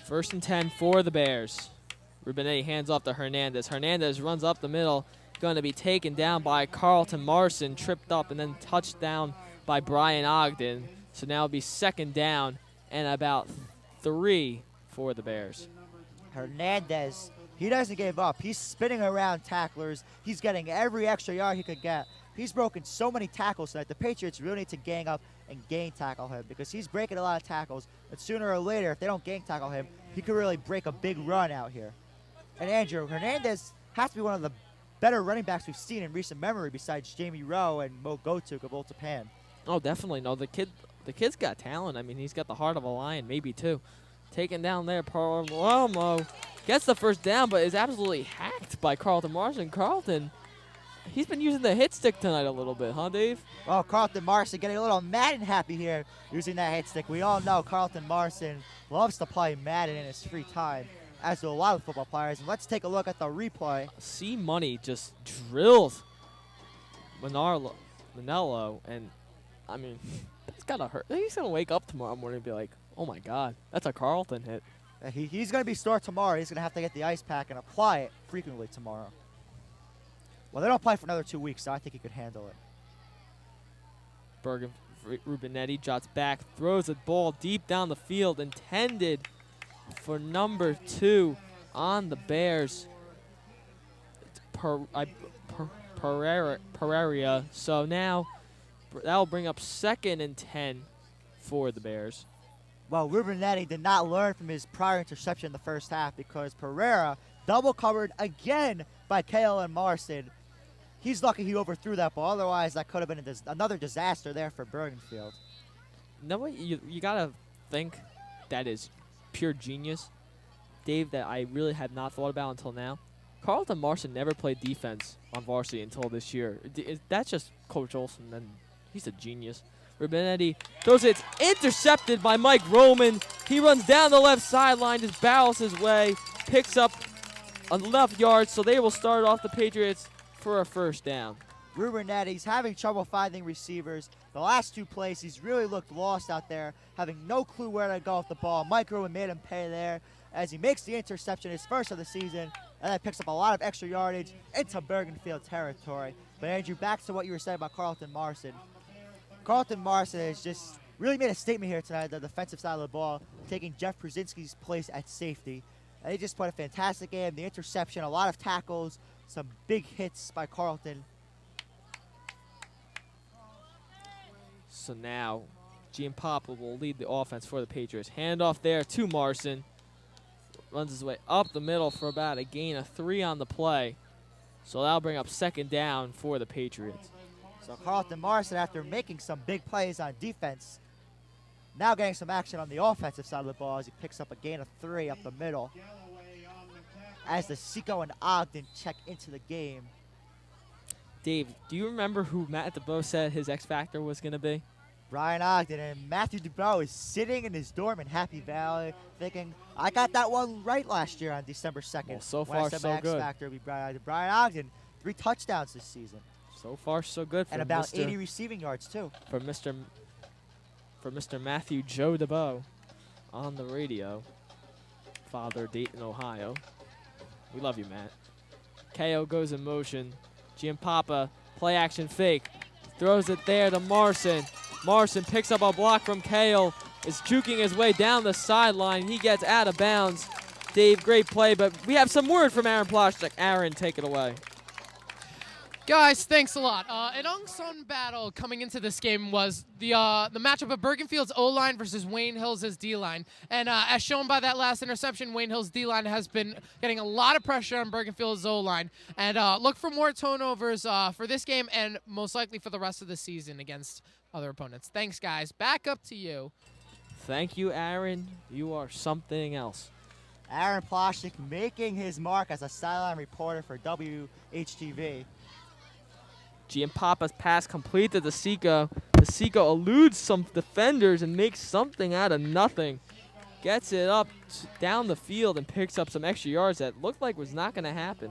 1st and 10 for the Bears. Rubenetti hands off to Hernandez. Hernandez runs up the middle, going to be taken down by Carlton Marson, tripped up and then touched down by Brian Ogden. So now it'll be 2nd down and about 3 for the Bears. Hernandez, he doesn't give up. He's spinning around tacklers. He's getting every extra yard he could get. He's broken so many tackles tonight. The Patriots really need to gang up and gang tackle him because he's breaking a lot of tackles. And sooner or later, if they don't gang tackle him, he could really break a big run out here. And Andrew, Hernandez has to be one of the better running backs we've seen in recent memory besides Jamie Rowe and Mo Gotuk of Old Japan. Oh, definitely. No, the kid's got talent. I mean, he's got the heart of a lion, maybe two. Taken down there, Palomo gets the first down, but is absolutely hacked by Carlton Marson. Carlton, he's been using the hit stick tonight a little bit, huh, Dave? Well, Carlton Marson getting a little Madden happy here using that hit stick. We all know Carlton Marson loves to play Madden in his free time, as do a lot of football players. And let's take a look at the replay. C Money just drilled Manello, and I mean, that's gotta hurt. He's gonna wake up tomorrow morning and be like, oh my God, that's a Carlton hit. He's going to be sore tomorrow. He's going to have to get the ice pack and apply it frequently tomorrow. Well, they don't play for another 2 weeks, so I think he could handle it. Rubenetti jots back, throws the ball deep down the field, intended for number 2 on the Bears. Pereira. So now that'll bring up 2nd and 10 for the Bears. Well, Rubenetti did not learn from his prior interception in the first half because Pereira double covered again by Gayo and Marson. He's lucky he overthrew that ball. Otherwise, that could have been another disaster there for Bergenfield. No way, you gotta think that is pure genius, Dave, that I really had not thought about until now. Carlton Marson never played defense on varsity until this year. That's just Coach Olson, and he's a genius. Rubenetti throws it. It's intercepted by Mike Roman. He runs down the left sideline, just barrels his way, picks up enough yards, so they will start off the Patriots for a 1st down. Rubinetti's having trouble finding receivers. The last 2 plays, he's really looked lost out there, having no clue where to go with the ball. Mike Roman made him pay there as he makes the interception, his first of the season, and then picks up a lot of extra yardage into Bergenfield territory. But Andrew, back to what you were saying about Carlton Marson. Carlton Marson has just really made a statement here tonight, the defensive side of the ball, taking Jeff Brzezinski's place at safety. And he just played a fantastic game. The interception, a lot of tackles, some big hits by Carlton. So now, Giampapa will lead the offense for the Patriots. Handoff there to Marson. Runs his way up the middle for about a gain of 3 on the play. So that'll bring up 2nd down for the Patriots. So Carlton Marson, after making some big plays on defense, now getting some action on the offensive side of the ball as he picks up a gain of 3 up the middle. As the Seco and Ogden check into the game. Dave, do you remember who Matt DeBow said his X Factor was going to be? Brian Ogden, and Matthew DeBow is sitting in his dorm in Happy Valley thinking, I got that one right last year on December 2nd. Well, so when far, I said so my X good. Factor would be Brian Ogden. Brian Ogden, 3 touchdowns this season. So far, so good. And about 80 receiving yards, too. For Mr. Matthew Joe DeBow on the radio. Father, Dayton, Ohio. We love you, Matt. Gayo goes in motion. Giampapa, play action fake. Throws it there to Marson. Marson picks up a block from Kale. Is juking his way down the sideline. He gets out of bounds. Dave, great play, but we have some word from Aaron Ploshnick. Aaron, take it away. Guys, thanks a lot. An unsung battle coming into this game was the matchup of Bergenfield's O-line versus Wayne Hills' D-line. And as shown by that last interception, Wayne Hills' D-line has been getting a lot of pressure on Bergenfield's O-line. And look for more turnovers for this game and most likely for the rest of the season against other opponents. Thanks, guys. Back up to you. Thank you, Aaron. You are something else. Aaron Ploshnick making his mark as a sideline reporter for WHTV. Giampapa's pass complete to DeSico. DeSico eludes some defenders and makes something out of nothing. Gets it up down the field and picks up some extra yards that looked like was not going to happen.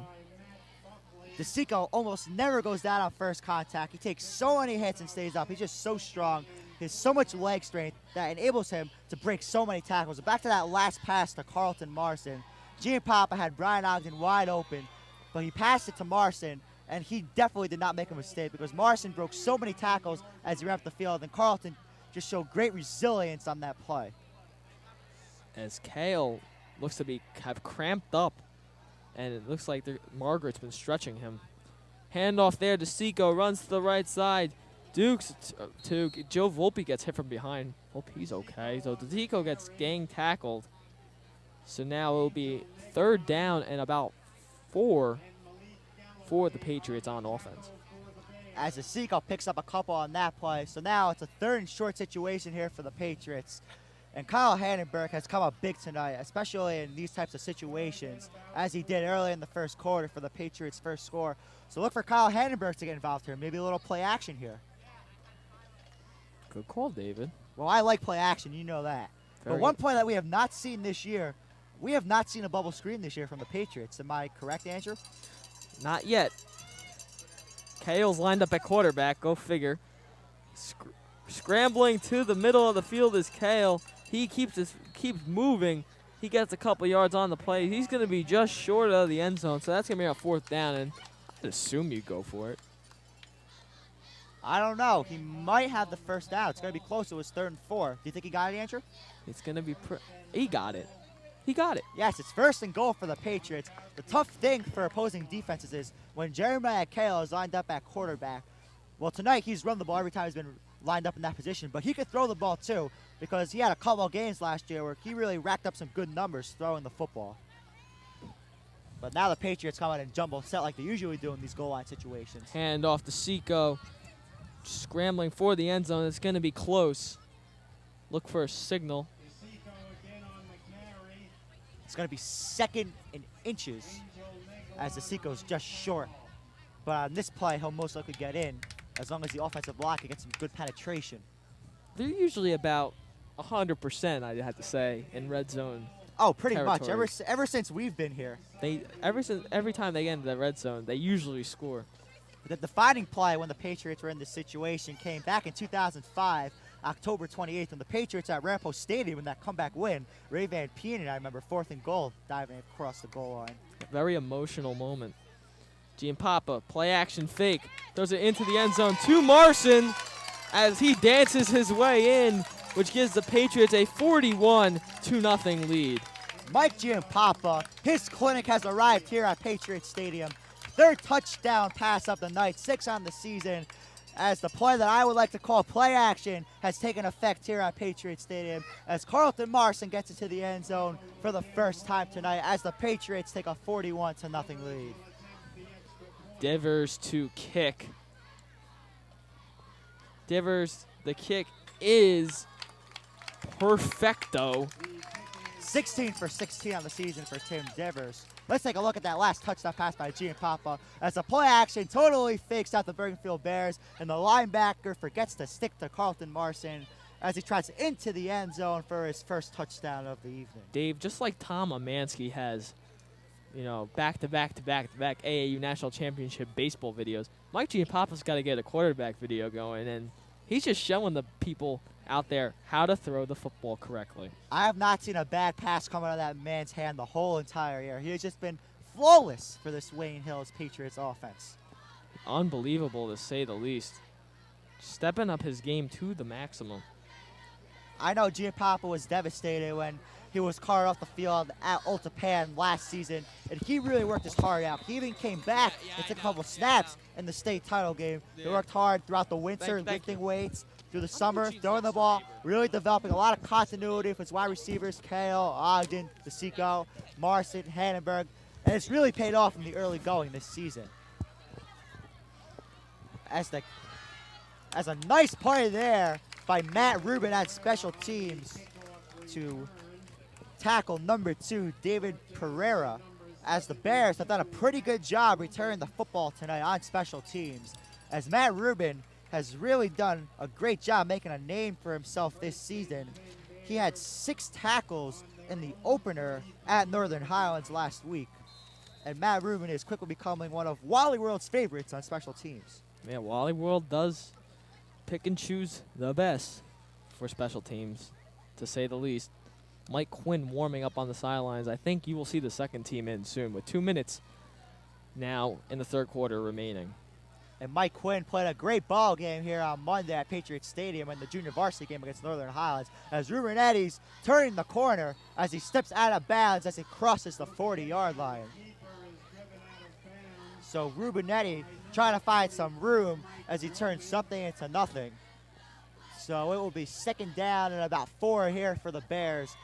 DeSico almost never goes down on first contact. He takes so many hits and stays up. He's just so strong. He has so much leg strength that enables him to break so many tackles. Back to that last pass to Carlton Marson. Giampapa had Brian Ogden wide open, but he passed it to Marson, and he definitely did not make a mistake because Marson broke so many tackles as he ran up the field, and Carlton just showed great resilience on that play. As Kale looks to have cramped up, and it looks like Margaret's been stretching him. Handoff there to DeSico, runs to the right side. Dukes to Joe Volpe gets hit from behind. Hope he's okay. So DeSico gets gang tackled. So now it'll be 3rd down and about 4 for the Patriots on offense. As DeSico picks up a couple on that play. So now it's a 3rd and short situation here for the Patriots. And Kyle Hannenberg has come up big tonight, especially in these types of situations, as he did early in the first quarter for the Patriots' first score. So look for Kyle Hannenberg to get involved here. Maybe a little play action here. Good call, David. Well, I like play action. You know that. But one play that we have not seen this year, we have not seen a bubble screen this year from the Patriots. Am I correct, Andrew? Not yet. Kale's lined up at quarterback. Go figure. Scrambling to the middle of the field is Kale. He keeps moving. He gets a couple yards on the play. He's going to be just short of the end zone, so that's going to be a 4th down, and I'd assume you go for it. I don't know. He might have the first down. It's going to be close. It was 3rd and 4. Do you think he got it, Andrew? It's going to be he got it. He got it. Yes, it's 1st and goal for the Patriots. The tough thing for opposing defenses is when Jeremiah Kale is lined up at quarterback, well, tonight he's run the ball every time he's been lined up in that position, but he could throw the ball too because he had a couple of games last year where he really racked up some good numbers throwing the football. But now the Patriots come out and jumble set like they usually do in these goal line situations. Hand off to DeSico. Scrambling for the end zone. It's going to be close. Look for a signal. It's going to be 2nd and inches as DeSico's just short. But on this play, he'll most likely get in as long as the offensive line can get some good penetration. They're usually about 100%, I'd have to say, in red zone. Oh, pretty territory. much. Ever since we've been here. Every time they get into the red zone, they usually score. The defining play when the Patriots were in this situation came back in 2005, October 28th, when the Patriots at Rampo Stadium in that comeback win. Ray Van Peen, I remember, 4th and goal, diving across the goal line. Very emotional moment. Giampapa, play action fake, throws it into the end zone to Marson as he dances his way in, which gives the Patriots a 41-0 lead. Mike Giampapa, his clinic has arrived here at Patriots Stadium. 3rd touchdown pass of the night, 6 on the season, as the play that I would like to call play action has taken effect here at Patriots Stadium as Carlton Marson gets into the end zone for the first time tonight as the Patriots take a 41-0 lead. Divers to kick. Divers, the kick is perfecto. 16 for 16 on the season for Tim Divers. Let's take a look at that last touchdown pass by Giampapa as the play action totally fakes out the Bergenfield Bears, and the linebacker forgets to stick to Carlton Marson as he tries into the end zone for his first touchdown of the evening. Dave, just like Tom Amansky has, back-to-back AAU National Championship baseball videos, Mike Giampapa's got to get a quarterback video going, and he's just showing the people out there how to throw the football correctly. I have not seen a bad pass come out of that man's hand the whole entire year. He has just been flawless for this Wayne Hills Patriots offense. Unbelievable, to say the least. stepping up his game to the maximum. I know Giampapa was devastated when he was carted off the field at Ultapan last season, and he really worked his heart out. He even came back and took a couple snaps in the state title game. He worked hard throughout the winter, lifting weights, through the summer, throwing the ball, really developing a lot of continuity with his wide receivers, Gayo, Ogden, DeSico, Marson, Hannenberg, and it's really paid off in the early going this season. As a nice play there by Matt Rubin at special teams to tackle number 2, David Pereira, as the Bears have done a pretty good job returning the football tonight on special teams, as Matt Rubin has really done a great job making a name for himself this season. He had 6 tackles in the opener at Northern Highlands last week, and Matt Rubin is quickly becoming one of Wally World's favorites on special teams. Man, Wally World does pick and choose the best for special teams, to say the least. Mike Quinn warming up on the sidelines. I think you will see the second team in soon with 2 minutes now in the third quarter remaining. And Mike Quinn played a great ball game here on Monday at Patriot Stadium in the junior varsity game against Northern Highlands, as Rubinetti's turning the corner as he steps out of bounds as he crosses the 40-yard line. So Rubinetti trying to find some room as he turns something into nothing. So it will be second down and about 4 here for the Bears.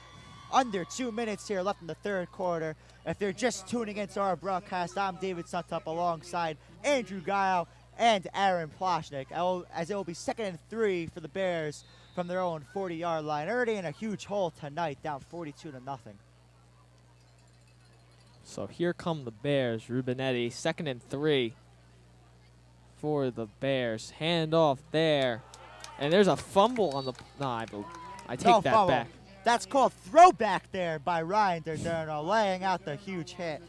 Under 2 minutes here left in the third quarter. If you're just tuning into our broadcast, I'm David Suntup alongside Andrew Gayo and Aaron Ploshnick, as it will be 2nd and 3 for the Bears from their own 40-yard line. Already in a huge hole tonight, down 42-0. So here come the Bears. Rubinetti, 2nd and 3 for the Bears. Hand off there. And there's a fumble on the... I take no that fumble. back. That's called throwback there by Ryan Derderno, laying out the huge hit.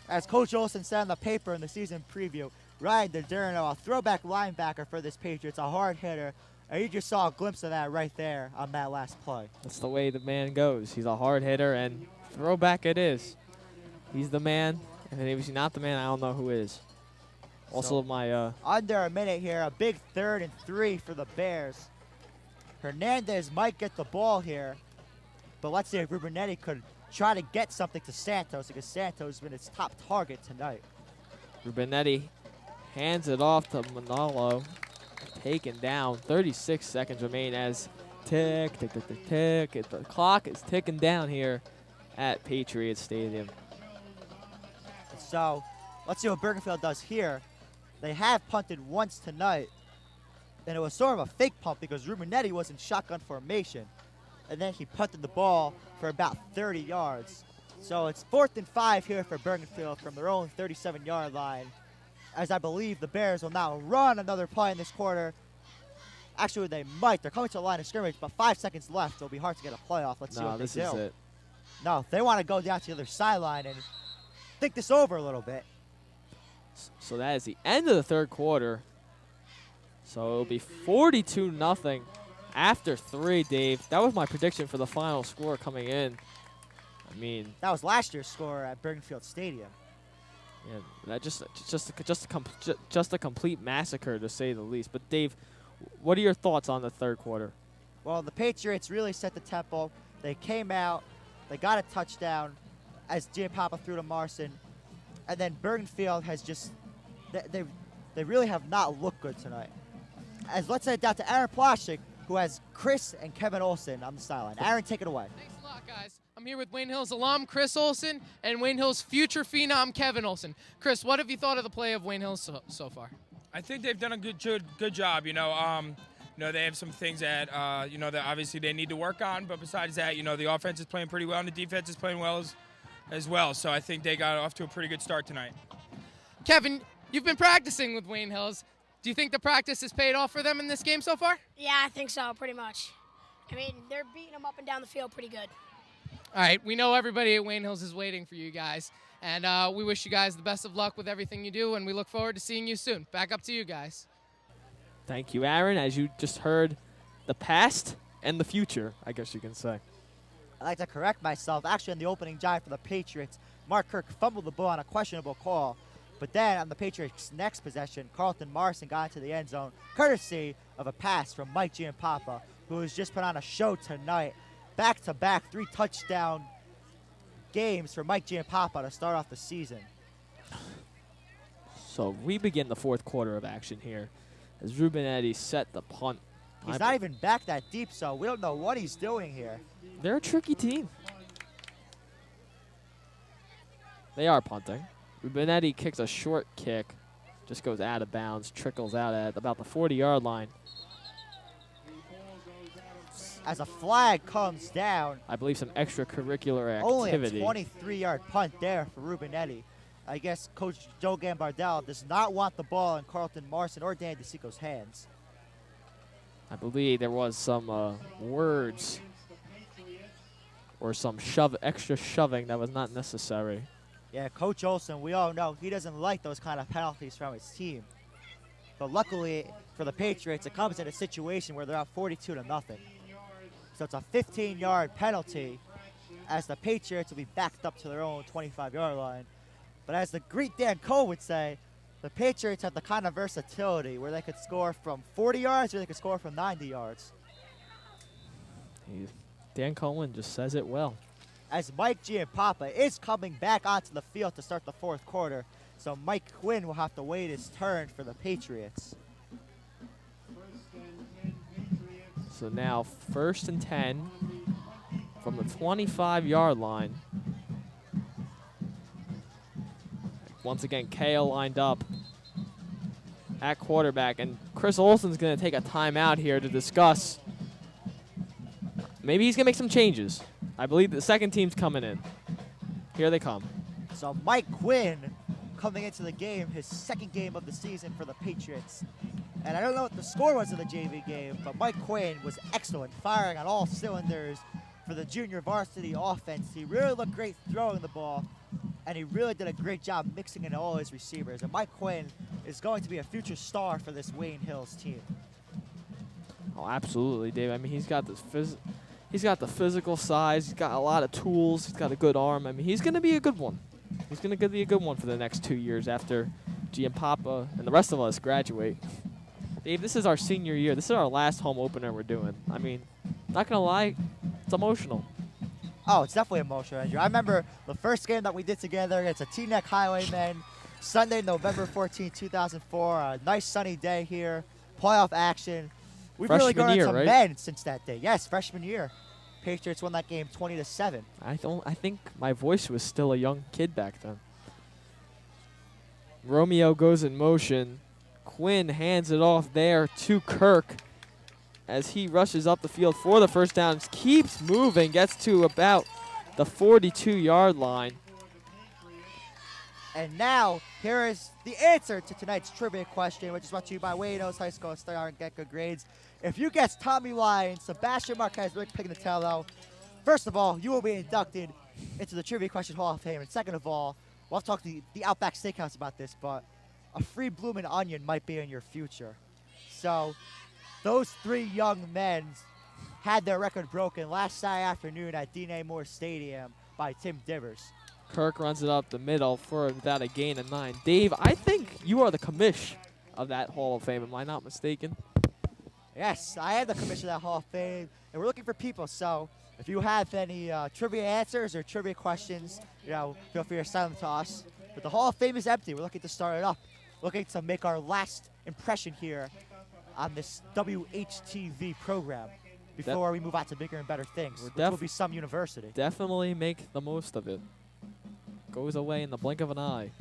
As Coach Olson said on the paper in the season preview, Ryan Derderno, a throwback linebacker for this Patriots, a hard hitter. And you just saw a glimpse of that right there on that last play. That's the way the man goes. He's a hard hitter, and throwback it is. He's the man, and if he's not the man, I don't know who is. Also, my... Under a minute here, a big 3rd and 3 for the Bears. Hernandez might get the ball here, but let's see if Rubinetti could try to get something to Santos, because Santos has been his top target tonight. Rubinetti hands it off to Manalo. Taken down. 36 seconds remain as tick. The clock is ticking down here at Patriot Stadium. So let's see what Bergenfield does here. They have punted once tonight, and it was sort of a fake punt because Rubinetti was in shotgun formation, and then he punted the ball for about 30 yards. So it's 4th and 5 here for Bergenfield from their own 37-yard line, as I believe the Bears will now run another play in this quarter. Actually, they might. They're coming to the line of scrimmage, but 5 seconds left. It'll be hard to get a playoff. Let's see what this they do. is it. No, they want to go down to the other sideline and think this over a little bit. So that is the end of the third quarter. So it'll be 42-0 after 3, Dave. That was my prediction for the final score coming in. I mean, that was last year's score at Bergenfield Stadium. Yeah, that just a complete massacre, to say the least. But Dave, what are your thoughts on the third quarter? Well, the Patriots really set the tempo. They came out, they got a touchdown as Giampapa threw to Marson, and then Bergenfield has just they really have not looked good tonight. As let's send it down to Aaron Ploshnick, who has Chris and Kevin Olson on the sideline. Aaron, take it away. Thanks a lot, guys. I'm here with Wayne Hills alum Chris Olson and Wayne Hills future phenom Kevin Olson. Chris, what have you thought of the play of Wayne Hills so far? I think they've done a good job. You know, they have some things that that obviously they need to work on. But besides that, the offense is playing pretty well and the defense is playing well as well. So I think they got off to a pretty good start tonight. Kevin, you've been practicing with Wayne Hills. Do you think the practice has paid off for them in this game so far? Yeah, I think so, pretty much. I mean, they're beating them up and down the field pretty good. All right, we know everybody at Wayne Hills is waiting for you guys, and we wish you guys the best of luck with everything you do, and we look forward to seeing you soon. Back up to you guys. Thank you, Aaron. As you just heard, the past and the future, I guess you can say. I'd like to correct myself. Actually, in the opening drive for the Patriots, Mark Kirk fumbled the ball on a questionable call. But then on the Patriots' next possession, Carlton Marson got into the end zone, courtesy of a pass from Mike Giampapa, who has just put on a show tonight. Back-to-back 3-touchdown games for Mike Giampapa to start off the season. So we begin the fourth quarter of action here as Rubenetti set the punt. He's not even back that deep, so we don't know what he's doing here. They're a tricky team. They are punting. Rubenetti kicks a short kick, just goes out of bounds, trickles out at about the 40-yard line. As a flag comes down. I believe some extracurricular Only activity. a 23-yard punt there for Rubenetti. I guess Coach Joe Gambardell does not want the ball in Carlton Marson or Dan DeSico's hands. I believe there was some words or some extra shoving that was not necessary. Yeah, Coach Olson, we all know he doesn't like those kind of penalties from his team. But luckily for the Patriots, it comes in a situation where they're up 42-0. So it's a 15-yard penalty as the Patriots will be backed up to their own 25-yard line. But as the great Dan Cohen would say, the Patriots have the kind of versatility where they could score from 40 yards or they could score from 90 yards. Dan Cohen just says it well. As Mike Giampapa is coming back onto the field to start the fourth quarter, so Mike Quinn will have to wait his turn for the Patriots. So now 1st and 10 from the 25-yard line. Once again, Gayo lined up at quarterback, and Chris Olson's going to take a timeout here to discuss. Maybe he's going to make some changes. I believe the second team's coming in. Here they come. So Mike Quinn coming into the game, his second game of the season for the Patriots. And I don't know what the score was of the JV game, but Mike Quinn was excellent, firing on all cylinders for the junior varsity offense. He really looked great throwing the ball, and he really did a great job mixing in all his receivers. And Mike Quinn is going to be a future star for this Wayne Hills team. Oh, absolutely, Dave. I mean, he's got the physical size. He's got a lot of tools. He's got a good arm. I mean, he's going to be a good one. He's going to be a good one for the next 2 years after Giampapa and the rest of us graduate. Dave, this is our senior year. This is our last home opener we're doing. I mean, not going to lie, it's emotional. Oh, it's definitely emotional, Andrew. I remember the first game that we did together against the Teaneck Highwaymen, Sunday, November 14, 2004. A nice sunny day here, playoff action. We've really grown into men since that day. Yes, freshman year. Patriots won that game 20-7. I think my voice was still a young kid back then. Romeo goes in motion. Quinn hands it off there to Kirk as he rushes up the field for the first down. Keeps moving, gets to about the 42-yard line. And now, here is the answer to tonight's trivia question, which is brought to you by Wayne Hills High School, Star and Get Good Grades. If you guess Tommy Lyons, Sebastian Marquez, Rick Pignatello, first of all, you will be inducted into the Trivia Question Hall of Fame. And second of all, we'll talk to the Outback Steakhouse about this, but a free bloomin' onion might be in your future. So, those three young men had their record broken last Saturday afternoon at D.N.A. Moore Stadium by Tim Divers. Kirk runs it up the middle for without a gain of 9. Dave, I think you are the commish of that Hall of Fame. Am I not mistaken? Yes, I am the commissioner of that Hall of Fame, and we're looking for people. So if you have any trivia answers or trivia questions, feel free to send them to us. But the Hall of Fame is empty. We're looking to start it up, looking to make our last impression here on this WHTV program before we move on to bigger and better things, which will be some university. Definitely make the most of it. Goes away in the blink of an eye.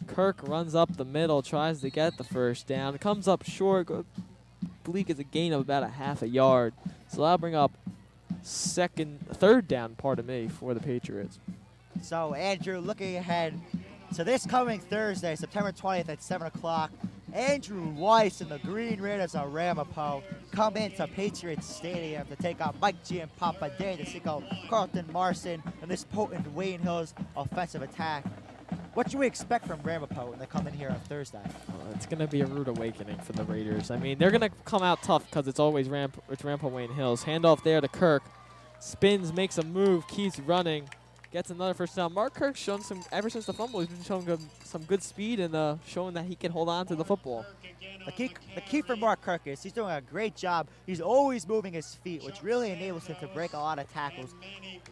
Kirk runs up the middle, tries to get the first down. Comes up short. Bleak is a gain of about a half a yard. So that'll bring up third down, for the Patriots. So, Andrew, looking ahead to this coming Thursday, September 20th at 7 o'clock, Andrew Weiss and the Green Raiders of Ramapo come into Patriots Stadium to take on Mike Giampapa, Dan DeSico, Carlton Marson, and this potent Wayne Hills offensive attack. What should we expect from Ramapo when they come in here on Thursday? It's going to be a rude awakening for the Raiders. I mean, they're going to come out tough because it's always Ramapo Wayne Hills. Handoff there to Kirk. Spins, makes a move, keeps running. gets another first down. Mark Kirk's shown some, ever since the fumble, he's been showing some good speed and showing that he can hold on to the football. The key for Mark Kirk is he's doing a great job. He's always moving his feet, which really enables him to break a lot of tackles.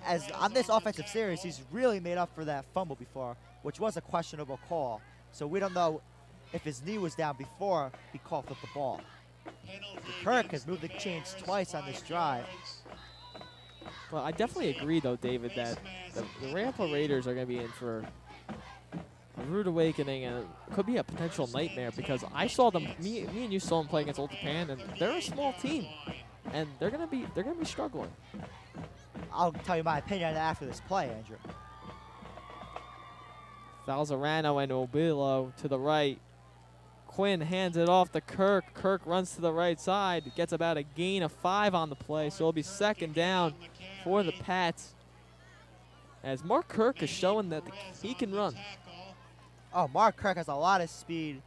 As on this offensive series, he's really made up for that fumble before, which was a questionable call. So we don't know if his knee was down before he coughed up the ball. Kirk has moved the chains twice on this drive. Well, I definitely agree, though, David, that the Rampa Raiders are going to be in for a rude awakening, and it could be a potential nightmare because I saw them. Me and you saw them play against Old Japan, and they're a small team, and they're going to be struggling. I'll tell you my opinion after this play, Andrew. Falzarano and Obilo to the right. Quinn hands it off to Kirk. Kirk runs to the right side, gets about a gain of 5 on the play, so it'll be second down for the Pats. As Mark Kirk is showing that he can run. Oh, Mark Kirk has a lot of speed,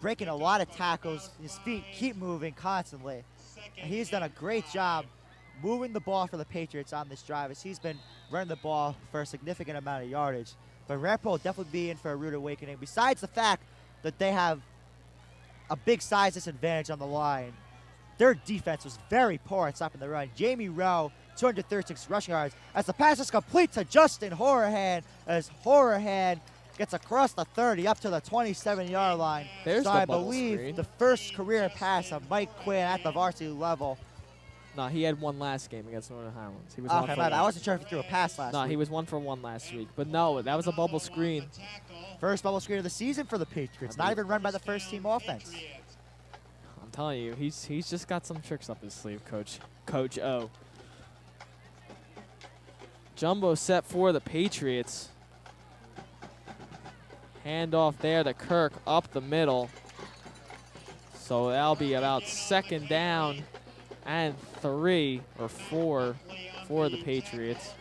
breaking a lot of tackles. His feet keep moving constantly. And he's done a great job moving the ball for the Patriots on this drive as he's been running the ball for a significant amount of yardage. But Rampa will definitely be in for a rude awakening, besides the fact that they have a big size disadvantage on the line. Their defense was very poor at stopping the run. Jamie Rowe, 236 rushing yards, as the pass is complete to Justin Horahan, as Horahan gets across the 30 up to the 27-yard line. There's so the I bubble believe screen. the first career pass of Mike Quinn at the varsity level. No, he had one last game against Northern Highlands. He was Okay, I wasn't sure if he threw a pass last No, week. he was 1 for 1 last week. But no, that was a bubble screen. First bubble screen of the season for the Patriots, not even run by the first-team offense. I'm telling you, he's just got some tricks up his sleeve, Coach O. Jumbo set for the Patriots. Handoff there to Kirk up the middle. So that'll be about second down and 3 or 4 for the Patriots.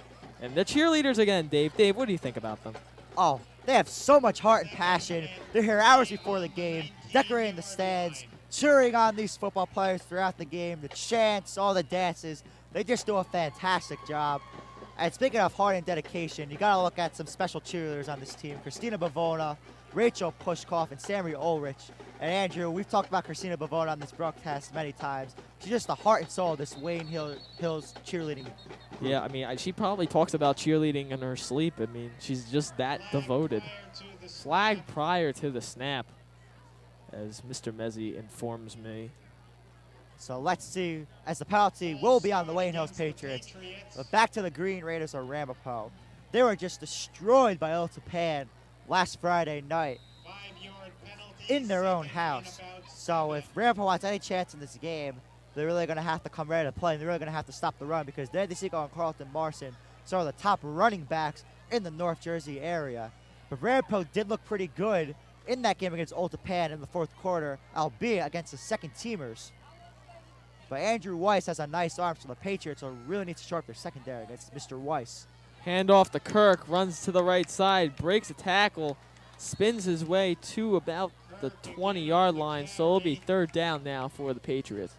And the cheerleaders again, Dave. Dave, what do you think about them? Oh, they have so much heart and passion. They're here hours before the game, decorating the stands, cheering on these football players throughout the game, the chants, all the dances. They just do a fantastic job. And speaking of heart and dedication, you got to look at some special cheerleaders on this team. Christina Bavona, Rachel Pushkoff, and Sammy Ulrich. And Andrew, we've talked about Christina Bavona on this broadcast many times. She's just the heart and soul of this Wayne Hills cheerleading group. Yeah, I mean, she probably talks about cheerleading in her sleep. I mean, she's just that devoted. Flag prior to the snap, as Mr. Mezzi informs me. So let's see, as the penalty will be on the Wayne Hills Patriots. But back to the Green Raiders or Ramapo. They were just destroyed by Old Japan last Friday night in their own house. So if Ramapo wants any chance in this game, they're really going to have to come ready to play, and they're really going to have to stop the run because Danny Seagull and Carlton Marson are the top running backs in the North Jersey area. But Ramapo did look pretty good in that game against Old Japan in the fourth quarter, albeit against the second-teamers. But Andrew Weiss has a nice arm, so the Patriots will really need to shore up their secondary against Mr. Weiss. Handoff to Kirk, runs to the right side, breaks a tackle, spins his way to about the 20-yard line, so it'll be third down now for the Patriots.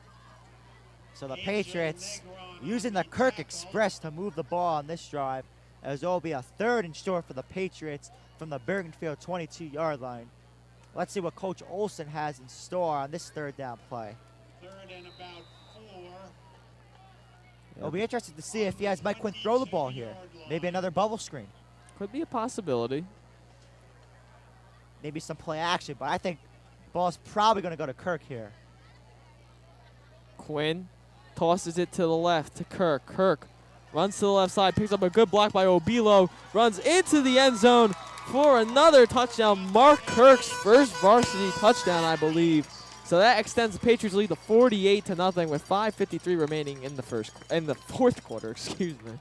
So the Patriots using the Kirk Express to move the ball on this drive, as it will be a third and short for the Patriots from the Bergenfield 22-yard line. Let's see what Coach Olson has in store on this third down play. Third and about 4. It'll be interesting to see if he has Mike Quinn throw the ball here. Maybe another bubble screen. Could be a possibility. Maybe some play action, but I think the ball's probably going to go to Kirk here. Quinn tosses it to the left to Kirk. Kirk runs to the left side, picks up a good block by Obilo, runs into the end zone for another touchdown. Mark Kirk's first varsity touchdown, I believe. So that extends the Patriots' lead to 48-0 with 5:53 remaining in the fourth quarter. Excuse me.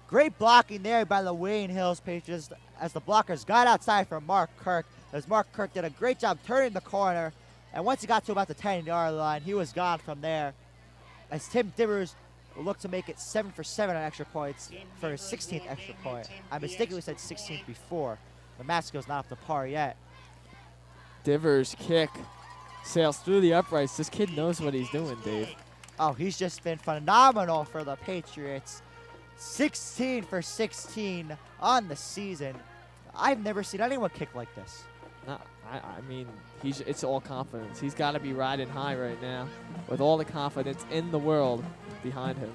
Great blocking there by the Wayne Hills Patriots as the blockers got outside for Mark Kirk. As Mark Kirk did a great job turning the corner, and once he got to about the 10-yard line, he was gone from there. As Tim Divers will look to make it 7 for 7 on extra points for his 16th extra point. I mistakenly said 16th before. The Masco's not up to par yet. Divers' kick sails through the uprights. This kid knows what he's doing, Dave. Oh, he's just been phenomenal for the Patriots. 16 for 16 on the season. I've never seen anyone kick like this. No, I mean, it's all confidence. He's got to be riding high right now with all the confidence in the world behind him.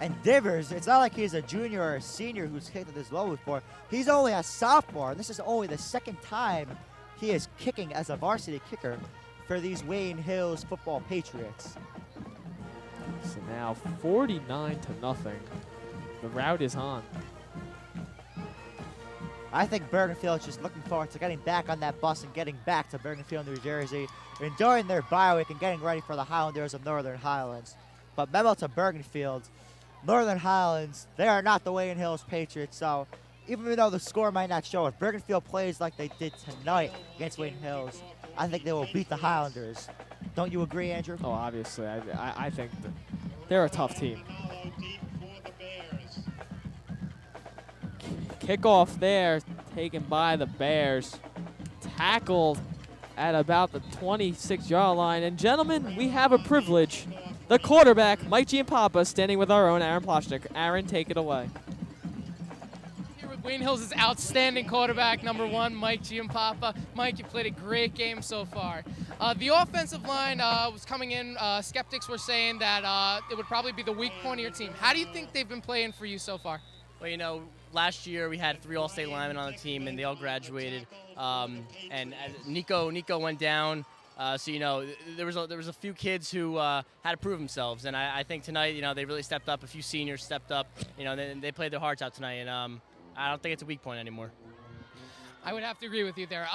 And Divers, it's not like he's a junior or a senior who's kicked at this level before. He's only a sophomore, and this is only the second time he is kicking as a varsity kicker for these Wayne Hills football Patriots. So now 49-0. The route is on. I think Bergenfield is just looking forward to getting back on that bus and getting back to Bergenfield, New Jersey, enjoying their bye week and getting ready for the Highlanders of Northern Highlands. But memo to Bergenfield, Northern Highlands, they are not the Wayne Hills Patriots, so even though the score might not show, if Bergenfield plays like they did tonight against Wayne Hills, I think they will beat the Highlanders. Don't you agree, Andrew? Oh, obviously. I think they're a tough team. Kickoff there, taken by the Bears. Tackled at about the 26-yard line. And gentlemen, we have a privilege. The quarterback, Mike Giampapa, standing with our own Aaron Ploshnick. Aaron, take it away. Here with Wayne Hills' outstanding quarterback, number 1, Mike Giampapa. Mike, you played a great game so far. The offensive line was coming in. Skeptics were saying that it would probably be the weak point of your team. How do you think they've been playing for you so far? Well, you know, last year we had 3 All-State linemen on the team, and they all graduated. And as Nico went down. So, you know, there was a few kids who had to prove themselves. And I think tonight, you know, they really stepped up. A few seniors stepped up. You know, they played their hearts out tonight. And I don't think it's a weak point anymore. I would have to agree with you there.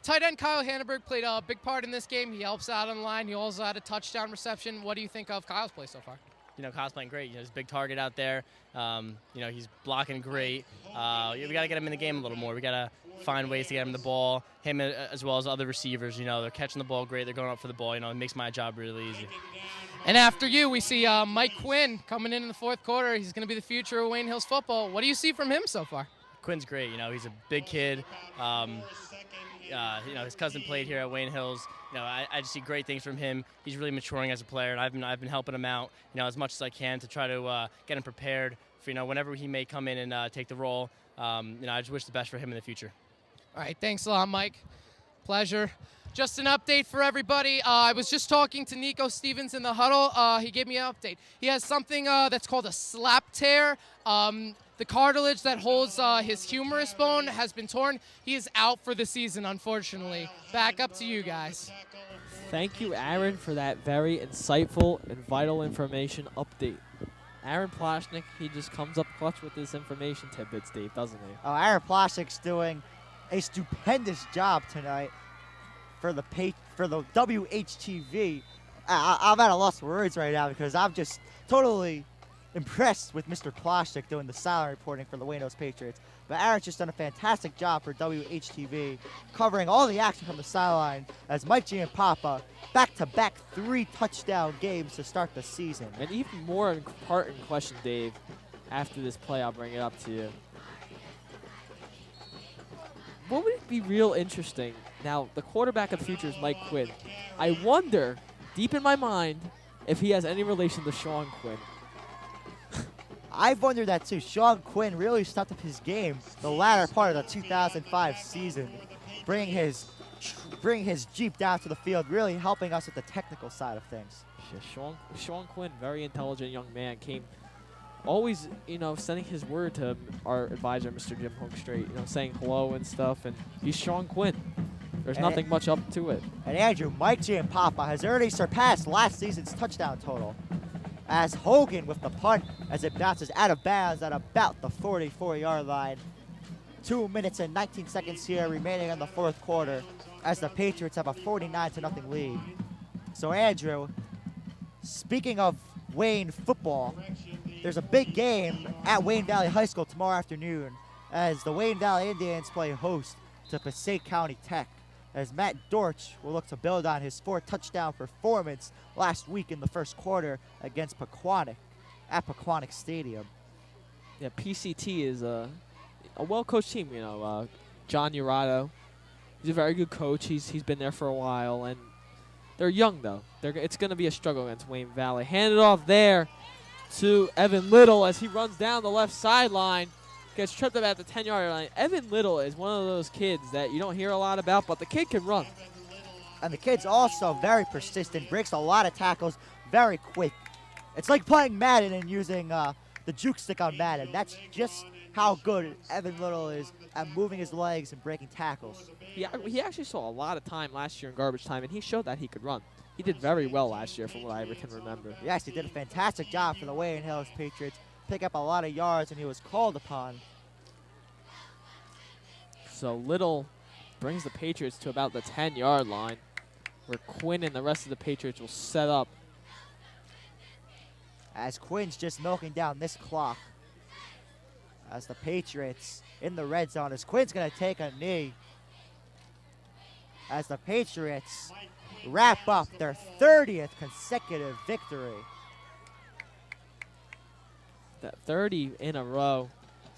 Tight end Kyle Hanneberg played a big part in this game. He helps out on the line. He also had a touchdown reception. What do you think of Kyle's play so far? You know, Kyle's playing great. You know, he's a big target out there. You know, he's blocking great. We got to get him in the game a little more. We got to find ways to get him the ball. Him as well as other receivers. You know, they're catching the ball great. They're going up for the ball. You know, it makes my job really easy. And after you, we see Mike Quinn coming in the fourth quarter. He's going to be the future of Wayne Hills football. What do you see from him so far? Quinn's great. You know, he's a big kid. You know, his cousin played here at Wayne Hills. You know, I just see great things from him. He's really maturing as a player, and I've been helping him out, you know, as much as I can to try to get him prepared for, you know, whenever he may come in and take the role. You know, I just wish the best for him in the future. All right, thanks a lot, Mike. Pleasure. Just an update for everybody. I was just talking to Nico Stevens in the huddle. He gave me an update. He has something that's called a slap tear. The cartilage that holds his humerus bone has been torn. He is out for the season, unfortunately. Back up to you guys. Thank you, Aaron, for that very insightful and vital information update. Aaron Ploshnick, he just comes up clutch with his information tidbits, Dave, doesn't he? Oh, Aaron Ploshnick's doing a stupendous job tonight for the WHTV. I'm at a loss for words right now because I'm just totally impressed with Mr. Ploshnick doing the sideline reporting for the Wayne Hills Patriots. But Aaron's just done a fantastic job for WHTV, covering all the action from the sideline as Mike Giampapa back-to-back 3 touchdown games to start the season. And even more important question, Dave, after this play, I'll bring it up to you. What would it be real interesting? Now, the quarterback of the future is Mike Quinn. I wonder, deep in my mind, if he has any relation to Sean Quinn. I've wondered that too. Sean Quinn really stepped up his game the latter part of the 2005 season, bringing his Jeep down to the field, really helping us with the technical side of things. Yeah, Sean Quinn, very intelligent young man, came always, you know, sending his word to our advisor, Mr. Jim Hookstraight, you know, saying hello and stuff, and he's Sean Quinn. There's nothing much up to it. And Andrew, Mike Giampapa has already surpassed last season's touchdown total, as Hogan with the punt as it bounces out of bounds at about the 44-yard line. 2 minutes and 19 seconds here remaining in the fourth quarter as the Patriots have a 49-0 lead. So Andrew, speaking of Wayne football, there's a big game at Wayne Valley High School tomorrow afternoon as the Wayne Valley Indians play host to Passaic County Tech, as Matt Dortch will look to build on his 4-touchdown performance last week in the first quarter against Pequannock at Pequannock Stadium. Yeah, PCT is a well-coached team, you know. John Urato, he's a very good coach. He's been there for a while, and they're young, though. It's going to be a struggle against Wayne Valley. Handed off there to Evan Little as he runs down the left sideline. Gets tripped up at the 10-yard line. Evan Little is one of those kids that you don't hear a lot about, but the kid can run. And the kid's also very persistent, breaks a lot of tackles very quick. It's like playing Madden and using the juke stick on Madden. That's just how good Evan Little is at moving his legs and breaking tackles. He actually saw a lot of time last year in garbage time, and he showed that he could run. He did very well last year from what I can remember. Yes, he did a fantastic job for the Wayne Hills Patriots. Pick up a lot of yards, and he was called upon. So Little brings the Patriots to about the 10-yard line, where Quinn and the rest of the Patriots will set up. As Quinn's just milking down this clock. As the Patriots in the red zone, as Quinn's going to take a knee. As the Patriots wrap up their 30th consecutive victory. That 30 in a row.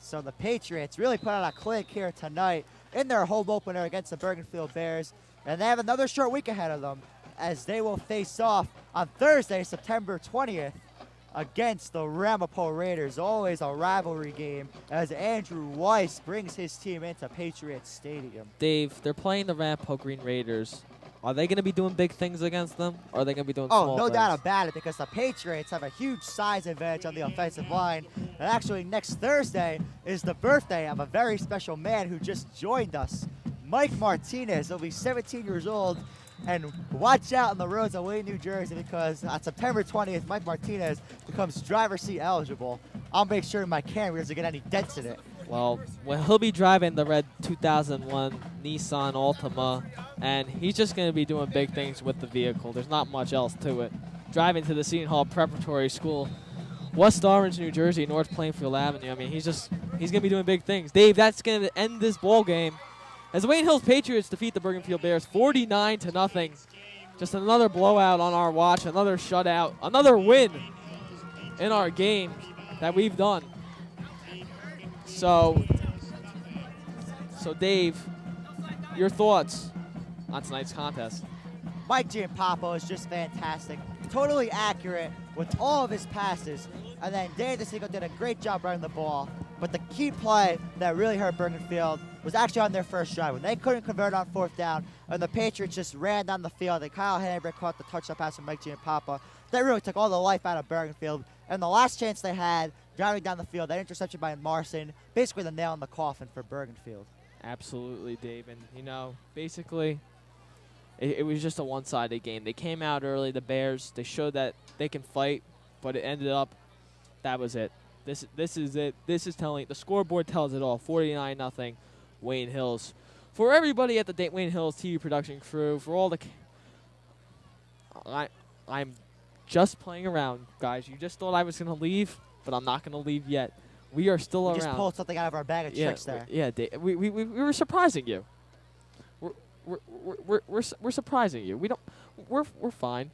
So the Patriots really put on a clinic here tonight in their home opener against the Bergenfield Bears. And they have another short week ahead of them as they will face off on Thursday, September 20th against the Ramapo Raiders. Always a rivalry game as Andrew Weiss brings his team into Patriots Stadium. Dave, they're playing the Ramapo Green Raiders. Are they going to be doing big things against them, or are they going to be doing small no things? doubt about it, because the Patriots have a huge size advantage on the offensive line. And actually, next Thursday is the birthday of a very special man who just joined us, Mike Martinez. He'll be 17 years old. And watch out on the roads of Wayne, New Jersey, because on September 20th, Mike Martinez becomes driver's seat eligible. I'll make sure my camera doesn't get any dents in it. Well, he'll be driving the red 2001 Nissan Altima, and he's just going to be doing big things with the vehicle. There's not much else to it. Driving to the Seton Hall Preparatory School, West Orange, New Jersey, North Plainfield Avenue. I mean, he's going to be doing big things. Dave, that's going to end this ball game as the Wayne Hills Patriots defeat the Bergenfield Bears 49-0. Just another blowout on our watch, another shutout, another win in our game that we've done. So Dave, your thoughts on tonight's contest? Mike Giampapo is just fantastic. Totally accurate with all of his passes. And then Danny DeSico did a great job running the ball. But the key play that really hurt Bergenfield was actually on their first drive. When they couldn't convert on fourth down, and the Patriots just ran down the field, and Kyle Henneberg caught the touchdown pass from Mike Giampapo. That really took all the life out of Bergenfield. And the last chance they had, driving down the field, that interception by Marson, basically the nail in the coffin for Bergenfield. Absolutely, Dave. And, basically, it was just a one-sided game. They came out early, the Bears. They showed that they can fight, but it ended up, that was it. This is it. This is telling. The scoreboard tells it all. 49-0, Wayne Hills. For everybody at the Wayne Hills TV production crew, for all the, I'm just playing around, guys. You just thought I was gonna leave, but I'm not gonna leave yet. We are still around. We just pulled something out of our bag of tricks there. Yeah, we were surprising you. We're surprising you. We're fine.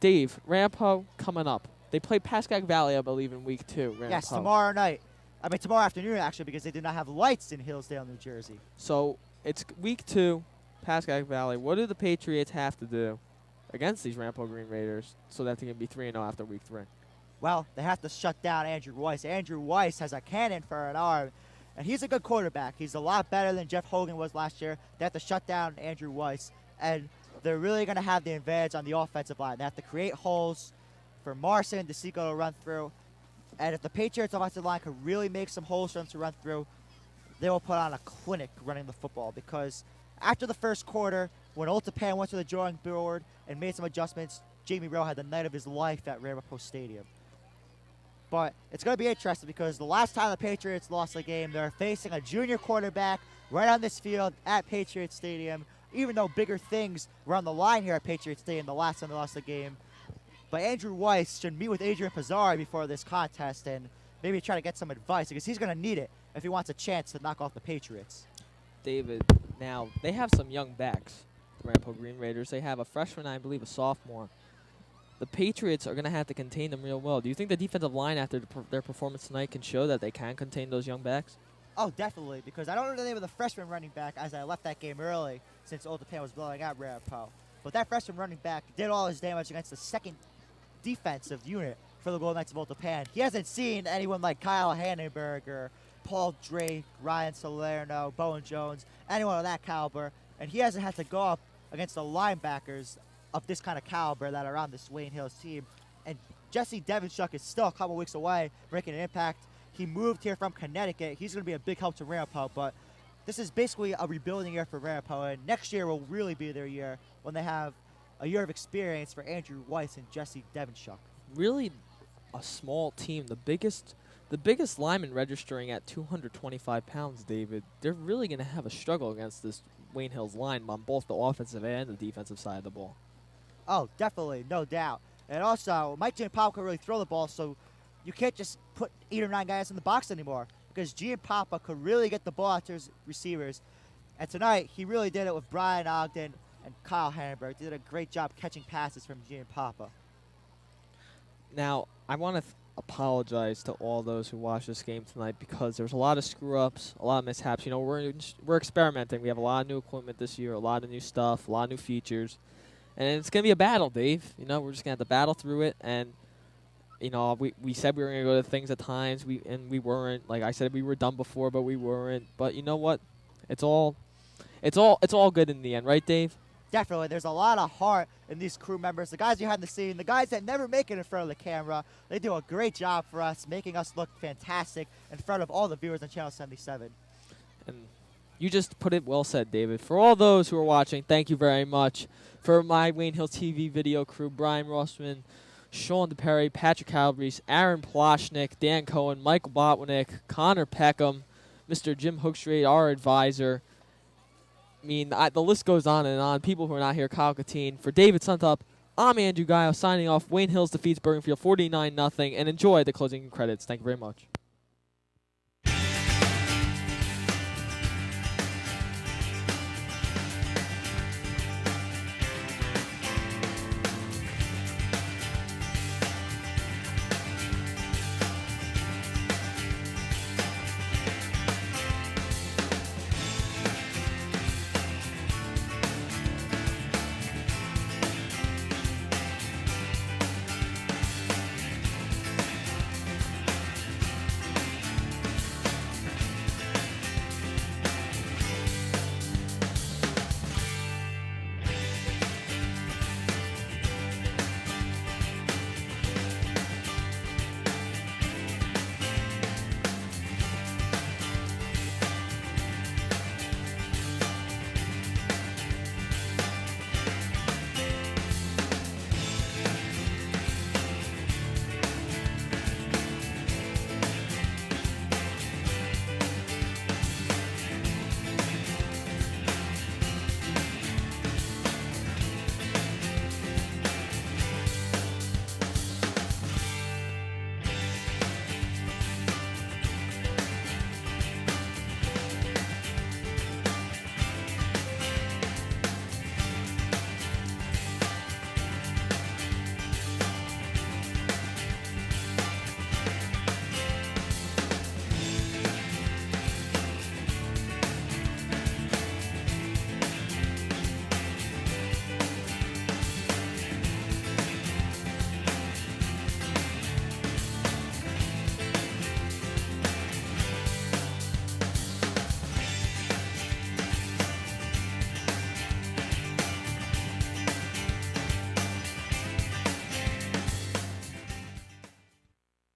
Dave, Rampo coming up. They play Pascagoula Valley, I believe, in week 2. Rampo. Yes, tomorrow night. I mean, tomorrow afternoon, actually, because they do not have lights in Hillsdale, New Jersey. So it's week 2, Pascagoula Valley. What do the Patriots have to do against these Rampo Green Raiders so that they can be 3-0 after week 3? Well, they have to shut down Andrew Weiss. Andrew Weiss has a cannon for an arm, and he's a good quarterback. He's a lot better than Jeff Hogan was last year. They have to shut down Andrew Weiss, and they're really going to have the advantage on the offensive line. They have to create holes for Marson and DeSico to run through. And if the Patriots offensive line could really make some holes for them to run through, they will put on a clinic running the football. Because after the first quarter, when Old Japan went to the drawing board and made some adjustments, Jamie Rowe had the night of his life at Ramapo Stadium. But it's going to be interesting because the last time the Patriots lost a game, they're facing a junior quarterback right on this field at Patriots Stadium. Even though bigger things were on the line here at Patriots Stadium the last time they lost a game. But Andrew Weiss should meet with Adrian Pizzari before this contest and maybe try to get some advice because he's going to need it if he wants a chance to knock off the Patriots. David, now they have some young backs, the Rampo Green Raiders. They have a freshman, I believe, a sophomore. The Patriots are going to have to contain them real well. Do you think the defensive line after their performance tonight can show that they can contain those young backs? Oh, definitely, because I don't know the name of the freshman running back as I left that game early since Old Japan was blowing out Ramapo. But that freshman running back did all his damage against the second defensive unit for the Golden Knights of Old Japan. He hasn't seen anyone like Kyle Hannenberger, Paul Drake, Ryan Salerno, Bowen Jones, anyone of that caliber, and he hasn't had to go up against the linebackers of this kind of caliber that are on this Wayne Hills team. And Jesse Devinchuk is still a couple weeks away, making an impact. He moved here from Connecticut. He's going to be a big help to Ramapo, but this is basically a rebuilding year for Ramapo, and next year will really be their year when they have a year of experience for Andrew Weiss and Jesse Devinchuk. Really a small team. The biggest lineman registering at 225 pounds, David. They're really going to have a struggle against this Wayne Hills line on both the offensive and the defensive side of the ball. Oh, definitely, no doubt. And also, Mike Giampapa can really throw the ball, so you can't just put 8 or 9 guys in the box anymore, because Giampapa could really get the ball out to his receivers. And tonight, he really did it with Brian Ogden and Kyle Hannenberg. They did a great job catching passes from Giampapa. Now, I want to apologize to all those who watched this game tonight, because there was a lot of screw-ups, a lot of mishaps. You know, we're experimenting. We have a lot of new equipment this year, a lot of new stuff, a lot of new features. And it's going to be a battle, Dave. You know, we're just going to have to battle through it. And, you know, we said we were going to go to things at times, and we weren't. Like I said, we were done before, but we weren't. But you know what? It's all good in the end, right, Dave? Definitely. There's a lot of heart in these crew members. The guys behind the scene, the guys that never make it in front of the camera, they do a great job for us, making us look fantastic in front of all the viewers on Channel 77. And you just put it well said, David. For all those who are watching, thank you very much. For my Wayne Hills TV video crew, Brian Rossman, Sean DePerry, Patrick Calabrese, Aaron Ploshnick, Dan Cohen, Michael Botwinick, Connor Peckham, Mr. Jim Hookstraight, our advisor. I mean, the list goes on and on. People who are not here, Kyle Katine. For David Suntup, I'm Andrew Gayo signing off. Wayne Hills defeats Bergenfield 49-0, and enjoy the closing credits. Thank you very much.